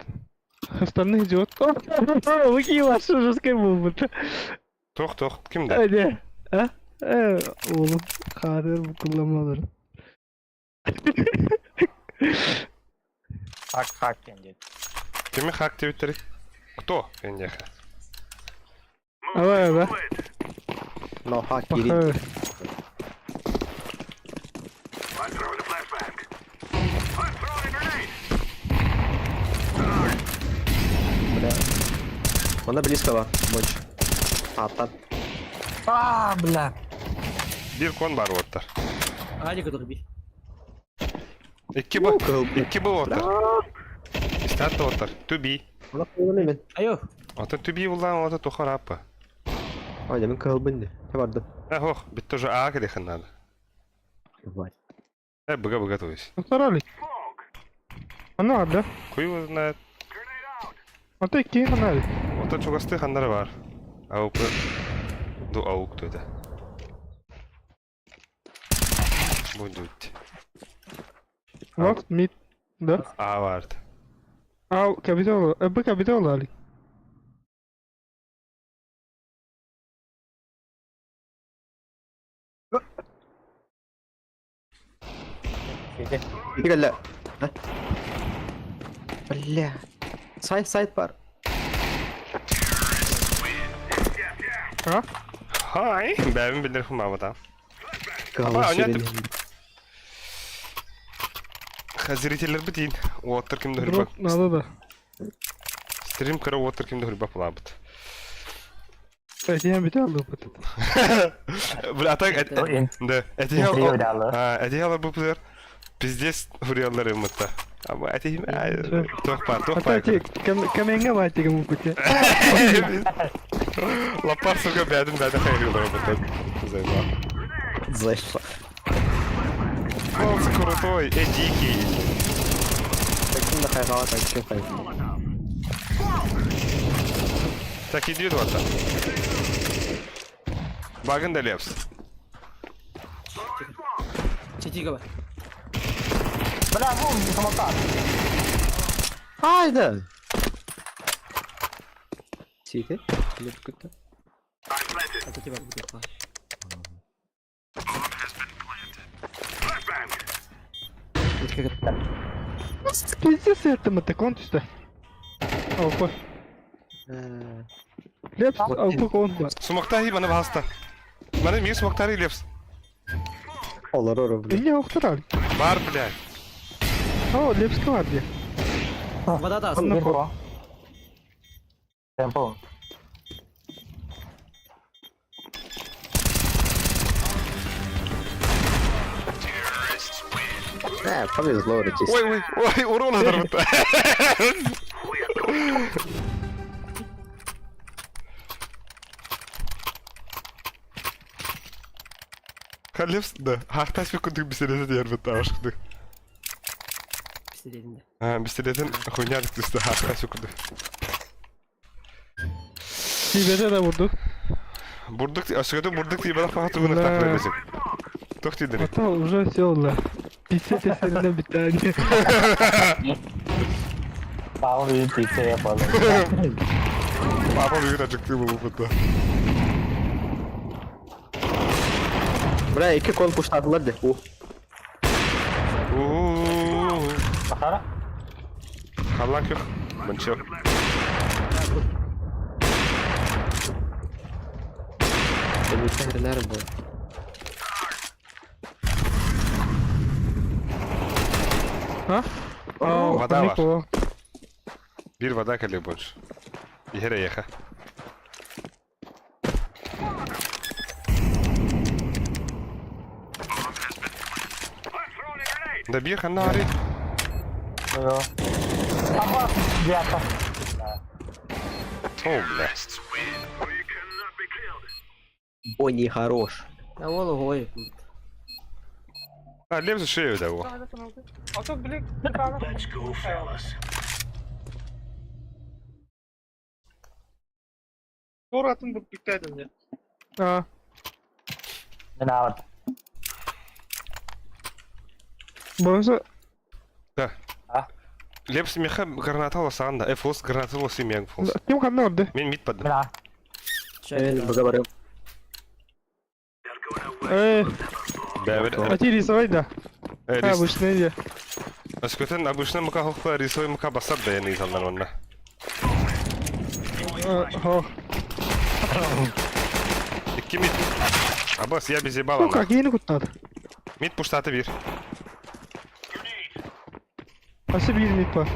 Хыстанны идиот. Лыки лашы жескай болбут. Тох, кимде? Әне. А? Oğlum. Kader bu kullanmaları. Хак кенде. Кими хак твиттери? Кто? Энеха. Ава. Но хак кири. Паха. I'm throwing a flashbang. I'm throwing a grenade. Бля. Она близко var. Больше. Аттан. Бля. Bir kon var orta. Hadi kadar bir. İki bu orta. İstat orta. Tubi. Ona kılbın hemen. Ayo. Ota tubi ulan ota tohar apa. Haydi ben kılbın de. Ne vardı? Hoh, bitti уже A kedi xanada. Var. Быга то есть. Старали. Ana vardı. Хуй его знает. Ata iki hanari. Ota çok astı xanları var. Avuk. Du avuk dedi. Bu dut. Bak mid. Da. A vardı. Aa kapital. Bu kapital ali. Bir gel. Бля. Сайт var. Ha? Hay, ben bilirim ama da. Kavga Aa, süreli. Зрителер битин. Уоттер кимде хурбак. Drop nada da. Стрим кара уоттер кимде хурбак лабыт. Әтең бите алды bu. Бля, так Ин. да. Интервью дало. Әтең bu пузер. Пиздец хуриялар эмитта. Ama әтең тох пар. Ата тек каменге var тек bu kutu. Лапар сука бәдин хайрылар бутат. Займа. Зайшла. Он крутой, дикий. Таким да хайгала, так все хайгала. Так иди вот. Багын да лепс. Çetiğe var. Бля, ну, не самокат. Haydi. Сиди. Ne çıktı? Çetiğe var bu da. Pizza ettim ata kont üstte. Avuk. Leps avuk kont var. Sumaqtahi bana hasta. Bana mir sumaqtari lепс. Olur olur. İyi avuklar ali. Var блядь. O leps var diye. Вода da aslında. Темпо. Темпо. Повезло, речись. Ой, урон оторвата. Kallips da. Haktaş bir kunduk bisilesi diğer bitti aşkıdık. İstediğinde. Ha, bisiletin huynadık üstü haktaş bir kunduk. Sibede de vurdu. Бурдук, aşağıda burдuk diye bana fakat bunu takip edecek. Tok değil. Ata уже все oldu. Pizza testlerinden bir tane. Tahu di PC yapalım. Papa büyük acıktı bu burada. Bra iki kol puşladılar de. Bakara. Kallan yok. Ben çok. Benim sehirler bu. Ha? Вода var. Niko. Bir вода kalıyor boş. Yere yaka. Da bir kanna var. Yo. Apa di atas. Oh bля. Ой, не хорош. Ya oğlum oy. Ha levz şey öde o. Let's go, fellas. Doğru atın bu bittiydin ya. Ha. Men avat. Boyunsa Да. А? Лепс меха граната аласаганда. Фос граната аласы мен фос. kim kandı orada? Мен мид паддым. Men a. Ben baga barıyorum. Бәбір. Ати рисовайда. Ha bu Рис. iş neydi? Аскөтен обычно мыка хохла рисой мыка басар да яны изандан онна. Ha. Икки мид. Абас, я без O ебала. kakini kutladı. Мид пуштаты бир. Nasıl bir mit var?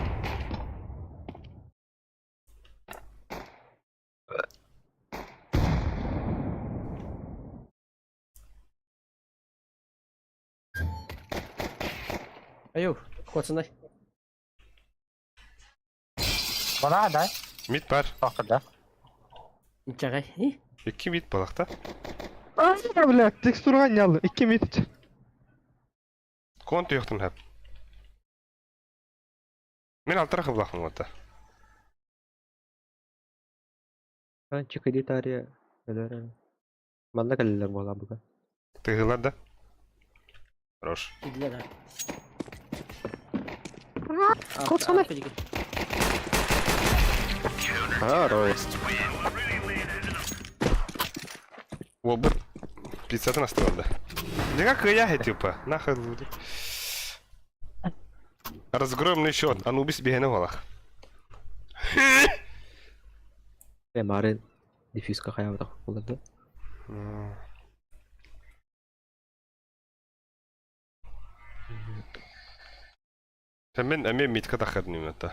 Аю, қуатсындай. Bana da. Мид бар. Toqtada. Ничағай. Икки мид балакта. Aa блядь, tekstürü yanlı. 2 mit. Кон туяқтын хап. Мен алтырақ бұлақпын отта. Ben çıkıydı tarihe. Neler? Bana gelirler valla bugün. Тыгылар да. Хорош. Идлер. Қуатсындай. Ha, rost. Ол бір пиццатын астывалды. Нега кыя типа. Нахуй. Разгромный на счет. Анубис бегene valak. Kemarin diffuse ka kaya tak kullandı. Sen ben emin mitka takardın yumurta.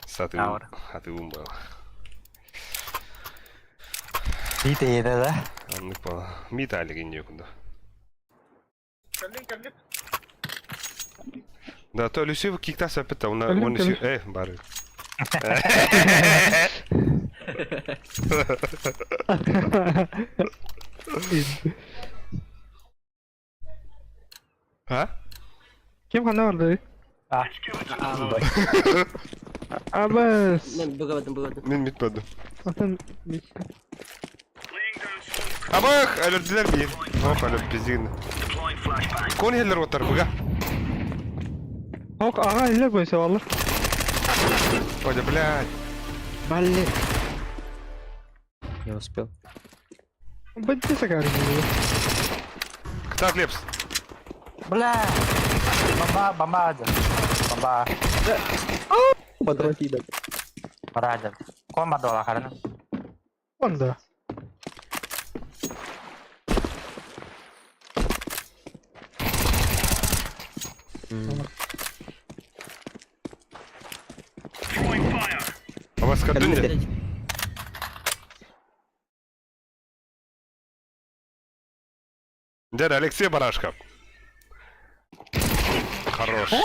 Satı Doğru. hadi bala. Bir de de. Anlık bala. Mit aligin yokunda. Да, то Люсив кикта се пита, он си... Бары. Ha? Kim kandı orada? Ah. Abas. Мен бүгәдім. Мен мит паддым. Atın mit. Абах, әлірділер бейін. Оқ, әлір пиздігінді. Deploying flashbang. Кон елдер отар бұға. Hok ağa eller koysa valla. Ой, да, блядь. Блин. Не успел. Бадди сагарин. Ктат лепс. Bla. Bamba aja. Bamba. Padron tidak. Para aja. Kok madola karena. Onda. Throwing fire. Абас кадын де. Дядя Алексей Барашков. Хорош. We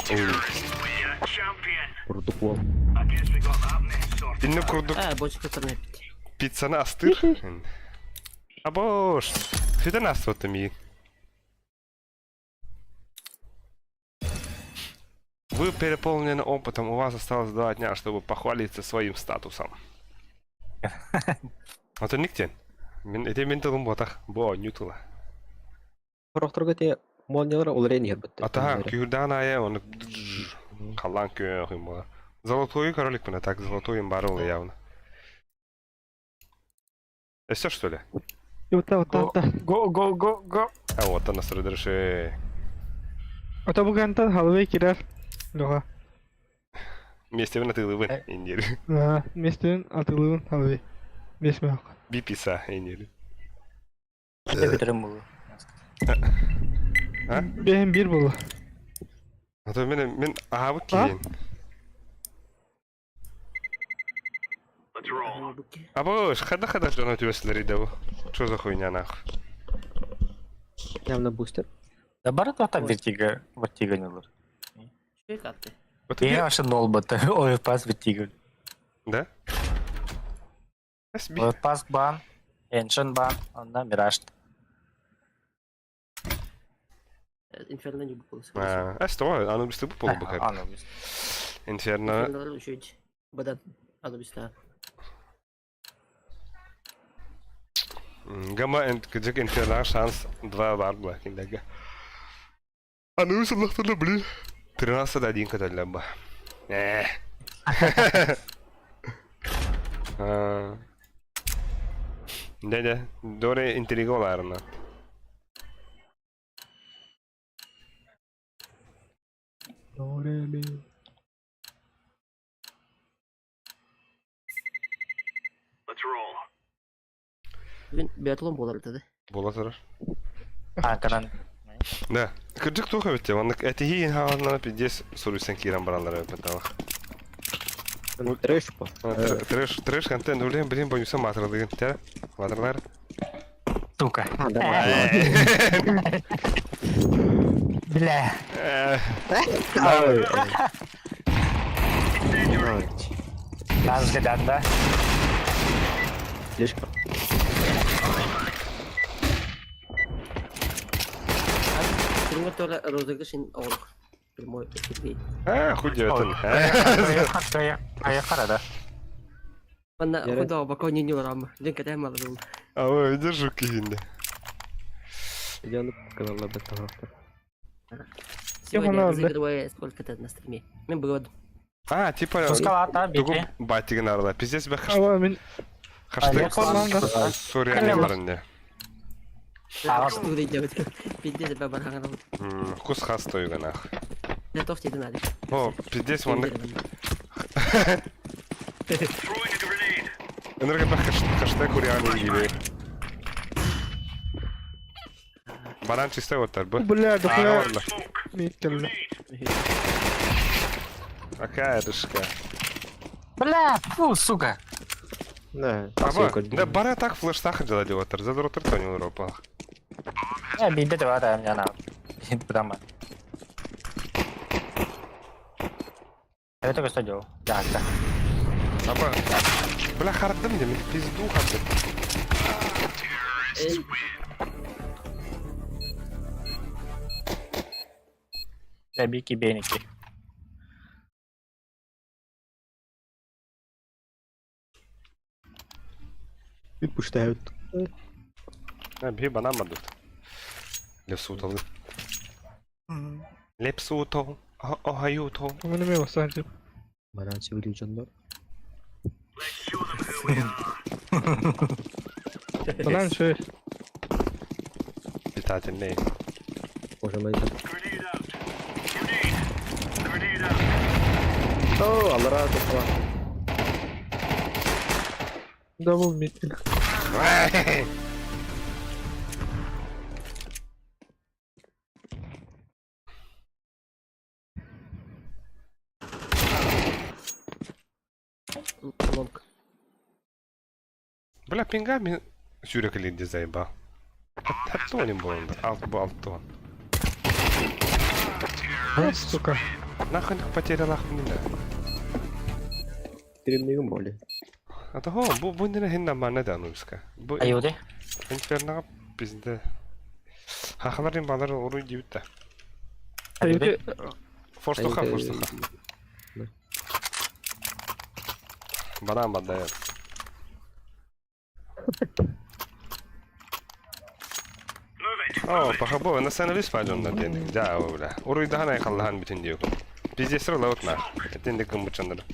are champion. Vurduk wall. I guess we got that mess sorted. Dinle kurduk. Бочка тұрмай бітті. Pizzanı astır. Aboş. Fiden astırdım iyi. Вы переполнены опытом, у вас осталось 2 дня, чтобы похвалиться своим статусом. А то никтен. Мен тылым ботақ. Бо, нютыла. Құрақтырға те молниялар ол рейн ербітті. Атаға, күйірдан ая, оны қалан күйен қойым бола. Золотой королик міне, так, золотой им барыл явно. Все, что ли? Вот. Go. А вот она средреши. Ota bu kantan halvaya girer. Loğa. Вместе на тылы вы, инер. Ha, mesleğin atılığın halvaya. Besme yok. Bir pizza, inir. Hadi bitirin bu. Benim bir bulu. А то мен аhabı кейін. Let's roll. Aboş, kada жана тюеслери да bu. Что за хуйня нахуй? Явно бустер. Да бары тоқтап вертига не olur. Şey kattı. Вот Ең тебе, ашы нол быты. Ой, пас вертига. да? Эсби. Ой, пас бан. Ancient ban. Ondan Mirage. Inferno не буквался. Эсто, оно без тобой полубыка. Anladım. Инферно. Inferno üçüncü. Badan Anubis'ta. Gama küçük internet şans 2 var bu kindagi. Anu sallahtarla bilin. 13 kadar lamba. Ne doğru intriga olarına. Let's roll. Bugün biatlon bolar dedi. Bola tarar. Arkadan. Ne? Küçük tuğ evet ya. Anlık etihi havanlara pidjes soruyorsan kiran baranlara yapmadan. Треш по. Треш контент улем блин боюся матралыгын. Те? Матралар. Сука. Давай. Бля. Lazım giden de. Флешка. Kırmızı tola rozakta şimdi oğluk. Primoy tekniği. Худетон. Hayır, Bana Yere- kuda bakonyu nyoram. Dün kadar malum. А вы держу киинде. Идем канал об этом. Сегодня надо. разыгрываю сколько-то на стриме. Мен брод. А, типа Пусковато, дугу беги. батигин арла. Пиздец бе Ава мен хаштаг Ага. Сурияне барынде. Что ты делаешь? Пиздец, баба хангал. Вкус хас тойган ах. Я то тебе надо. О, пиздец мандык. Throwing a grenade. Энерге бе хаштаг урияне gibi. Баран чистой оттар бу. бля, да бля, Smoke. миттелле. Какая дышка. Бля, фу, сука. Да. Аба, да бара так флештах делали оттар. За дуротар тонил Европа. Ya binde de var ya yana. Buradan bak. Evet o jauh. Jaga. Аба, бля хардым де, мен пизду хардым. Tabii ki benimki. Выпускают. Bir bana mı dur? Lepsuto. Lepsuto. Ohayuto. Önüme bas sadece. Bana çeviriyorlar. Falan şey. Bir tatil ne? Koşamayız. Grenade out. Grenade. Grenade out. Oo, Allah razı olsun. Double mittel. Long. Bля pingami sürekli dizayba. Hatta onun bu onda. Bu alt ton. Сука. Нахуй потеряла меня. Тримнигim более. Это хо, bu ne hinna mana da anuska. Bu Ayo deh. inferna bizde. Hakların baları oru gibi. Hayır. Forsto ha, forsto ha. Bana bada ya. Move it. Oh, pahabo, na sana bis fajon da den. Ja, wala. Oru da hana yakalhan bütün diyor. Biz yesir lautna. Etin de kumbuçandır.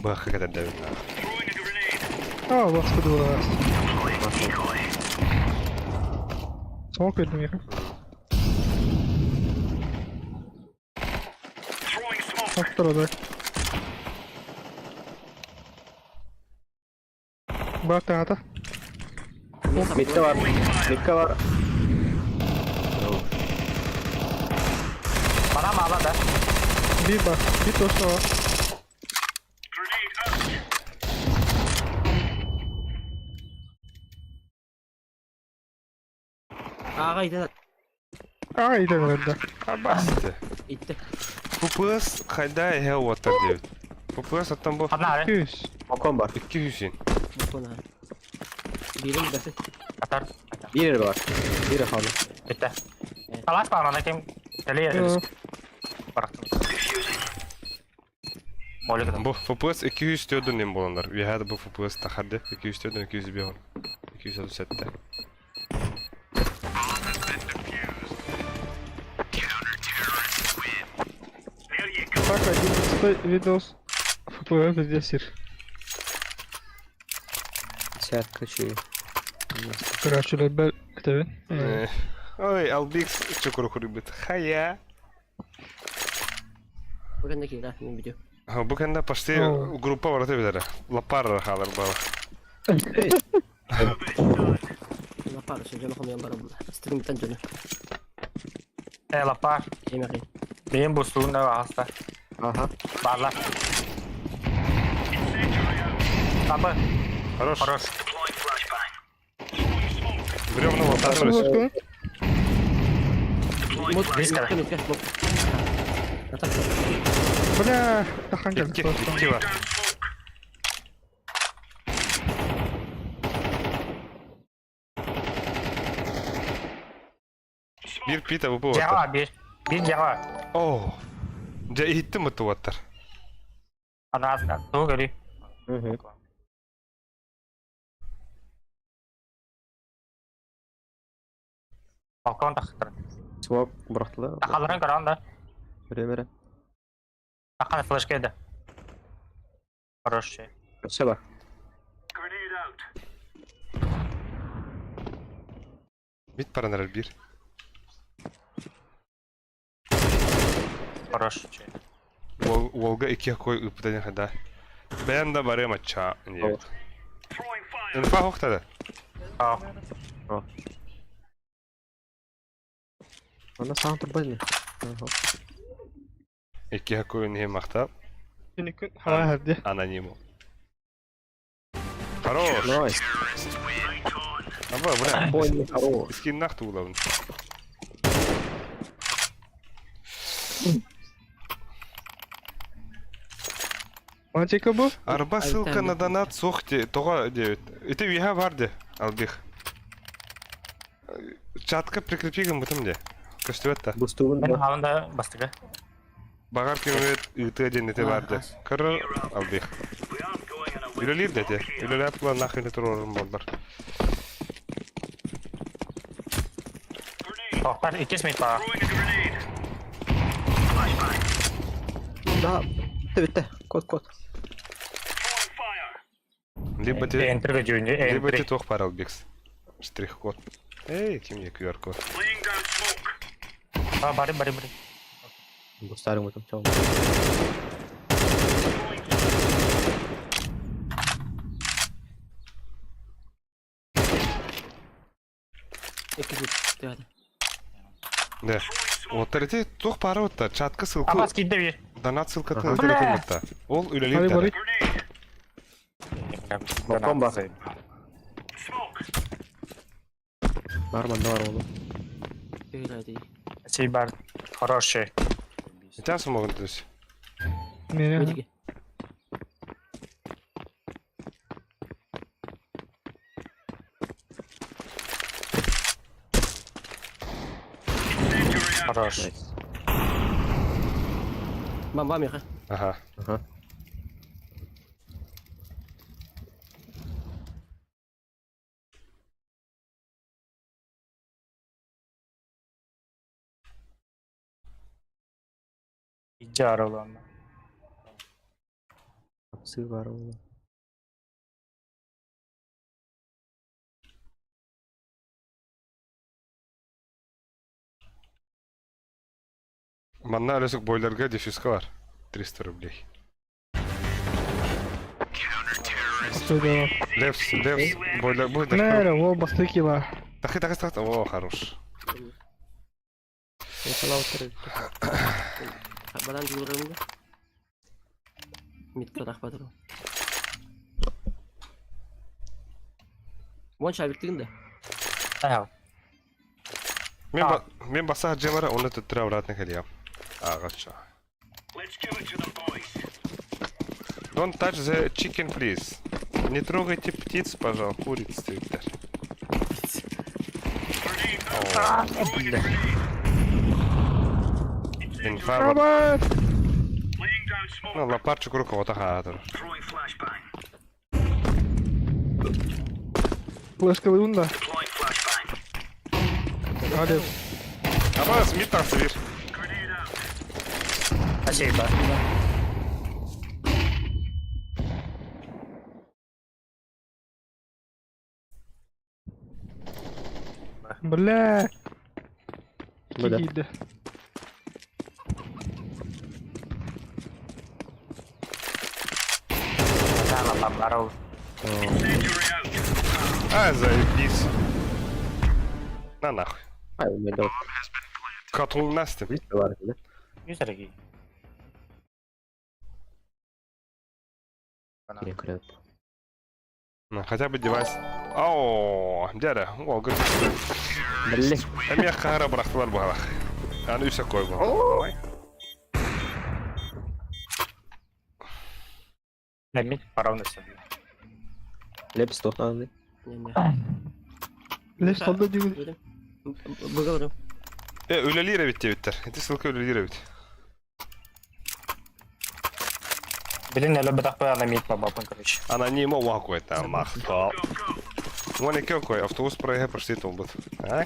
Bak kadar da. Throwing a grenade. Aa bastı duvara. Smoke verdim ya. Throwing smoke. Hakklar olarak. Bak tahta. Mitte var. Mitte var. Bana mı ala da? Bir bak. Bir tosta var. Grenade out. Ağa gidelim. Aa iyi de herhalde. Bastı. Gitti. Bu pus kayda he water diyor. Bu pus atan bu. Pernah ada? 200. Balkon var. 200'in. Bu konu. Birim gidesi. Atar. Bir yeri var. Biri kaldı. Bitti. Kelas pak mana kim? Kali ya. Aa, Bıraktım. Boleh ketemu. Bu FPS 200 diyordun nem bulanlar. Bir hada bu FPS tahaddi 200 diyordun 201. 237. Так, 11 видос. ФПВ везде сир. Десятка чей. Короче, ребят, это Ой, Албикс чукуру хурибит. Хая. Bugün de kira min video. Bu kanda почти О. группа var öte bir Lapar halar baba. La para şey canım yan bara bulla. Stream tan canım. La Paz. Yemek yiyin. Benim bu suyun da hasta. Aha. Valla. Abi. Хорош. Хорош. Deploying flashbang. Бревно вот Что так. такое? Deploying Mut Risk mut mut mut. Atak. Бля, тахан geldi. İki, просто. iki var. Bir pita bu bu. Jawa bir. Bir Jawa. Oh. Ja itti mi tuvattar? Anasını. Tuh gari. Hı hı. Balkon taktır. Smoke bıraktılar. Takalların karanda. Bire. Takan flash geldi. Хорош şey. Все бар. grenade out. Bit paranlar bir. Хорош şey. Volga ikiye koy ıpıdan kadar. Ben de baraya maça. Throwing fire. İnfa hoktada. Aa. Она сам турбазный. İkiye koy niye maktab. Şimdi ha hadi. Anonimo. Хорош. Найс. Right on. Ama bu ne? Больно хорош. Eski nacht ulan. Мальчика был? Araba ссылка на донат сохти. Тога 9. Это виха vardı. Aldık. Çatka прикрепи гам бутым де. Көстөбетта. Бустуын Ben бар. havanda bastık. Багар кемет ытı денете vardı. Кыры aldık. We aren't going on a win. Üleliyip dedi. Üleliyip kullan nahine turorun bollar. Grenade. Toklar 2 smith var. Throwing a grenade. Flashbang. Да. Bitti. Kod. Throwing fire. Либо ты... Enter geçiyor. Либо ты Enter. тох парал бикс. Штрих-код. Эй, kim не QR-код. Laying down smoke. Aa bari. Bu старый мой там чел. İki bit. Hadi. Да. Вот эти тох пара вот та. Чатка ссылку. Ama skidde bir. Донат ссылка Ага. телефон вот та. Ол üleliyip Hadi dedi. barı. Grenade. Bomba. Smoke. Var mı? Ne var oğlum? Öyle hadi. Şey var. Хорош şey. Bir tane smoke ötesi. Mene. Mediki. Хорош. Bam yaka. Aha. Aha. İcar olan. Kapısı var oğlum. Manna ölesik boylarga defiska var. 300 рублей. Стой, давай. Левс, бойлер, bu da. Нера, во, бастыки var. Такы, о, хорош. Yakala oturur. Badan diyorum da. Mid kadak patron. One shot bittin de. Evet. Мен баса хаджамара, оны тұттыра обратно ходил. Ағаша. Let's give it to the boys. Don't touch the chicken, please. Не трогайте птиц, пожалуйста, куриц, твиттер. Grenade out. Throwing a grenade. Инфа, Aman! Laying down smoke. ну, лапарчик руку вот ага, Throwing flashbang. Flaşkalıyım da. Deploying flashbang. Hadi. Abbas mid taksi bir. Grenade out. Ha şey var. Bля. Böyle. Giydi. Sen adamlar ol. Incendiary out. А, заебись. На нахуй. Hayır, medal. Katıl nasıl? Bir de var böyle. Güzel giy. Yine kırıp. Хотя бы девайс. Ау, дядя, о, good. Belli. Hem ya kahra bıraktılar bu hava. Yani üse koy bu. Vay. Lemmi paranı istedim. Leps tohlandı. Leş solda değil. Buga vurdum. Öyle lira bitti bitter. Eti sılka öyle lira bitti. Bilin neler bir dakika yana miyit babapın kırış. Анонимо вакуй там, махтал. Вон и какой, автобус проехал, пошли толбут. А?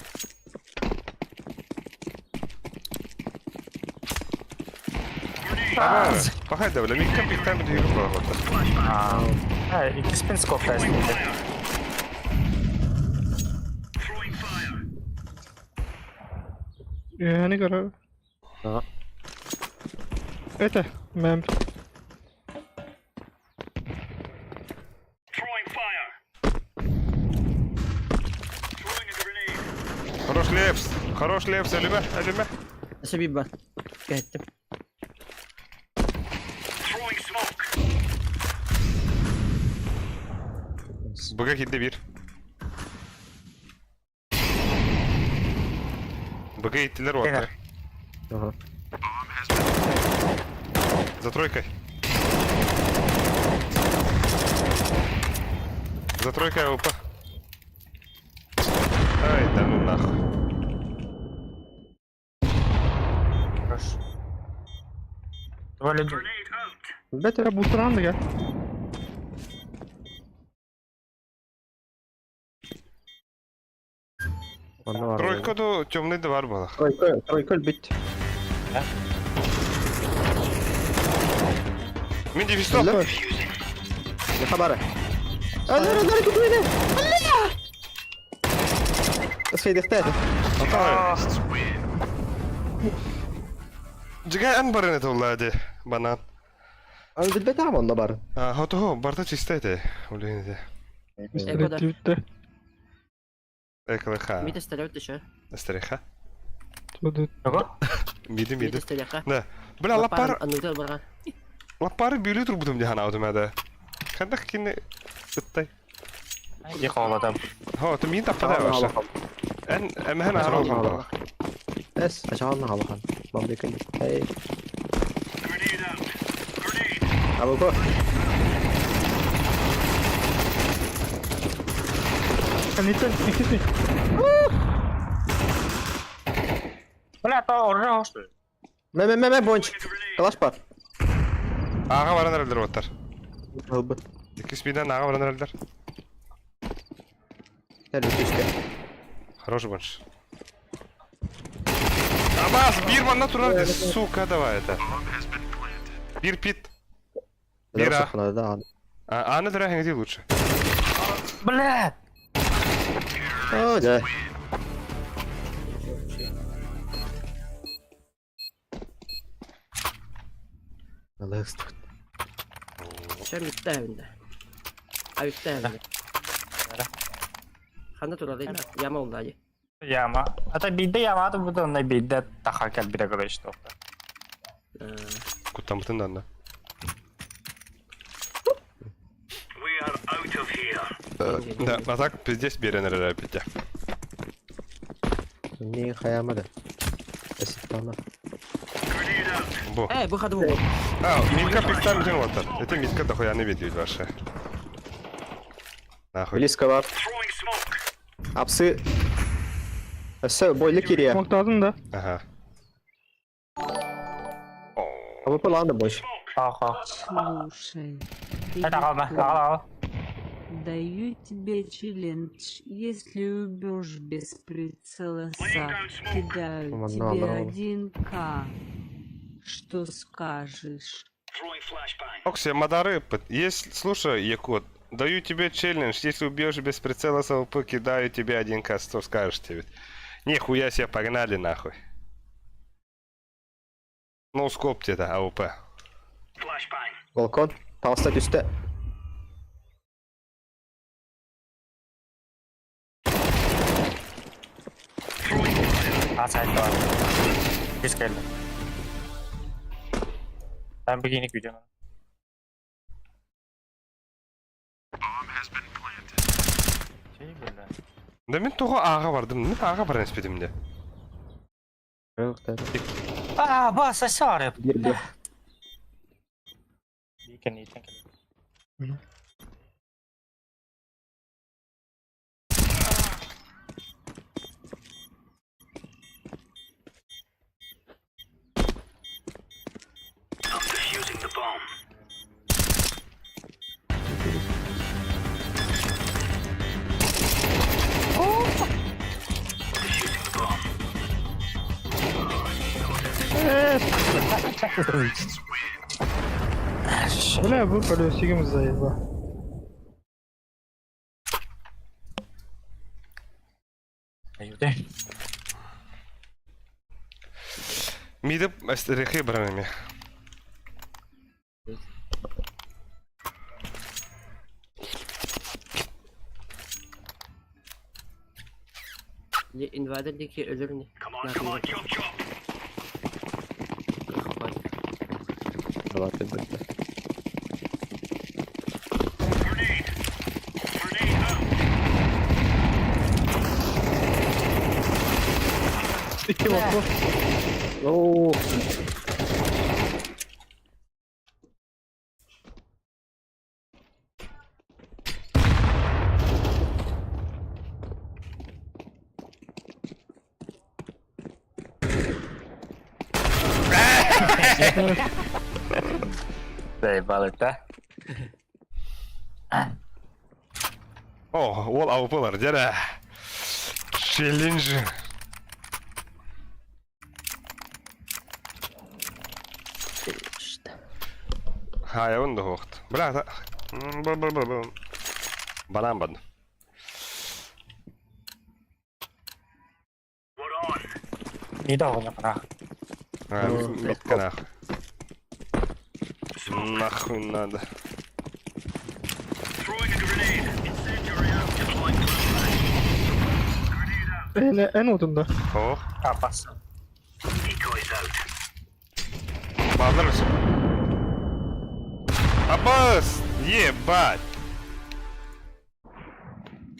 Ama bakay da böyle mikro bir tane de yürü var orada. Ha, iki spin scope da istedim. Throwing fire. Yani karar. Aha. Это, мем. Throwing fire. Throwing a grenade. Хорош лепс, хорош лепс, ölüme, ölüme. Nasıl bir bak. Dikkat ettim. Throwing smoke. Bıga gitti bir. Bıga gittiler ortaya. Aha. За тройкой. За тройкой АВП. Ай, да ну нахуй. Хорош. Böyle bir. Grenade out. Better. Ya bu sıran da gel. Onda var. Тройка до темный да var bana. Тройка bit. Min defistop. Ne haber? Önder git beni. بس في دختات. Джигай анбарынет улады банан. انا بالبيت عم والله بار. Хото хо барта чистете. Улините. Eko'da. Bitti. Эклеха. Mid isteler dışı. Стреха. Tudu. Yok. Миди Mid миди. isteler ha. Да. Бля лапар Anladı bana. лапар бюлет рубдum дихан аудum hada. Хандак кине ыттай. İyi kovaladım. Ho tu min tappade varsa. En hem haralım bak. بس اشعلنا على خان. ما بيكل. هاي. Grenade out. Grenade. ابو كو. Kanita ikisi. Böyle hatta orada hoş. ما بونش. كلاش بار. Ağa varan herhalde rotar. هوب. İkisi birden ağa varan herhalde. Gel işte. Хороший bunch. Абас, bir manna turar de suka давай это. Bir pit. Бира. Да. А на дороге где лучше? Блядь. О, да. Allah ıslık. Sen bitti evinde. Ay bitti evinde. Handa turadı değil mi? Yama oldu hacı. Yama. Hatta bir de yama da bu da ne bir de daha gel bir de işte. Kutamıtın da. We are out of here. Да, а так здесь беренер опять. Ne hayama da. Eski tamam. Grenade out. Бо. Bu kadın bu. А, митка пистан bütün rotar. Это митка дохуя не видит ваша. Нахуй. Bliska var. Throwing smoke. Hapsi. Boylu geriye. Smoke lazım da. Ага. Ama falan da boş. Kalk kalk. Şey. Hadi kalma. Kalk kalk. Даю тебе челлендж. Если убьешь без прицела кидаю Командного тебе одного. 1К. Что скажешь? Throwing flashbang. Окси, Мадары, если... Слушай, Якут, даю тебе челлендж. Если убьешь без прицела с АВП, кидаю тебе 1К. Что скажешь тебе? Нихуя себе, погнали нахуй. Ну, скоп тебе, АВП. Flashbang. Balkon. Tavsat üstte. Side var. Geç geldi. Ben begini gidiyorum. Şey böyle. Да мен тоғы аға бардым. Мен аға бар еспедім де. Yok da. Aa, basa sarı. Bir. İyiken iyi. I'm defusing the bomb. Defusing the bomb. بلا ابو قالوا سيجم الزايد Ayıdı. Мидіп, әстереқи біріме. Invaderdeki ölürünü. Come on, chop chop. Var bir böyle. Grenade. Grenade out. 2 bak bu. Oo. Balıkta. О, ол АВП-лар, жара. Челлендж. Хая, он дохт. Брата. Банан бад. We're on. İyi de oldu bana. Метка нахуй. Нахуй надо. Throwing a grenade. Incendiary out. Deploying flashbang. Grenade out. En odunda. Oh. Kapas. Decoys out. Bağlar mısın? Abbas! Ебать!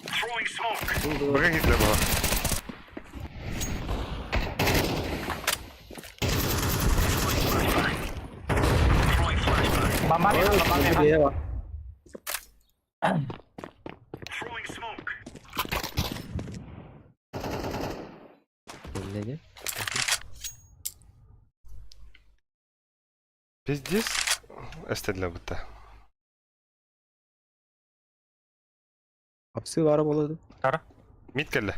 Throwing smoke. Bırak git lan baba. Throwing flashbang. Mama ne? Mama ne? Bir var. Throwing smoke. Belli. Пиздец. Estediler bu da. Hapsi var boladı. Tara. Mid geldi.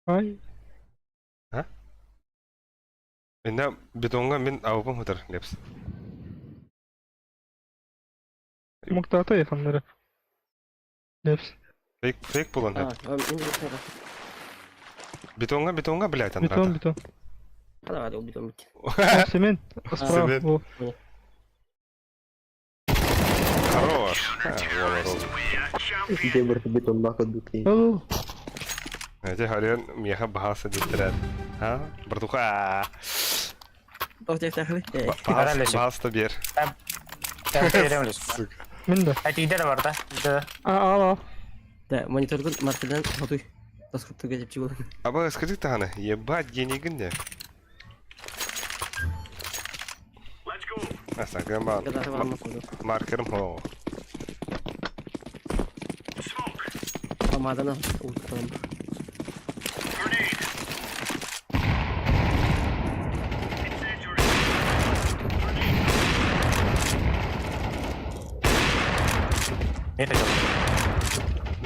Ay. Bende betonga ben avupum hutar leps. Muktata yakınları. Hepsi. Fake bulan اه hep. انجلترا. Betonga блядь Beton beton. هذا بعد بدون مت. Semen. Semen. Bu. Хорош. Вала рол. Dia bertebet bakit bukti. Oh. Nanti harian Mia bahasa di thread. Ha? Bertukar. ضغط يفتح لي. Bahasa bir. Ben veremiyoruz. Min de. Hadi gidelim orada. Gidelim. Al al. Да, монитордун маркадан сатуй. Таскупту geçip çıkıyor. Абба скажи таны, ебать денег где? Let's go. Asa kan ba. Kadar var mı kodu? Markerim ho. Pamadana unutalım. Mid aja.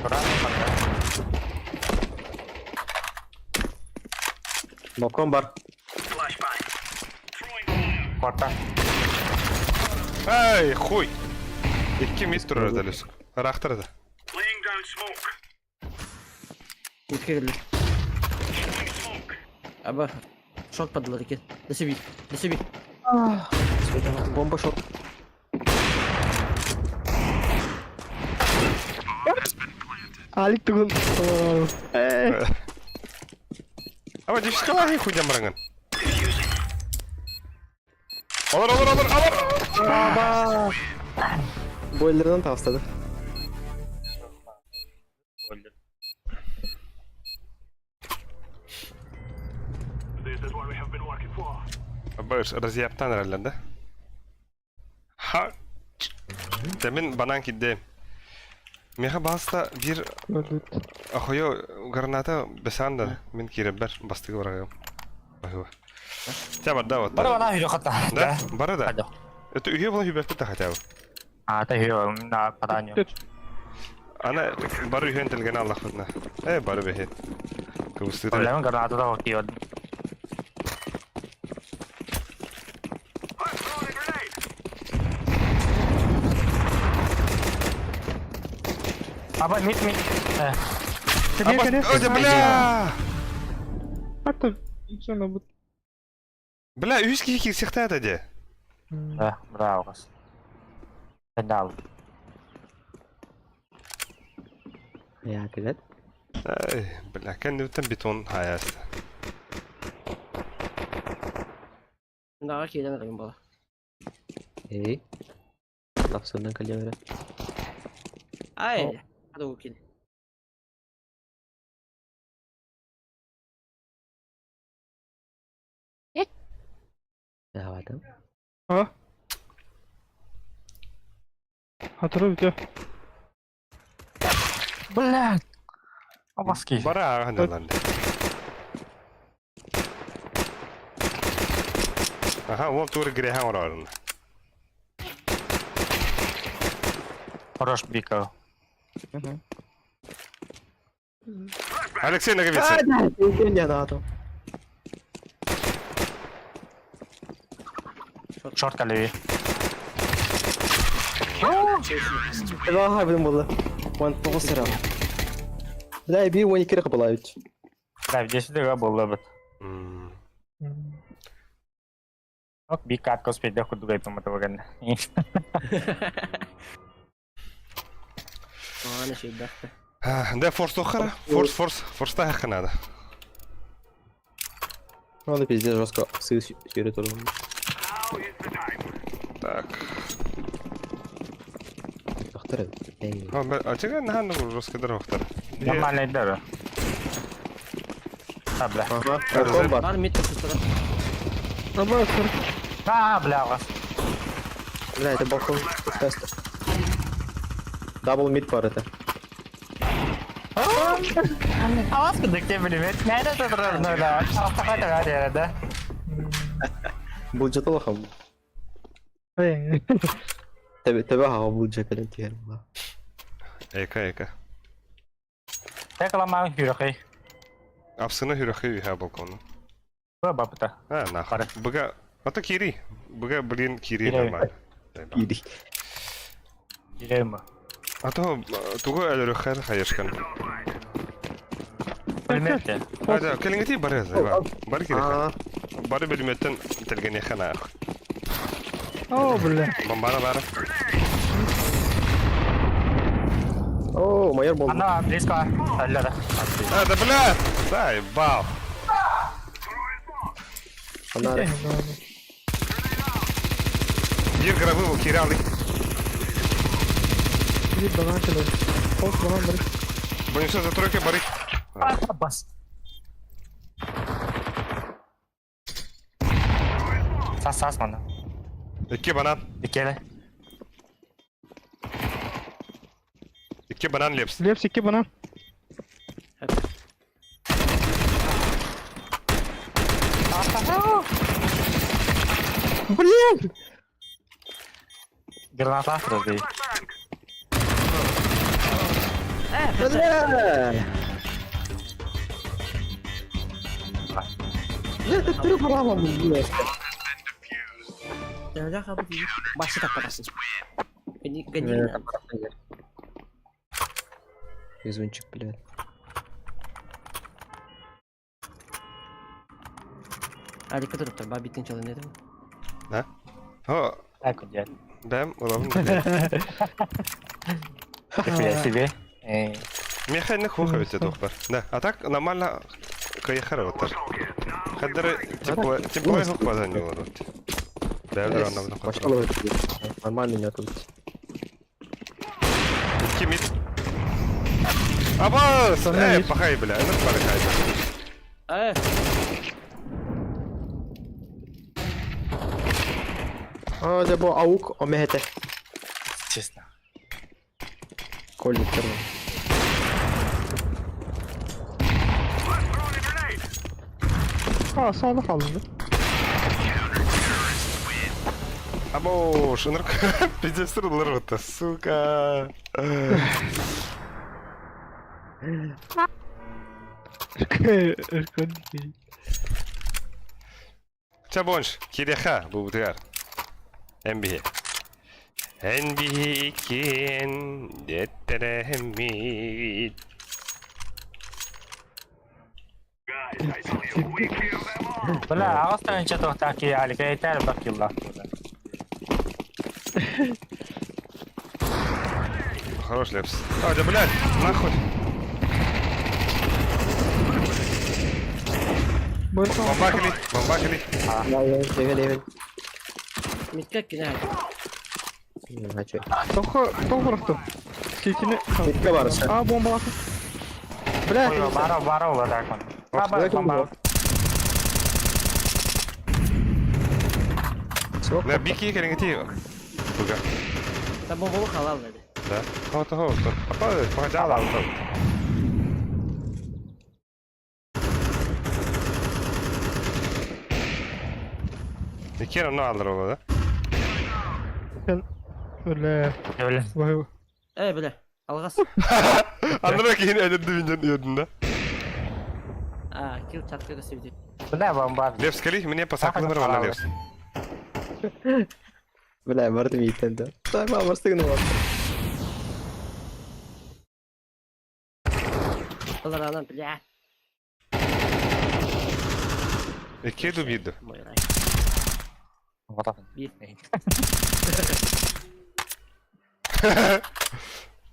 Kurang pada. Balkon var. Kota. Ay хуй. 2 mid durar da lösük. Rahtır da. Laying down smoke. Ülke gelir. Abi. Short paddılar iki. Desi bir. Bomba shot. Alik tugun. Ama dişka var хуйня мыранган. Alır. Boiler'dan tavsladı. This is what we have been working for. Bağır, raziyaptan herhalde. Ha. Demin banan kidde. Meha basta bir ahoyo granata besanda min kireber bastığı varagam. Aywa. Tabar da Bara var. mana hiro kata. Da, bara da. Aduh. Itu üye bunu hübefte de hatava. Teh hiro na patanyo. Ana baru üye entelgen Allah khudna. Baru behe. Kıvıstı da. Problem karena itu tahu kiot. I'm throwing a grenade. Apa mid. Kene. Öde bля! Hatta sonra bu. Bля, 100 kişi sıktı da de. Bravo kas. Pedal. Ya kılet. Ay, bля, kan nüvten beton hayat. Daha ki yedemedim bala. Hey. Laf sonundan kalıyor öyle. Ay. Hadi o kill. Ya adam. Ha. Hatırla bitiyor. Black. Apa ski? Bara hadi lan de. Aha, o tur greha var orada. Harus biko. Alexey ne gibisi? Mungkin ya adam. Short kali. Вау, блин, было. Вон посерал. Да, би вони кирка балають. Да, здесь juga boleh bet. Oh, bikat kau sepeda aku juga itu teman-teman. Ana şey dakika. Ha, de force охара. Force та хана да. Надо пиздец жестко сырит он. Now is the time. Так. Ахтар. Эй. А чего на ханду жестко охтар? Нормально это. Бля. Ага. Балкон бар. Var mid tuttu. Ama sır. Бля, вас. Бля, это балкон. Тест. Дабл мид бар это. Awas kedeknya bener. Nggak ada terus nada. Apa ada. Bulacak bakalım. Ay. Tabi hava bulacak öyle diyelim. Eka. Saya kalau mau hürokai. Apsına hürakı ha balkonu. Gua bapak tuh. Ha, nahar. Buga, ata kiri. Buga bilin kiri Kiri. normal. İyi. Gila mah. Ata tugu el khayr khayashkan. Bilmem. Hadi kelingeti bare zayba. Bare kiri. Aa. Bare bilmetten telgeni khana. Oh bile. Bambara. Oo, mayor buldu. Ana, please kau. Ada. Hadi bla. Say bav. Onlar. Bir grabı bu kiri aldık. Bir bana çalıyor. Hoş bana bırak. Bunun söz atırıyor ki bari. Bas. Sas mana? İki banan. Ikele. İki banan Leps. Лепс, 2 банан. Блин! Граната подожди. Бля! Бля, ты перебрала, блядь. Ya udah kamu di masih tak pernah sih. Ini Бля, ganjil. там правда нет. Везунчик, блядь. Hadi ke dokter, babi bitin çalın dedim. Ha? О, Так вот делать. да, удобно. Нифига себе. Механик хухавите доктор. Да, а так нормально каяхара вот так. Хадары тепло их позанило вот. Да, да, нам Пошел в это. Нормально меня тут. Кимит. Абас! Пахай, бля, ну пахай. Det var AUK och med heter Честно. Колик. Aa sağda kaldı. Або, шунар. Пиздец, рулер-то, сука. Чабонш, киреха, бубдыгар. NBA. NBA кен, деттеремит. Бля, оставим что-то такие, аликейтер бакилла. Хорош Лепс. А, да блядь, нахуй. Бомбакали. Level. Mitkak yine. Hadi. Toku bıraktım. Kekini. Bitti varsa. Aa bomba attı. Бля, Ой, баров, вот так вот. Баба, бомба. Да, бики керенгети. Буга. Sen bombalı halal dedi. Да. Хото. Апа, погадала. Кера не alır ola da. Sen öyle. Öyle. Vay vay. Böyle. Algas. Anlamak yine elinde bincenin yönünde. Kill çatkı da sevdi. Бля, бомба. Лев, скажи, мне посадка номер one, Лев. Бля, морды видно, да. Так, мама, стыгнула. Onlar adam bля. İki dubiydi. Moj raj. Вот так. Bir.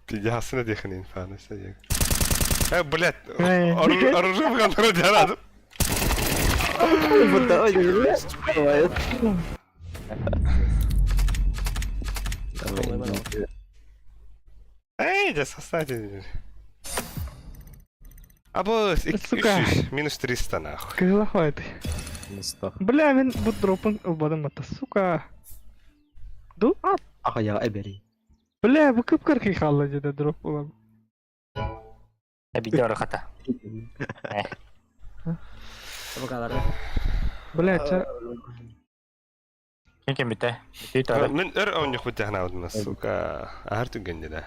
Пидясына деханин фаны садик. Блядь, Эй. оружие в контроле делал. Вот давай, давай. Эй, да сосать. Абос, Сука. минус 300 нахуй. Kıyıla koydu. Bля ben bu drop'un olmadım hatta. Suka. Dur at. Ага, я Эбери. Bля bu kıpkırkı kaldı cidden drop olan. Я видео хата. Bu kadar. Bля ça. Kim bitti? Bitti tabii. من ارقى يخبط احنا ودنا السوكا هارتو الجن ده.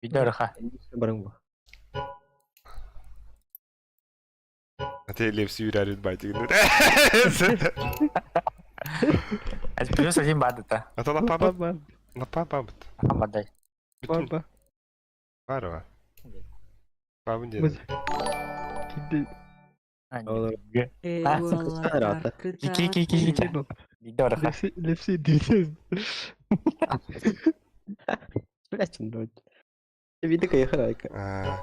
Video ha. Barang bu. هتلاقي لبس يوري على البايت جن. Es biliyorsa kim badı ta. هطلع بابا. لا بابا. Muhammad day. Baba. بارو. بابا Bız. جن. Gitti. Olur. Eyvallah Herhalde. arkadaşlar. Video ha. Lepsi diyeceğiz. Блять, ну. Виды каяхарайка.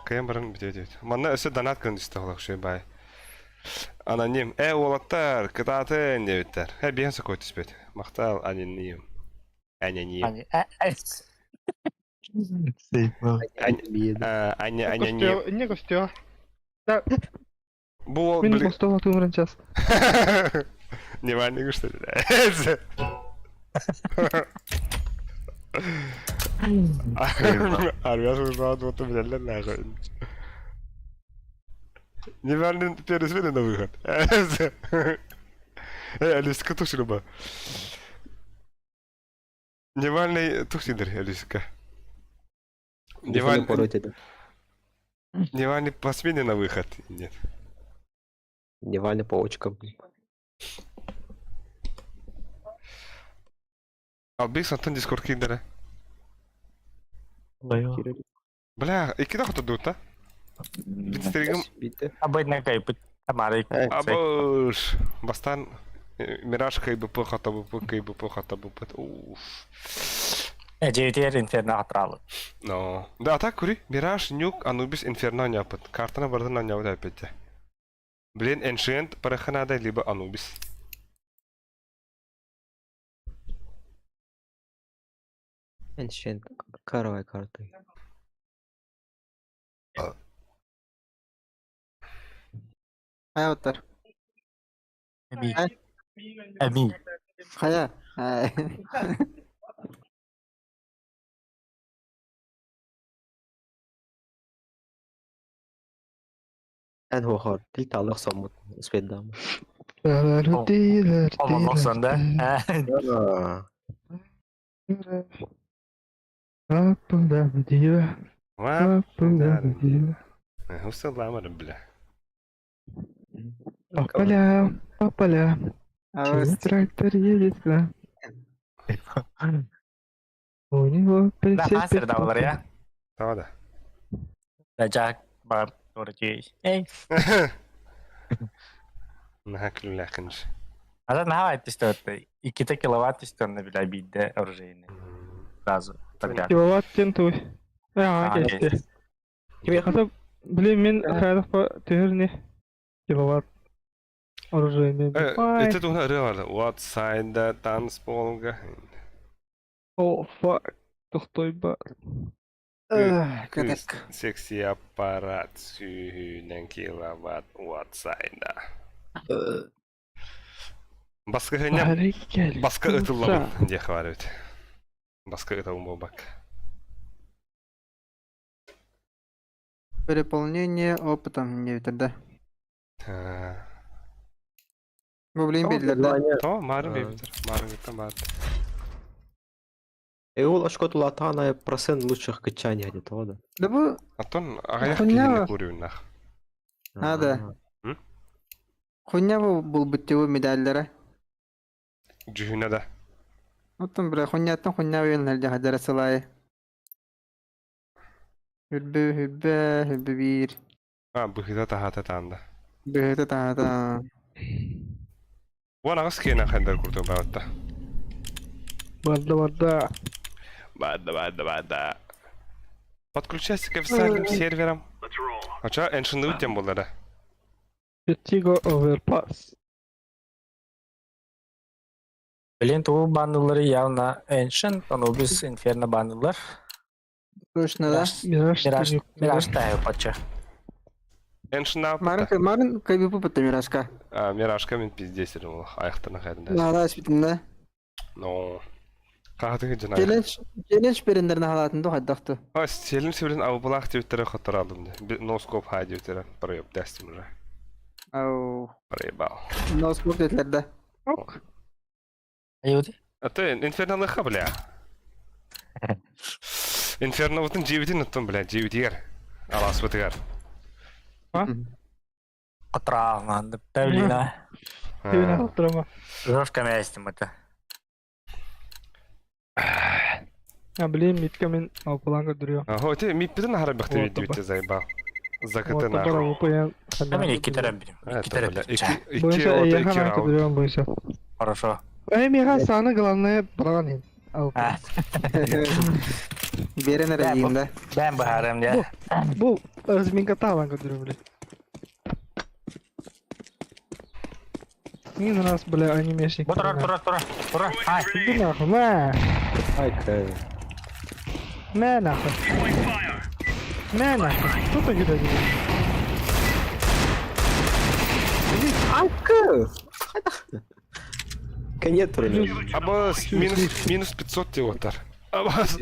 كيان برن بتوجد. منا أسد دانات كان يستغلق شيء باي. أنا نيم. والله قطعتين يبتر. هاي بيهن سكوت سبت. مختار أنا نيم. أنا نيم. أنا نيم. Nie gościła. Tak, بو min postował tu wręcz czas. Nie ma niego 4. Армияшын саад вот билэлээ наа. Невальный пересвели на выход. Алиска тушируба. Невальный тушидер, Алиска. Невальный по смене на выход. Нет. Невальный паучка. Албик сантан дискорд киндере. Баю. Бля, и кида хото дута? Битстеригам. Bitti. Обойна кайпы. Тамары. Абош. Бастан Мираж кайбы хата бы хата бы. Уф. Эджетер инферно атралы. Но. Да, так кури. Мираж, Нюк, Анубис, Инферно няпат. Картана бардана няуда опять. Блин, Ancient, Параханада, либо Анубис. Ancient karavay kartı. Hayatlar. Амин. Haya. En hohar. Till talak samut. Spedam. Olma noksanda. Ва. Уста ламар, бля. Папаля. Evet. Трактор едет к нам. У него Да, хасыр давалар ya. Тавада. Рajak бар торчи. Эй. Нахаклю ляканж. Азат нахава айтты 2 киловатт исторны биле бидде оружейни. Сразу. Подряд. Киловатт тентуй. Geçti. Hatta bileyim ben hayatı tehirni. Kilowatt оружие. Это тут на реально. What side the dance polga? О, fuck. Тохтой ба. Kadek. Секси аппарат. Сүйнен киловатт. What side да. Басқа хәне. Басқа ытыллабын. Де хварыт. Басқа ытылым болбак. Переполнение опытом не да. Bu bileyim belirledi. То, марын бебитер. Марын гиттен барды. Эул ашкот латана процент лучших качаний где-то, да? Да bu Антон, ағаяқ Хуйня. кейінек көруін ақ. Hadi. Hı? Хуйня bu битtiği medallere. Жүхіне да. Ottun bre хуйнятын хуйня oyunlar hadara salay. Hübbü bir. Бұхида тахата таңда. Böhete tahta. Вон ағыз кейінен қайдар күрдің бағытта. Бадда. Бада. Подключайся к официальным серверам. А чё, эншинді өттен болдары? Vertigo overpass. Блин, туу бандылары явно Ancient, Anubis, Inferno бандылар. Точно да. Мираж тайы патча. Эншинді апыта. Марын кайбы пупытты Мирашка. Мирашка мен пиздесірім ол. Аяқтарына қайдында. Nada ispitinde. Но. Қағатығы жына. Challenge берендерine halatında haddaqtı. Селім себілін ауылақ деуттері қаттар алдым. Носкоп хай деуттері. Парайып дәстім ұра. Au. Парайбал. Noskop dediler. Аюды? А ты инферналыха, бля. Инферно утын жебетін ұттым, бля. Жебетігер. Алас бұтығар. Құтрағынан деп тәулина. Тевіне қалттырама. Жошка мәстім это. Bileyim mitke men alpalanga duruyor. Ого, ты миппетін ағара бұқты Вот, видео өте зайбал. Закыты Orta bara нахуй. upayan. Мен 2 тарап берем. 2 тарап берем. Бойынша Iki яхан iki арты round. duruyorum бойынша. Хорошо. Мега саны главное браган. Ha, Беренер дейinde. ben baharım ya. Bu разминка таванга duruyor bile. Мне раз, бля, анимешник. Bu tura. Hay. Иди нахуй, ма. Ay kay. Ма нахуй. Ма нахуй. Кто то где-то Hakkı. Конец турнира. Абас, минус 500 тиотар. Абас,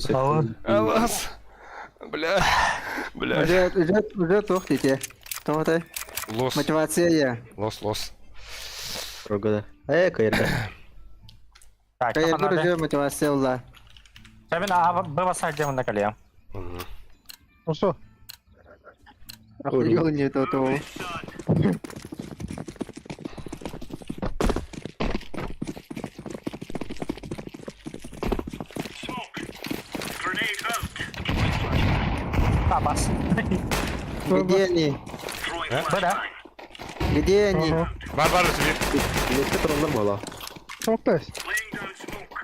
Абас. Бля. Уже тух тете. Тоғытай. Лос, Мотивация я. лос. Рогада. Кайырда. Так, Кайырдыр kafanlarda. уже мотивация ула. Ben bir basar camında kalıyorum. Осо. Yol не то то. Smoke. Grenade out. Ha bas. Где они? Throwing Böyle. flashbang. Где они? Var bir. Nette turanlar mı valla? Smoktayız. Laying down smoke.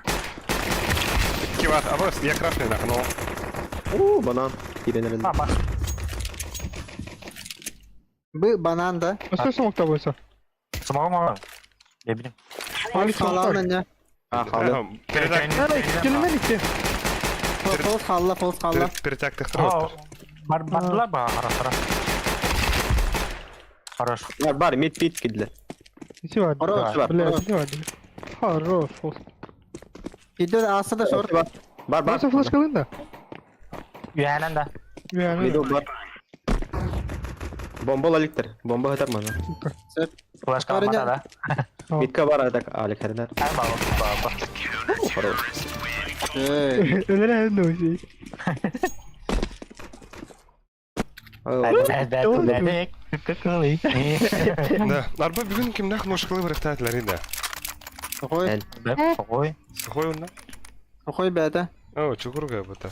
İki var. Abas, я красный нахнул. Oo banan. Girenlerin. Ha bas. Bu bananda. Осо смокта болса. Smoke'um var. Ne bileyim. Али смокта. Halanın ya. Ha halı. Перетак. Kelime gitti. Fos halla, fos halla. Перетактых Ha, тростов. bardılar bana ara. Хорош. Var mid gidiler. İki var. Хорош, Блядь, iki var. Хорош. Фос. Gidiyor aslında short. Var. Nasıl flash kalın da? Üyenen de. Yani. Middle var. Bomba aliktir. Bomba atar bana. Flash kalmadı da. Midka var atak alik herler. Ay baba. Öyle her ne o şey. Dedik. Kıkılı. Да. Арба бүгін кім нақ мошқылы бір ықтатылар еді. Koy. Ой. Сухой он на? Koy beta. О, чукурга бұта.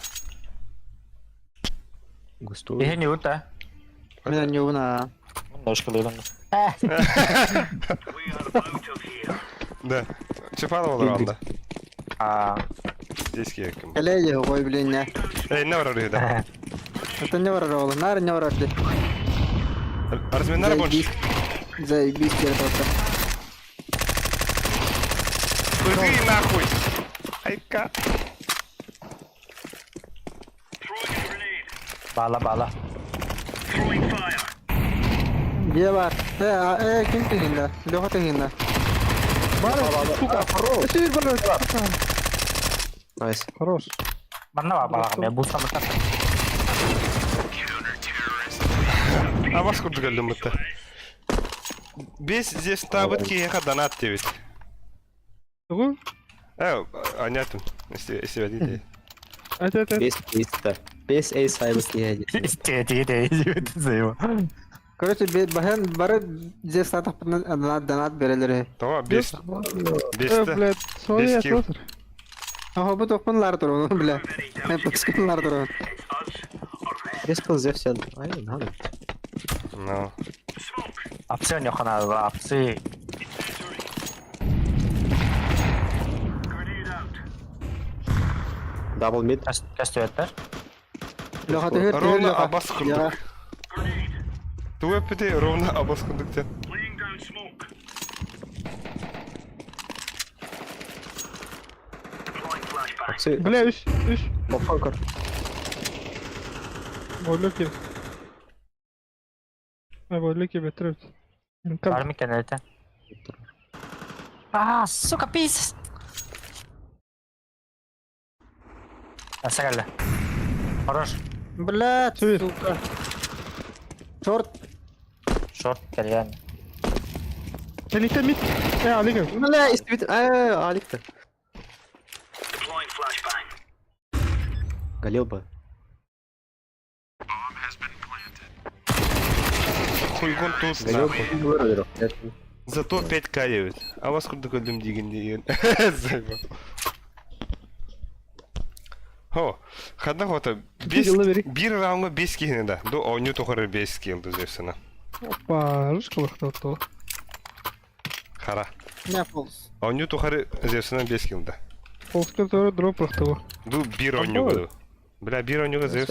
Густой. İyi ne uta? Мен не уна. Başkalarından. We are out of here. Да. Чепало olur anda. Aa. Здесь кем. Keleye koy bilin ne. Ne var orada? Это не вора oğlum. Nar ne vara işte. Разминар больше. Заебись это. Прыгай нахуй. Айка. Throwing a grenade. Bağla. Throwing fire. Где var? Kim tehinde? Loha tehinde. Сир бара. Nice. Хорош. Bana var bağla. Ben bu sabırta. А вас куда geldim бұта? Без здесь табыт кейеға донат дебет. Doğru. Понятно. Если водите. Evet. Best ace sahibi diyeceğiz. İstediği Короче, бахен бары здесь статах донат берелери. Tamam, без. Бесті. Блядь, sorry Без ya kill. Тотер. Aha bu tokpunlar dur onu bile. Hep pıskınlar dur onu. Best kız yapsan. Aynen hadi. No. Apsiyon yok ona. Apsi. Grenade out. Double mid. Kaç tüyetler? Loha tehir Ровно Аббас Ya. kurduk. Tu öpüde ровно Аббас kurduk sen. Laying down smoke. Deploying flashbang. Aksi. Bля, üç. Bofan kır. Boylu ki. Boylu ki beter. Var mı kenarda? Aa, suka pis. Nasıl geldi? Хорош. Блядь, Тюй. сука. Short. Short geliyor. Elite mid. Ali gel. Bla istivit. Aliktir. Deploying flashbang. Galil bu. Хуйгон тут Galil нахуй. bu. Зато 5к evet. Аббас kurduk öldüm деген. Зайба. Ho, хада хота. Bir raunga 5 kihine da. Do oyunu tokarı 5 kildi zevsana. Опа, ручка то. Kara. Ne falls. Oyunu tokarı zevsana 5 kildi. Полскер тоже дроп рахтова. Do bir oyunu. Bля, bir oyunu zevs.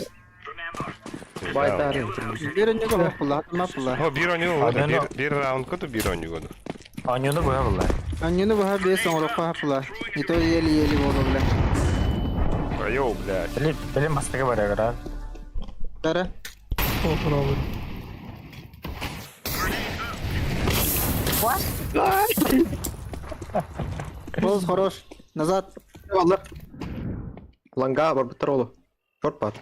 Baydarın. Bir önce de mapula, mapula. Ho, bir oyunu oldu. Adeno. Bir round kodu bir oyunu oldu. Oynuyordu bu ya vallahi. Anjunu baha bir son ropa mapula. Ito yeli bodo bile. Yo, блядь. Benim masaya var ya kadar. Tara. Попробуй. Полз хорош. Назад. Eyvallah. Langa var bitir oğlum. Short var.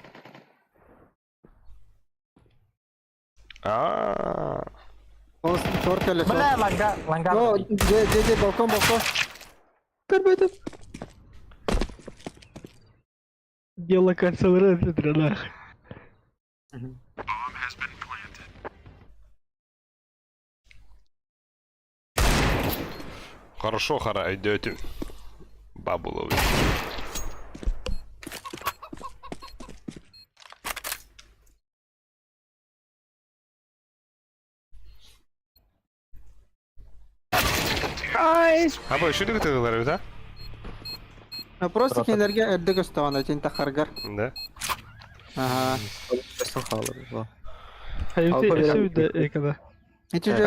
Aa. Полз шорт келе. Бля, ланга. О, де, балкон. Görmedim. Geolokasyaları öldürdüler ha. Хорошо, Хара, идете. Бабу ловить. Абай, что ты говоришь, да? Просто кендерге эрдек өстөгөн эчин такаргар. Да. Ага. Kesin kalır. Hayırlı Alfa eşi veren- bir de ekada. Ичиже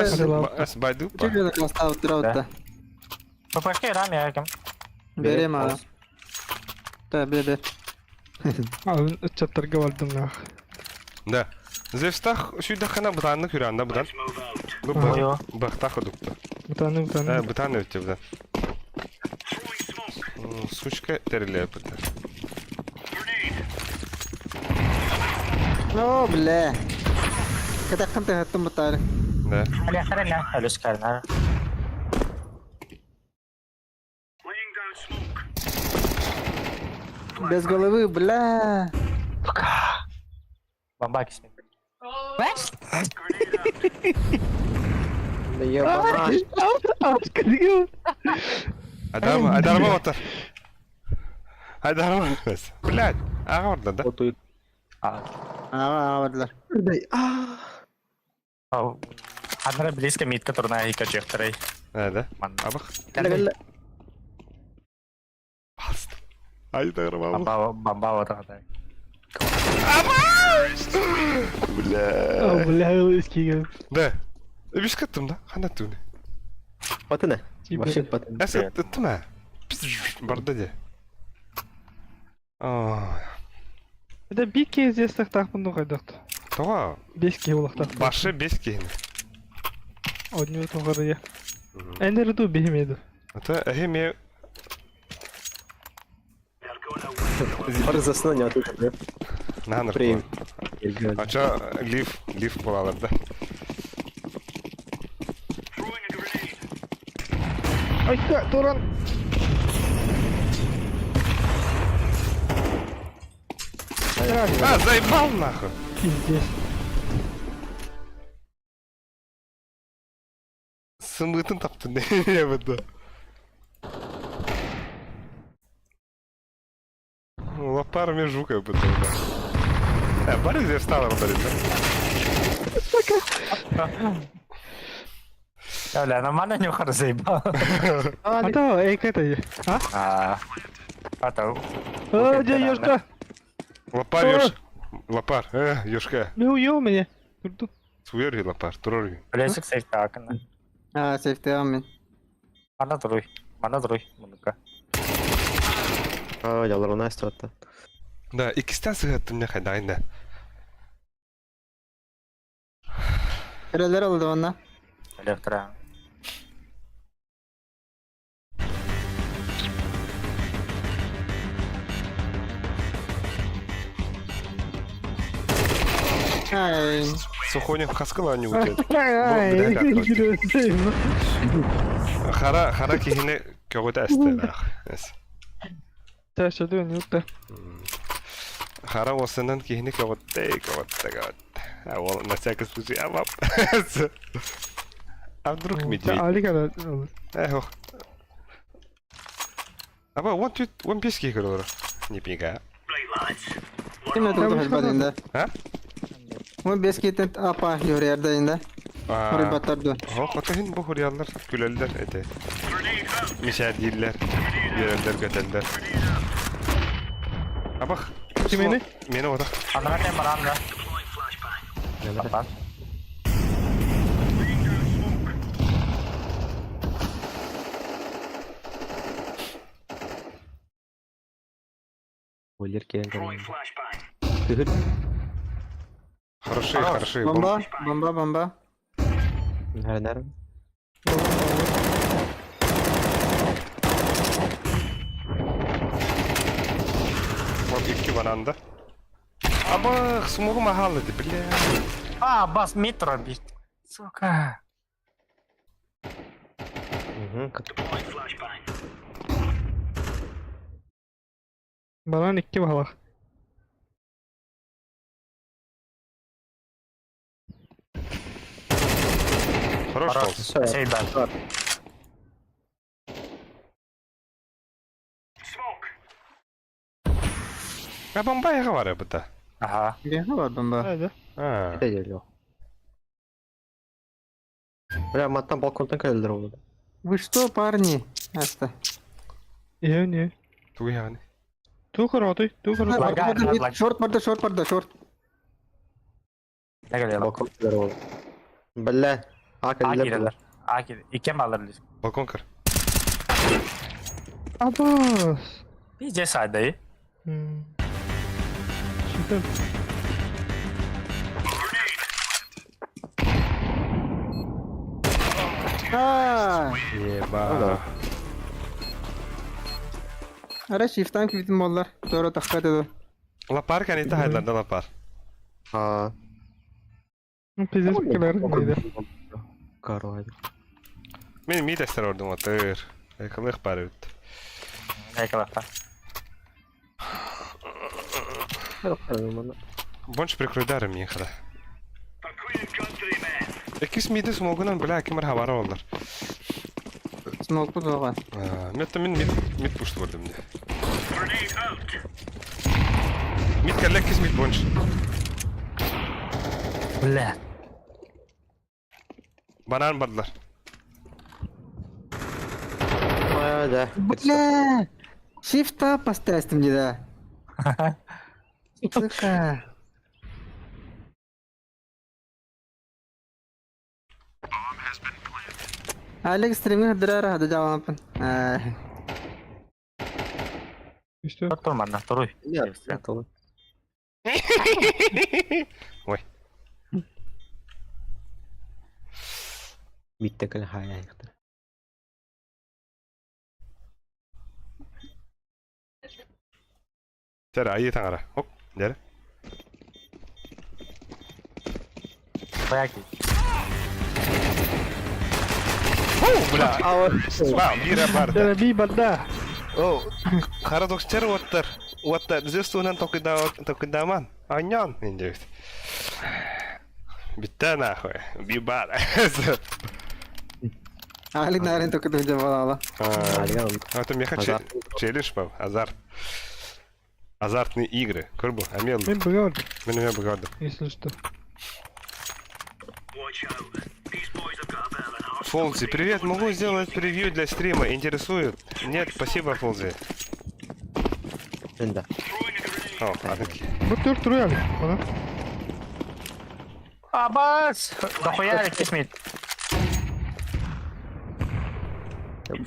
Ас байду. ичиже класста отураутта. ППшки рам я кем. Берем ага. Та бер. Abi çatırga vardım ya. Да. Зевстах, шүйдә хана бутанны күрәндә бутан. Move out. Ой-ой. Бахта ходукта. Bir tane. Бутан өтте бутан. Throwing smoke. Сучка терелеп бутан. Grenade. О, бля. Када канта хаттым бутары. Да. Али ахрена. Али скарна. Laying down smoke. Без головы, бля. Бомба кисми. Grenade out. Ne yapar? Aşkı diyor. Адарма отыр. Адарма. Блядь, ага орда да. Otuyu. Ага, бадлар. Адмира близко митка турна и качехтарай. Да. Ман. Абах. Gel. Ай дарма. Бомба вот так. Бля. Bля eski gibi. Да. Биш каттым да. Хана түне. Batı ne? Gibi. Başın batı. Әс каттым. Барда де. Аа. Bir de bir kez yesek takımda koyduk. Тога. 5 kez olak takım. Башы 5 кейін. Oynuyor togarı ya. Enleri du benim yedi. Ата әһеме They're gonna win. Arızasına ne atıyor? наныр. Прейм. Gel. Ача лиф булалар да. Throwing a grenade. Ayka Toran. А, заебал нахуй. Пиздец. Сымытын таптın ne yaptı? Лапар межу как будто. Барик здесь встал, барик. Бля, нормально нюхар заебал. Ata o Eyka da ya. Ha? Это... Aa Yoşka. Лапар ёж. Лапар, ёжка. Ne uyuyor mu ya? Dur. Суери лапар, турори. Блесик сейф такана. А, сейфте амин. Мана друй. Мунука. Aa, yalan ona istiyordu. Да, ikisinden sığattım ne kadar aynı. Nereler oldu ona? Электро. Ай. Сухонин хаскала не утет. Ay. Gülüyorsun. Хара кихине көгөтө асты. Taşa dönüyor da. Хара осынан кихине көгөтө. А ол на всякий случай амап. А вдруг медведь? Ali kadar olur. Ох. Аба, вон пески говорю. Не пига. Right, lads. Kim öldürdü helbadinde? Ha? Bu beskitin apa yörüyerdeyinde. Orayı Aa. batardı. Hakikaten bu huryalar gülerler ede. Grenade out. Misal değiller. Yerler göteller. Ha bak. Kimini? Meni o da. Андра тем баранда. Deploying flashbang. Бомба. Laying down smoke. Olir ki. Throwing flashbang. Hıhır. Хороший. Bomba. Nerede? bananda. Aba, smoke mahal dedi, bля. Бас метро бит. Сука. Deploying flashbang. Banan 2 bahalak. Хорош Хорош. olsun. Сей да. Smoke. Ya bombaya var ya burada. Ага. Ne var bomba? Hadi. Ha. Bir de geliyor. Бля, маттан балкондан келдер ол. Вы что, парни? Аста. İyi. Tu yani. Tu karate. Лагает. Шорт барда, шорт. Ne geliyor? Balkon келдер ол. Бля, A келдер. girerler. A girer. İki mi alırlar? Balkon kır. Abbas. Bir C side'dayı. Süper. Aa! Yeba. Ara shift'tan kilitlim bollar. Doğru takkat edo. Lapar kan itu hayatlarda lapar. Ha. Pizes keler neydi? Karo hadi. Min mi tester ordum atır. Yakılık par ut. Ne kadar? Bonç prikroydarım yıkıda. For Queen Country, men. İkis miydi smogunan bile kimar havara oldular. Smoke bu doğan. Mette min mid pushtu vurdum diye. Grenade out. Mid kelle ikis mid bonç. Bля. Banan bardılar. Hadi. Бля! Shift'a поставим деда. Сука. Alex streaming hadirar hadi cevabın. İşte. Dur bana. Dur. Ya, tamam. Oy. Bitti kal hayal yaptı. Tera ayı tangara. Hop. Nere? Bayağı ki. Bula. Wow, bira barda. Tera bir barda. Oh. Paradoks ter water. Water. Zestunan tokidaman. Anyan. Ninja. Bitti nahue. Bir bar. Alex narin to kudu cevap ala. Это мне хочу челлендж был, азарт. Азартные игры. Курбу, Амел, Ben bıgardım. меня богатым. Если что. Watch out. These boys have got a bit of an arse. Фолзи, привет, могу сделать превью для стрима, интересует? Нет, спасибо, Фолзи. Ben de. Throwing a grenade. О, адыки. Bu tür duruyor bana. Абас! Дохуя ikis mid.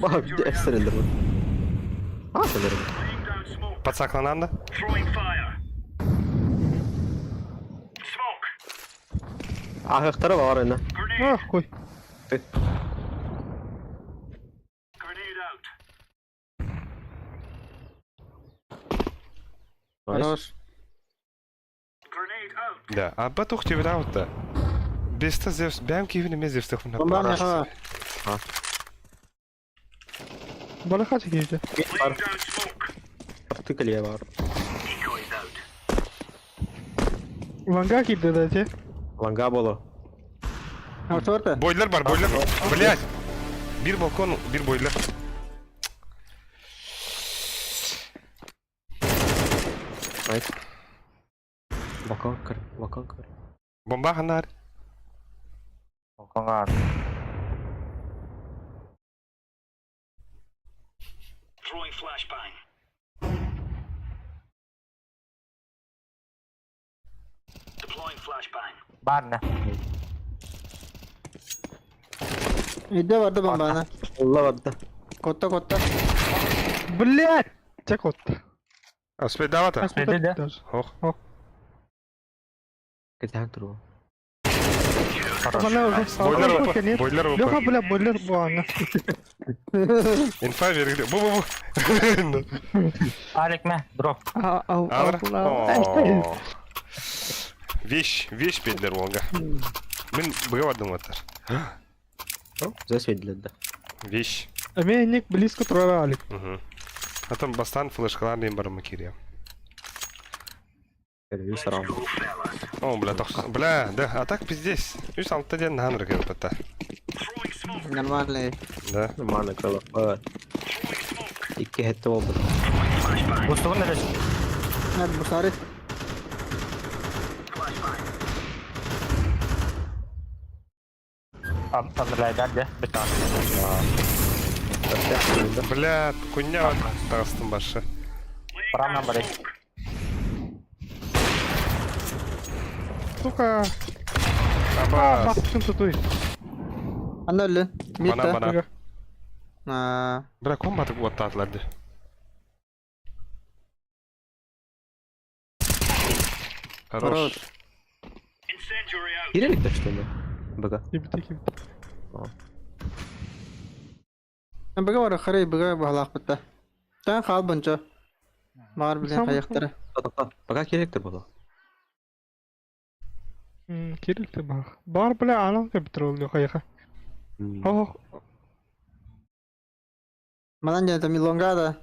Bak bir de efsanedir bu. Ha sanırım. Laying down smoke. Подсаклананда? Throwing fire. Smoke. Ahıkları var önüne. Grenade. Ah koy. Grenade out. Хорош. Grenade out. Да, а батух тебе да. Беста зевс, бям кивни ме зевс тахун Bomba ne ha? Bana kaç girdi? Laying down smoke. Partikülye var. Decoys out. Vanga girdi de. Langa bolu. Ha şorta. Бойлер бар, бойлер. Блять. Bir balkon, bir boiler. Nice. Balkon kır. Balkon kır. Bomba hanar. Balkonga at. Throwing flashbang. Deploying flashbang. Bar ne? İdde vardı bomba ana. Allah vardı. Kotta. Блять! Çek otta. Успеть давата. Dedi de. Ох. Gidecek dur o. Бойлер опа. Лёха, бля, бойлер bu ana. Инфа бергиле. Бу. Алик ме, дроп. Алыр. О. Вещь педлер олга. Мен быга бардым атар. Засведледі. Вещь. Мен близко тұрар алик. А там бастан флешкаларны бар макирия. Үй сарам. О, бля, бля, да, а так пиздец. Үй салта ден нанры кепта. Нормальный. Да. Нормально крыло. İki hette oldu. Бустугун neresi? Hadi bu sarı. Андерлайдар де, bir tane. Бля, куня тастым башы. Paramdan bari. Сука. Аба. Bakmışım tutuyor. Anda öldü. Bana. Aa, Bля, комбаты оттатларды. Хорош. Incendiary out. Girelim de işte. Baga. Gibi. Bıga var xarı bıga bahalaq bitti. Sen xal bunca. Var bilen Tamam. kayıqtırı. Baga gerektir baba. Kerekli bak. Bar bile alan kapitır oluyor kayıqa. Oh. Malan geldi milonga da.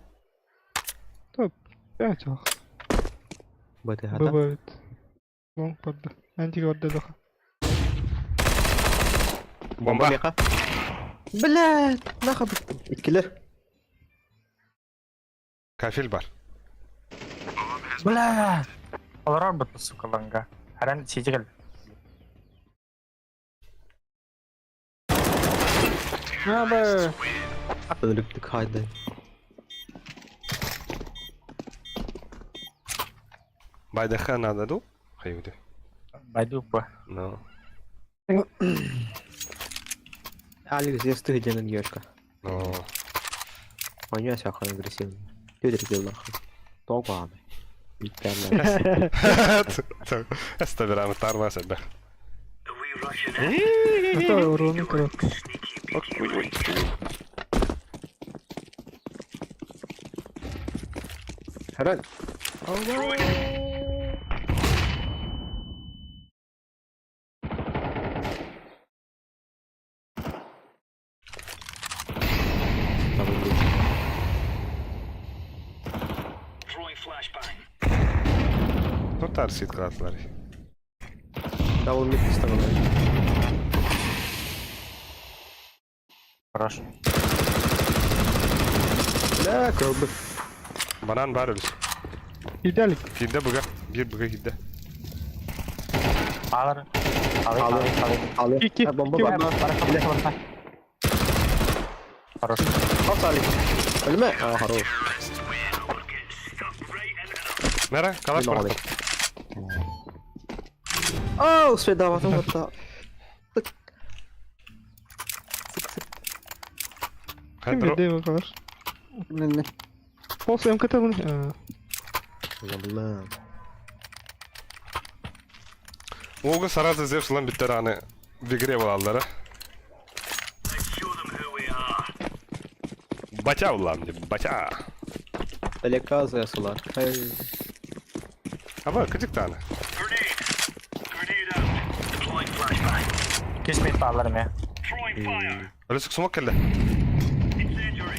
Ya çok. Bade hata. Baba. Long padda. Anti gördü daha. Bomba. Yaka. Блядь, нахуй. İkiler. Kafil бар. Бля! Олар бутты, сука, ланга. Харан сиже келди. Ha be. Ölüktük haydi. Байдаха надо, ду? Хаюды. Байду bu. No. Алекс, я стык где на девушка. No. Он не очень агрессивный. Ты дерзил нахуй. Толку ами. Мükemmel. Estabilirim tarma sen be. Are we rushing in? Hatta oranı kırık. Helal. Throwing flashbang. Tutar sit kratları. Double mid istedim. Хорош. Ne kaldı? Banan var öyle. Gidelim. Gidde buga. Bir buga gidde. Alır. Alayım. Alıyor. İki. Ha, bomba İki var. var. Хорош. Bas Ali. Ölme. Aa haro. Nere? Kalaş Ne bırak. oluyor? Aa, svedavatım hatta. Kim Hedro. bildi bu kadar? Ne? Olsa MKT bunu. Ulan. Olga Sarazı zevşlan bitter hani vigre olalları. Let's show them who we are. Baça ulan diye. Baça. Elekazı sular. Ama küçük tane. Grenade. Grenade out. Deploying flashbang. Kesmeyi alırım ya. Throwing fire. Öyle sık smoke geldi. Incendiary.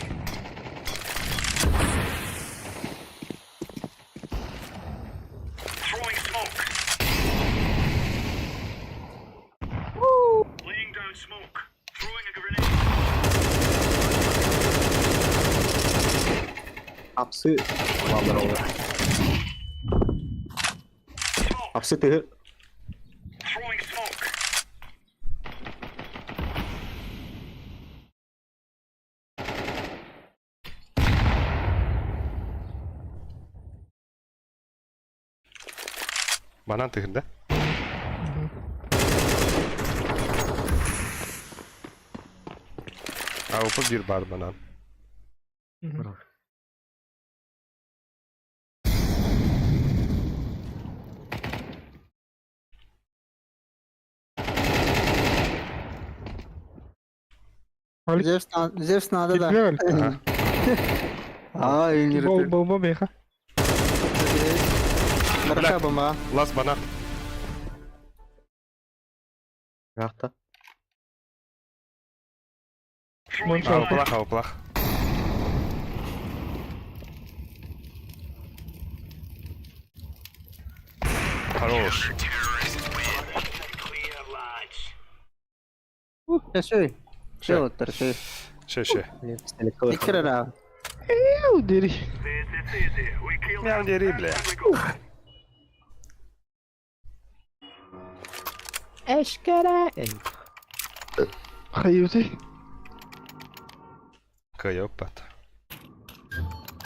Throwing smoke. Laying down smoke. Throwing a grenade. Hapsi. Vallahi olur. Hapsi tühü. Throwing smoke. Banan tıkırdı. Avrupa bir bar banan. Alik. Zevs nada da. Gitme öyle. Aha. Aa, yürü. Bomba beyha. Baraka bomba. Last bana. Rakta. Mon şarkı. Алплах. Хорош. Clear, lads. Şey. Şey otur şey. Şey. Pistelik kılır. İkrar abi. Ew, deri. This is easy. We kill Мяу дери, бля. we go. Hayırdır? Кайопат.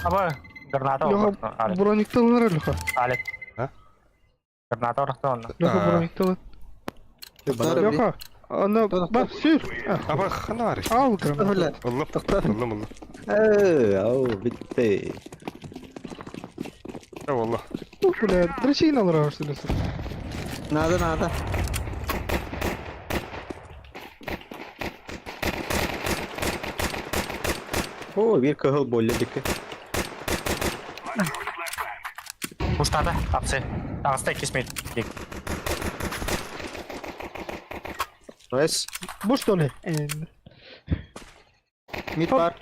Apa? Granata Loha orası. Alex. bronikta alınır Loha. Alex. Ha? Granata orası onda. Loha Ha. bronikta alın. Doğru. Loha. Ana bak sür. Aba ханарь. Al granat. Öyle. والله. Bitti. Ja والله. Böyle dreşin alır arsınız. Nada. Oo, bir kahıl bolladık. Pustata. Apse. Ağızda 2 mid. Nice. Boş dolu. Mid var.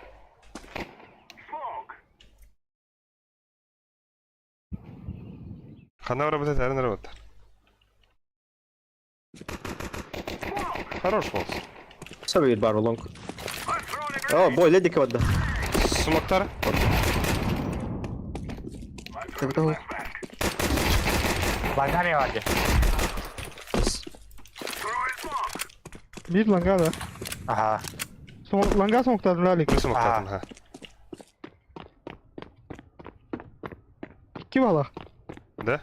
Хана работает, наверное, работает. Хорош волс. Kısa bir bar long. Oo, bolladık vadda. Смоктар. Tabii. Langga ne vardı? Bir langa da. Aha. Langa smokladım Lalik. Bir smokladım ha. İki bala. Да?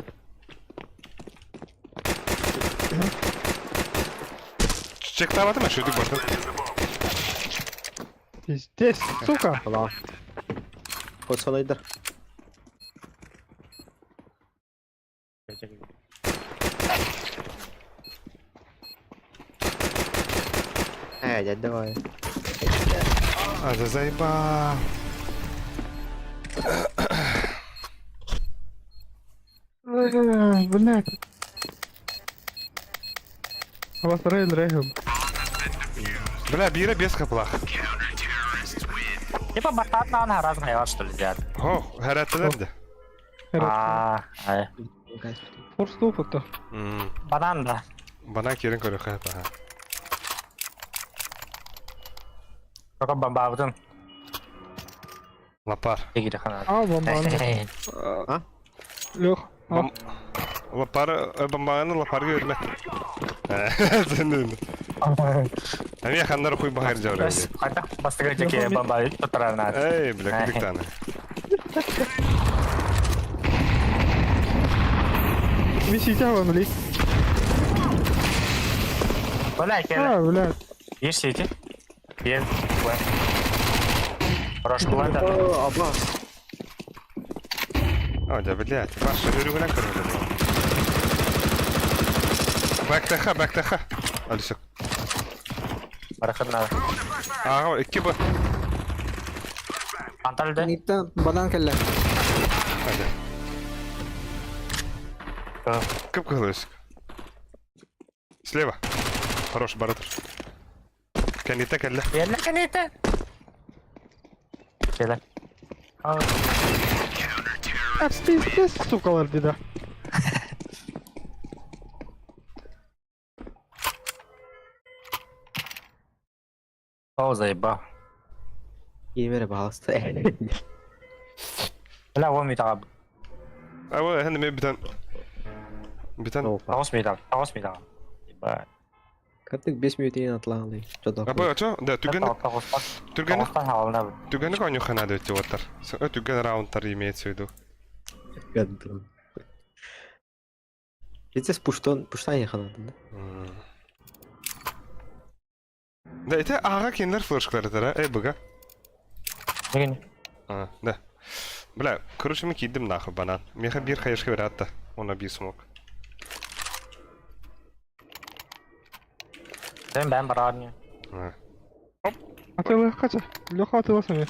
Чектаватым ма шүдік баштан. Пиздец, сука. Tamam. Koç sanaydır. Давай. А, да заебал. Блядь. Авастралия рейхом. Бля, бира без каплах. Типа бататtan разные hayvan что ли делают? О, хараттылар да. Ай. Форсту фото. Банан да. Бана керен көрі қайып, аха. Только бомбабдын. Лапар. Егиде хана. Al bombanı. Yok. Al. Бомбаны лапарға өрме. Sen de öyle. Әме хандар хуй бағар жауыр. Бес, қайта бастыға жеке бомба тұтырарына. Эй, бля, күдік таны. Bir şey var Malik. Бля, келі. Ha блядь. Еш сети. Ел. Рожку ванда. Oo, abla. О, да, блядь, башы өрігінен көрмеді. Бәктаха. Алисек. Барақынна. Аға, iki bu. Анталды. Mid'den badan kelle. Hadi. Кып-кылы өсік. Слева. Хорош, баратыр. Кәнеті кәлі. Елі кәнеті. Келі. Ya pis sukalar bir de. О, заеба. Yemeğe bağlısı. Бля, вон митаға. Ау, хәнді мен бітен. Тағыс митаға. Еба. Kaptık 5 minut yine atlandı. Çok Абы, ачо, да, түргені халына. коню хана дөтте отыр. Түрген раундтар имеется в виду. Гаддым. Здесь пуштан яханады. Да, это аға кенлер флешкалары тара, бұға. Деген. Да. Бля, короче, мен киддім нахуй банан. Меха бір хайышқа бератты. Она bir смог. Sen ben барарни. Оп. Атылы қача? Лёха атыласың мен.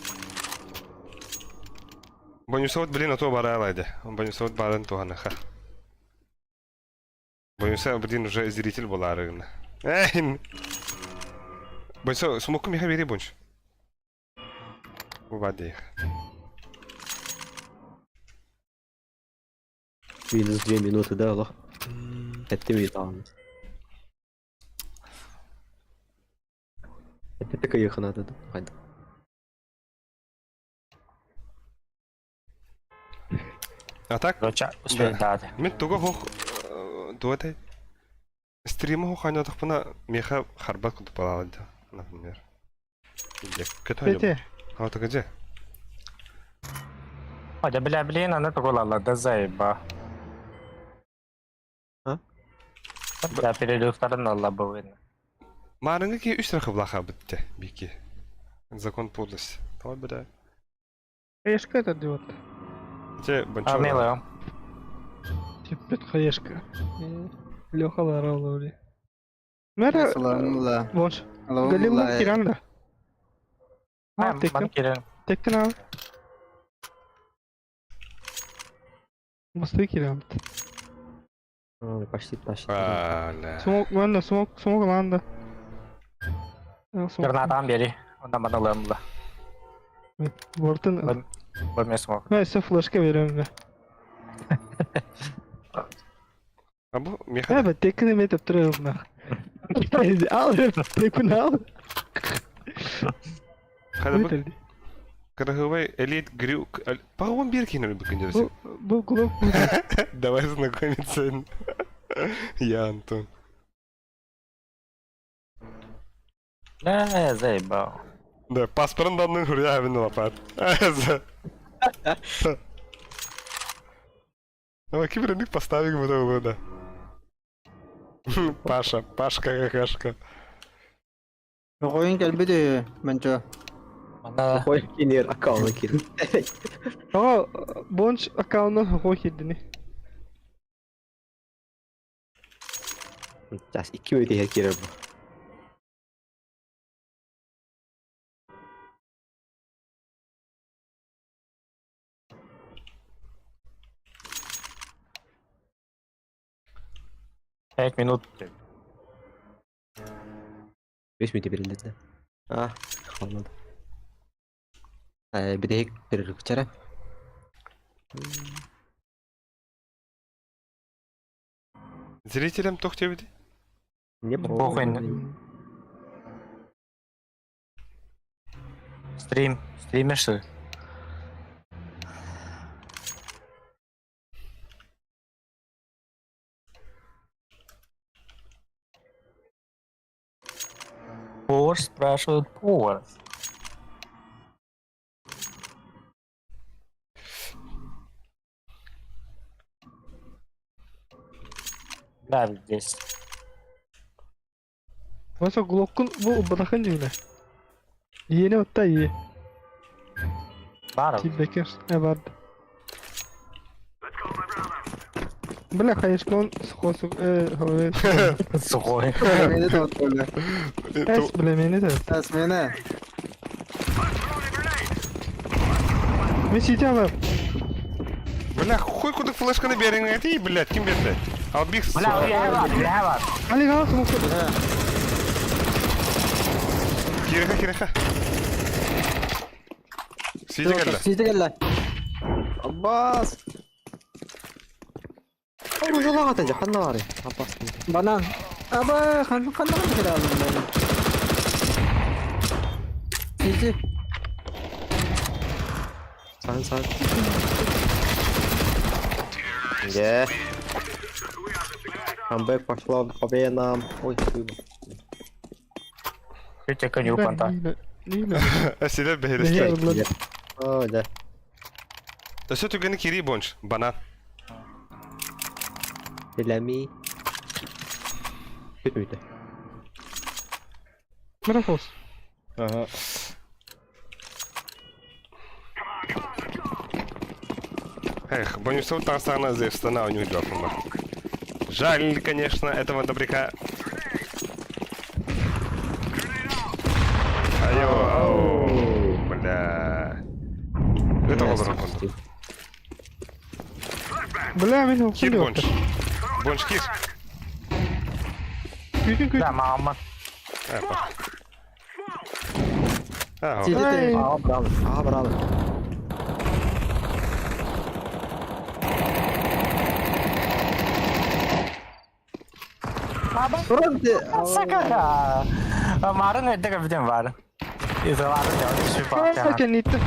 Бонусовод, блин, а то баралайды. Бонусовод барын туганыха. Бонуса, блин, уже зритель была рыгна. Эй! Бонусо, смоку меха бери бонч. Воды их. Минус 2 минуты, да, алло. 5 минут алды. Это такая ехать надо, да? Хайда. А так? Короче, успеем, да. Мен туга хох дуэтэй. Стрима хох аня тахпана меха харбат куд балалады, например. Пете. А ты где? Хотя, блин, она такой да заеба. А? Я перелюхтарын алла бы видно. Марынга ки 3 рахы блаха битте, бики. Закон подлости. Давай, бля. Хаешка это диод. Те бончо. А, мило. Типпет хаешка. Лёха ларалули. Мэра Саламулла. бонш. Галиму киранда. А, А, текен. банкирен. Текен ал. Басты киранд. Почти. Аля. Смок, манда, смок ланда. Гранатам бери. Ondan bana alırım. Бортын. Bölmeye smok. Ben size flashka veriyorum ben. А бу меха. Evet, tekini metip duruyorum ben. Al, tekini al. Хада бу Bitirdi. краховой элит грю. Пагон бирки на букинде. Bu kulak bu. Давай знакомиться. Я Антон. Ne zayeба. Да, паспорт данный хуря вину лопат. Ну, киберник поставим в этого года. Паша, Пашка какашка. Oyun gelmedi bence. Bana Koy kinir akağına kirin. Ama bonç akağından hoş edini. Just 2 öde her kirir bu. tek minut. 5 minut verildi de. Ah, kalmadı. Bir de verir içeri. Зрителям тох тебе. Ne bu? Похуй. Стрим. Стримишь ты? Повар спрашивает повар. Да, здесь. Mesela Glock'un bu bırakınca yine. Yeni hatta iyi. Бар. Killbacker. Ne vardı? Бля, хаешка он схосу. Сухой. Beni de oturdu. Es bilemeni de. Esmene. Ben siti alalım. Бля, хуй куда флешка наберем, ты, блядь, кем это? Албих. Я var. Ali kal smoke. Кириха. Сиди geldi. Siti gel. Abbas. Oğlum yola atacak. Kanla var ya. Abbas. Bana. Aba kan kira aldım ben. Siti. Sen. Ge. Comeback пошло по венам. Ой, хуй. Чуть коню понта. Neyine? Asile Ne behiriste. yardım? О, да. Da sötü gani kiri bonç. Bana. Selami. Kötü müydü? Mırafos. Aha. Эх, бонусов там страна заверстана, у них дёрнула. Жаль, конечно, этого добряка. Айо. kıta olur onu. Bile min hokun Kir yok. bonç. Bonç kir. Küydün. Tamam aman. Ha bak. Ha o. CT. Aa bravo. Aa bravo. Sakara. Marun edde kapiten var. Itu marun ya isu pak. Hakan itu.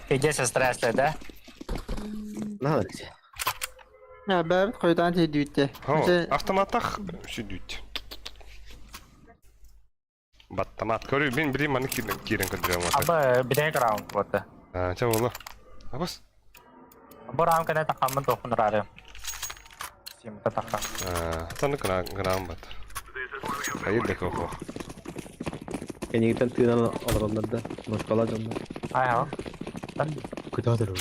Ije stressledi. Ne var? Ya ben koydan tedbirte. Ha avtomatak şu düt. Battamat körü ben bileyim hani kirin kıdırıyorum ortak. Aba bideng round buat. Ha çabuk oğlum. Abas. Aba round kena takaman tuh penerare. Sim takam. Ha tanı kına bat. Hayır de koko. Kayaknya kita tinggal orang-orang dah. Mau sekolah jam. Ayo. Kan Kita ada dulu.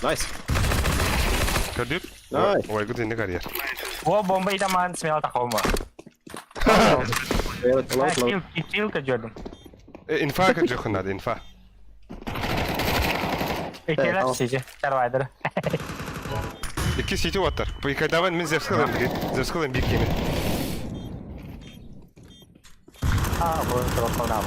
Nice. Gördün? Nice. Vay gıdı ne kariyer. gua bomba itaman smell takoma. Evet, laut. Kill ke Jordan. İnfa kıcı hadi infa. Ikilah tamam. sih, Starwider. İki siti water. Bu ikadavan min zevskalan biri. Zevskalan bir kemi. Ah, boleh terus kau nak.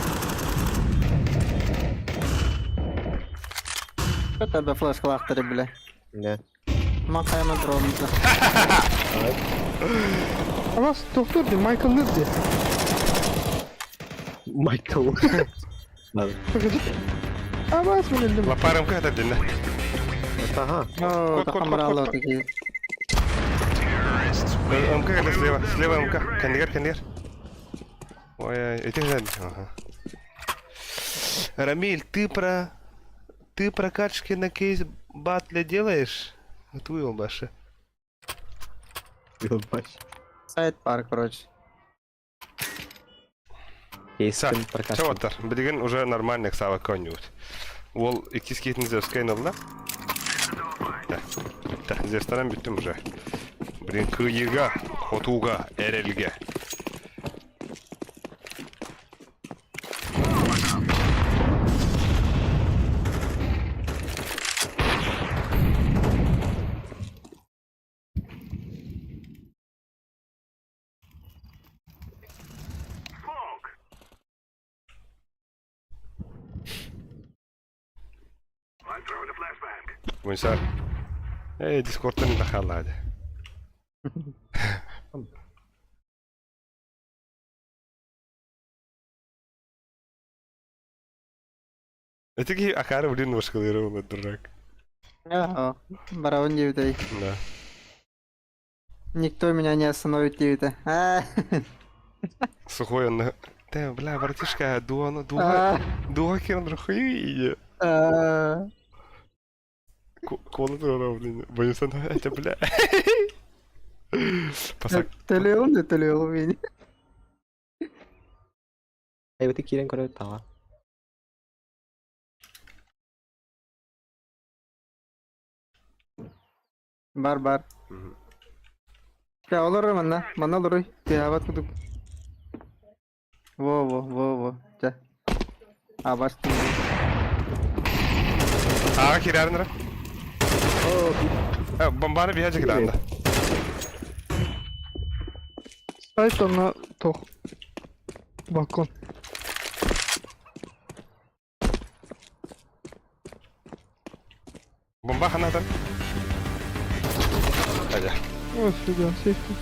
Kötü bir flash kulaktırı bile. Ne? Makaya mı drone'da? Ama doktor di Michael ne di? Michael. Lan. Ama sebenarnya. Laparım kı hadi dinle. Aha. Oo, Kod, takım kod, bravo kod. teki. Amka gel sleva. Sleva amka. Kendiger. Ой, эти же. Ага. Рамиль, ты прокачки на кейс батле делаешь? Твой баша. Yılbaş. Side park короче. Са, Kesin прокачка. чего тар? Билген уже нормальных сава конюют. Ол iki скейтин зевскайнылла. Да, зевстаран биттим уже. Блин, кыйыга, хотуга, эрелге. Мойсар. Дискордтан дахал hadi. Этики акары блин ножкалары на дурак. Ya, браун девятый. Да. Никто меня не остановит девятый. Сухой он. Да, бля, братишка, дуа киран рухи. Кола дура, блин. Боюсан, это бля. Пасак. Төлеуім бeni. Ayo itu kirim kalau tahu. Бар. Ya olur mana? Mana olur? Tihabat kuduk. Во. Ja. Abastım. Ağa kirarın ra. Bombana bir hacı kirarında. Sait ona toh. Balkon. Bomba hanatan. Aja. Oh sudah safety.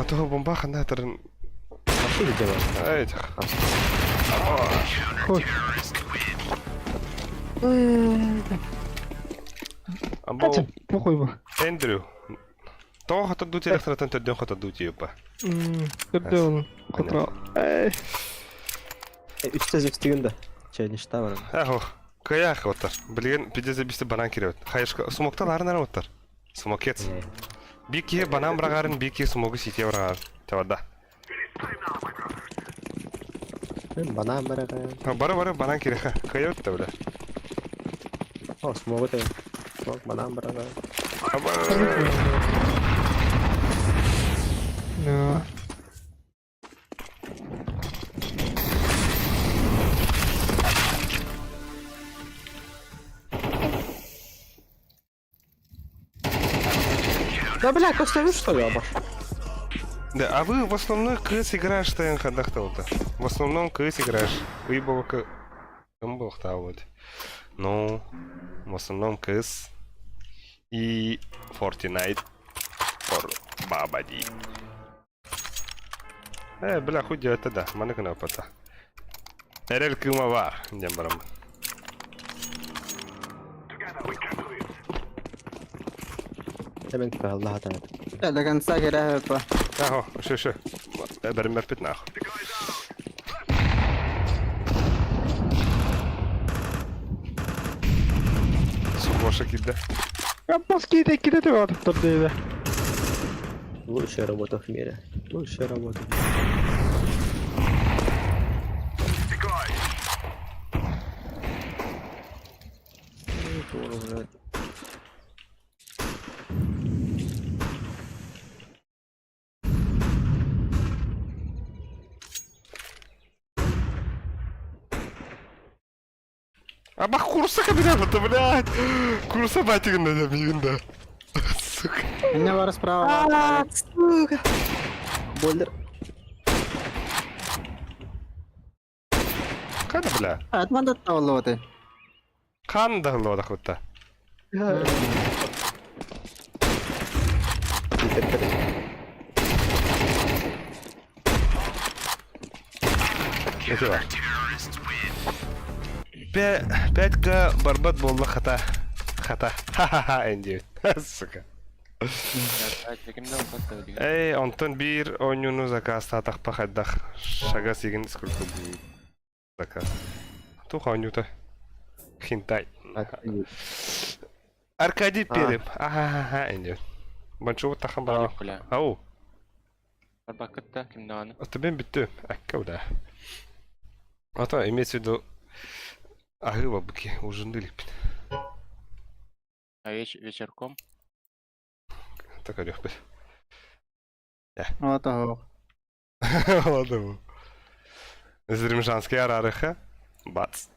Atau bomba hanatan. Pasti dijawab. Aja. Koy. Ambo Kaçın. Bu koy bu. Andrew. То хата дути электротен төдөн хата дути юпа. Kırdı onu. Kontrol. Üçte zevstigin de. Şey nişte var. Ахо. Кая хотар. Билген пиде за бисте банан кирет. Хайшка смокта ларнар отар. Смокет. Бики банан брагарын бики смогу сите брагар. Тавада. Bana mereka. Бара банан кире. Кая отта бля. Oh semua betul. Semua bana mereka. No. Да, блядь, поставил что ли, оба? Да, а вы в основном КС играешь, что я отдохнул-то? В основном КС играешь. Выебал к... Кому был вот. Ну, в основном КС и Fortnite. Бабади. Бля, хуй делать тогда. Маны кана пата. Эрел кыма var. Не барам. Hemen الله تعالى. ده كان ساكر اهبة. اهو شو برمي بتناخ. Субоша кида. Японские такие да туда. Лучшая работа в мире. Лучшая работа. Абах курса кабинета, блядь! Курса батик надо мигнда. Сука. Меня вара справа. Сука. Бойлер. Када, бля? اتمنى تطولوتي. Канда лода хута. Ничего. 5к барбат болла хата. Хата. Ха-ха-ха, Энди. Сука. Эй, Антон бир, ойнуну заказ татах пахаддах. Шага сигин сколько будет заказ. Туха ойнута. Хинтай. Аркадий Переп. Ага, Энди. Банчу тахам бара. Ау. Арбакытта кимде аны? Атабен битті. Әкка да. Ата, имеется в виду ағы бабыки, ужинды липін. А вечерком? Так, орёх бі. Вот اهو. Ладно. Зримжанский арарыха. Бац.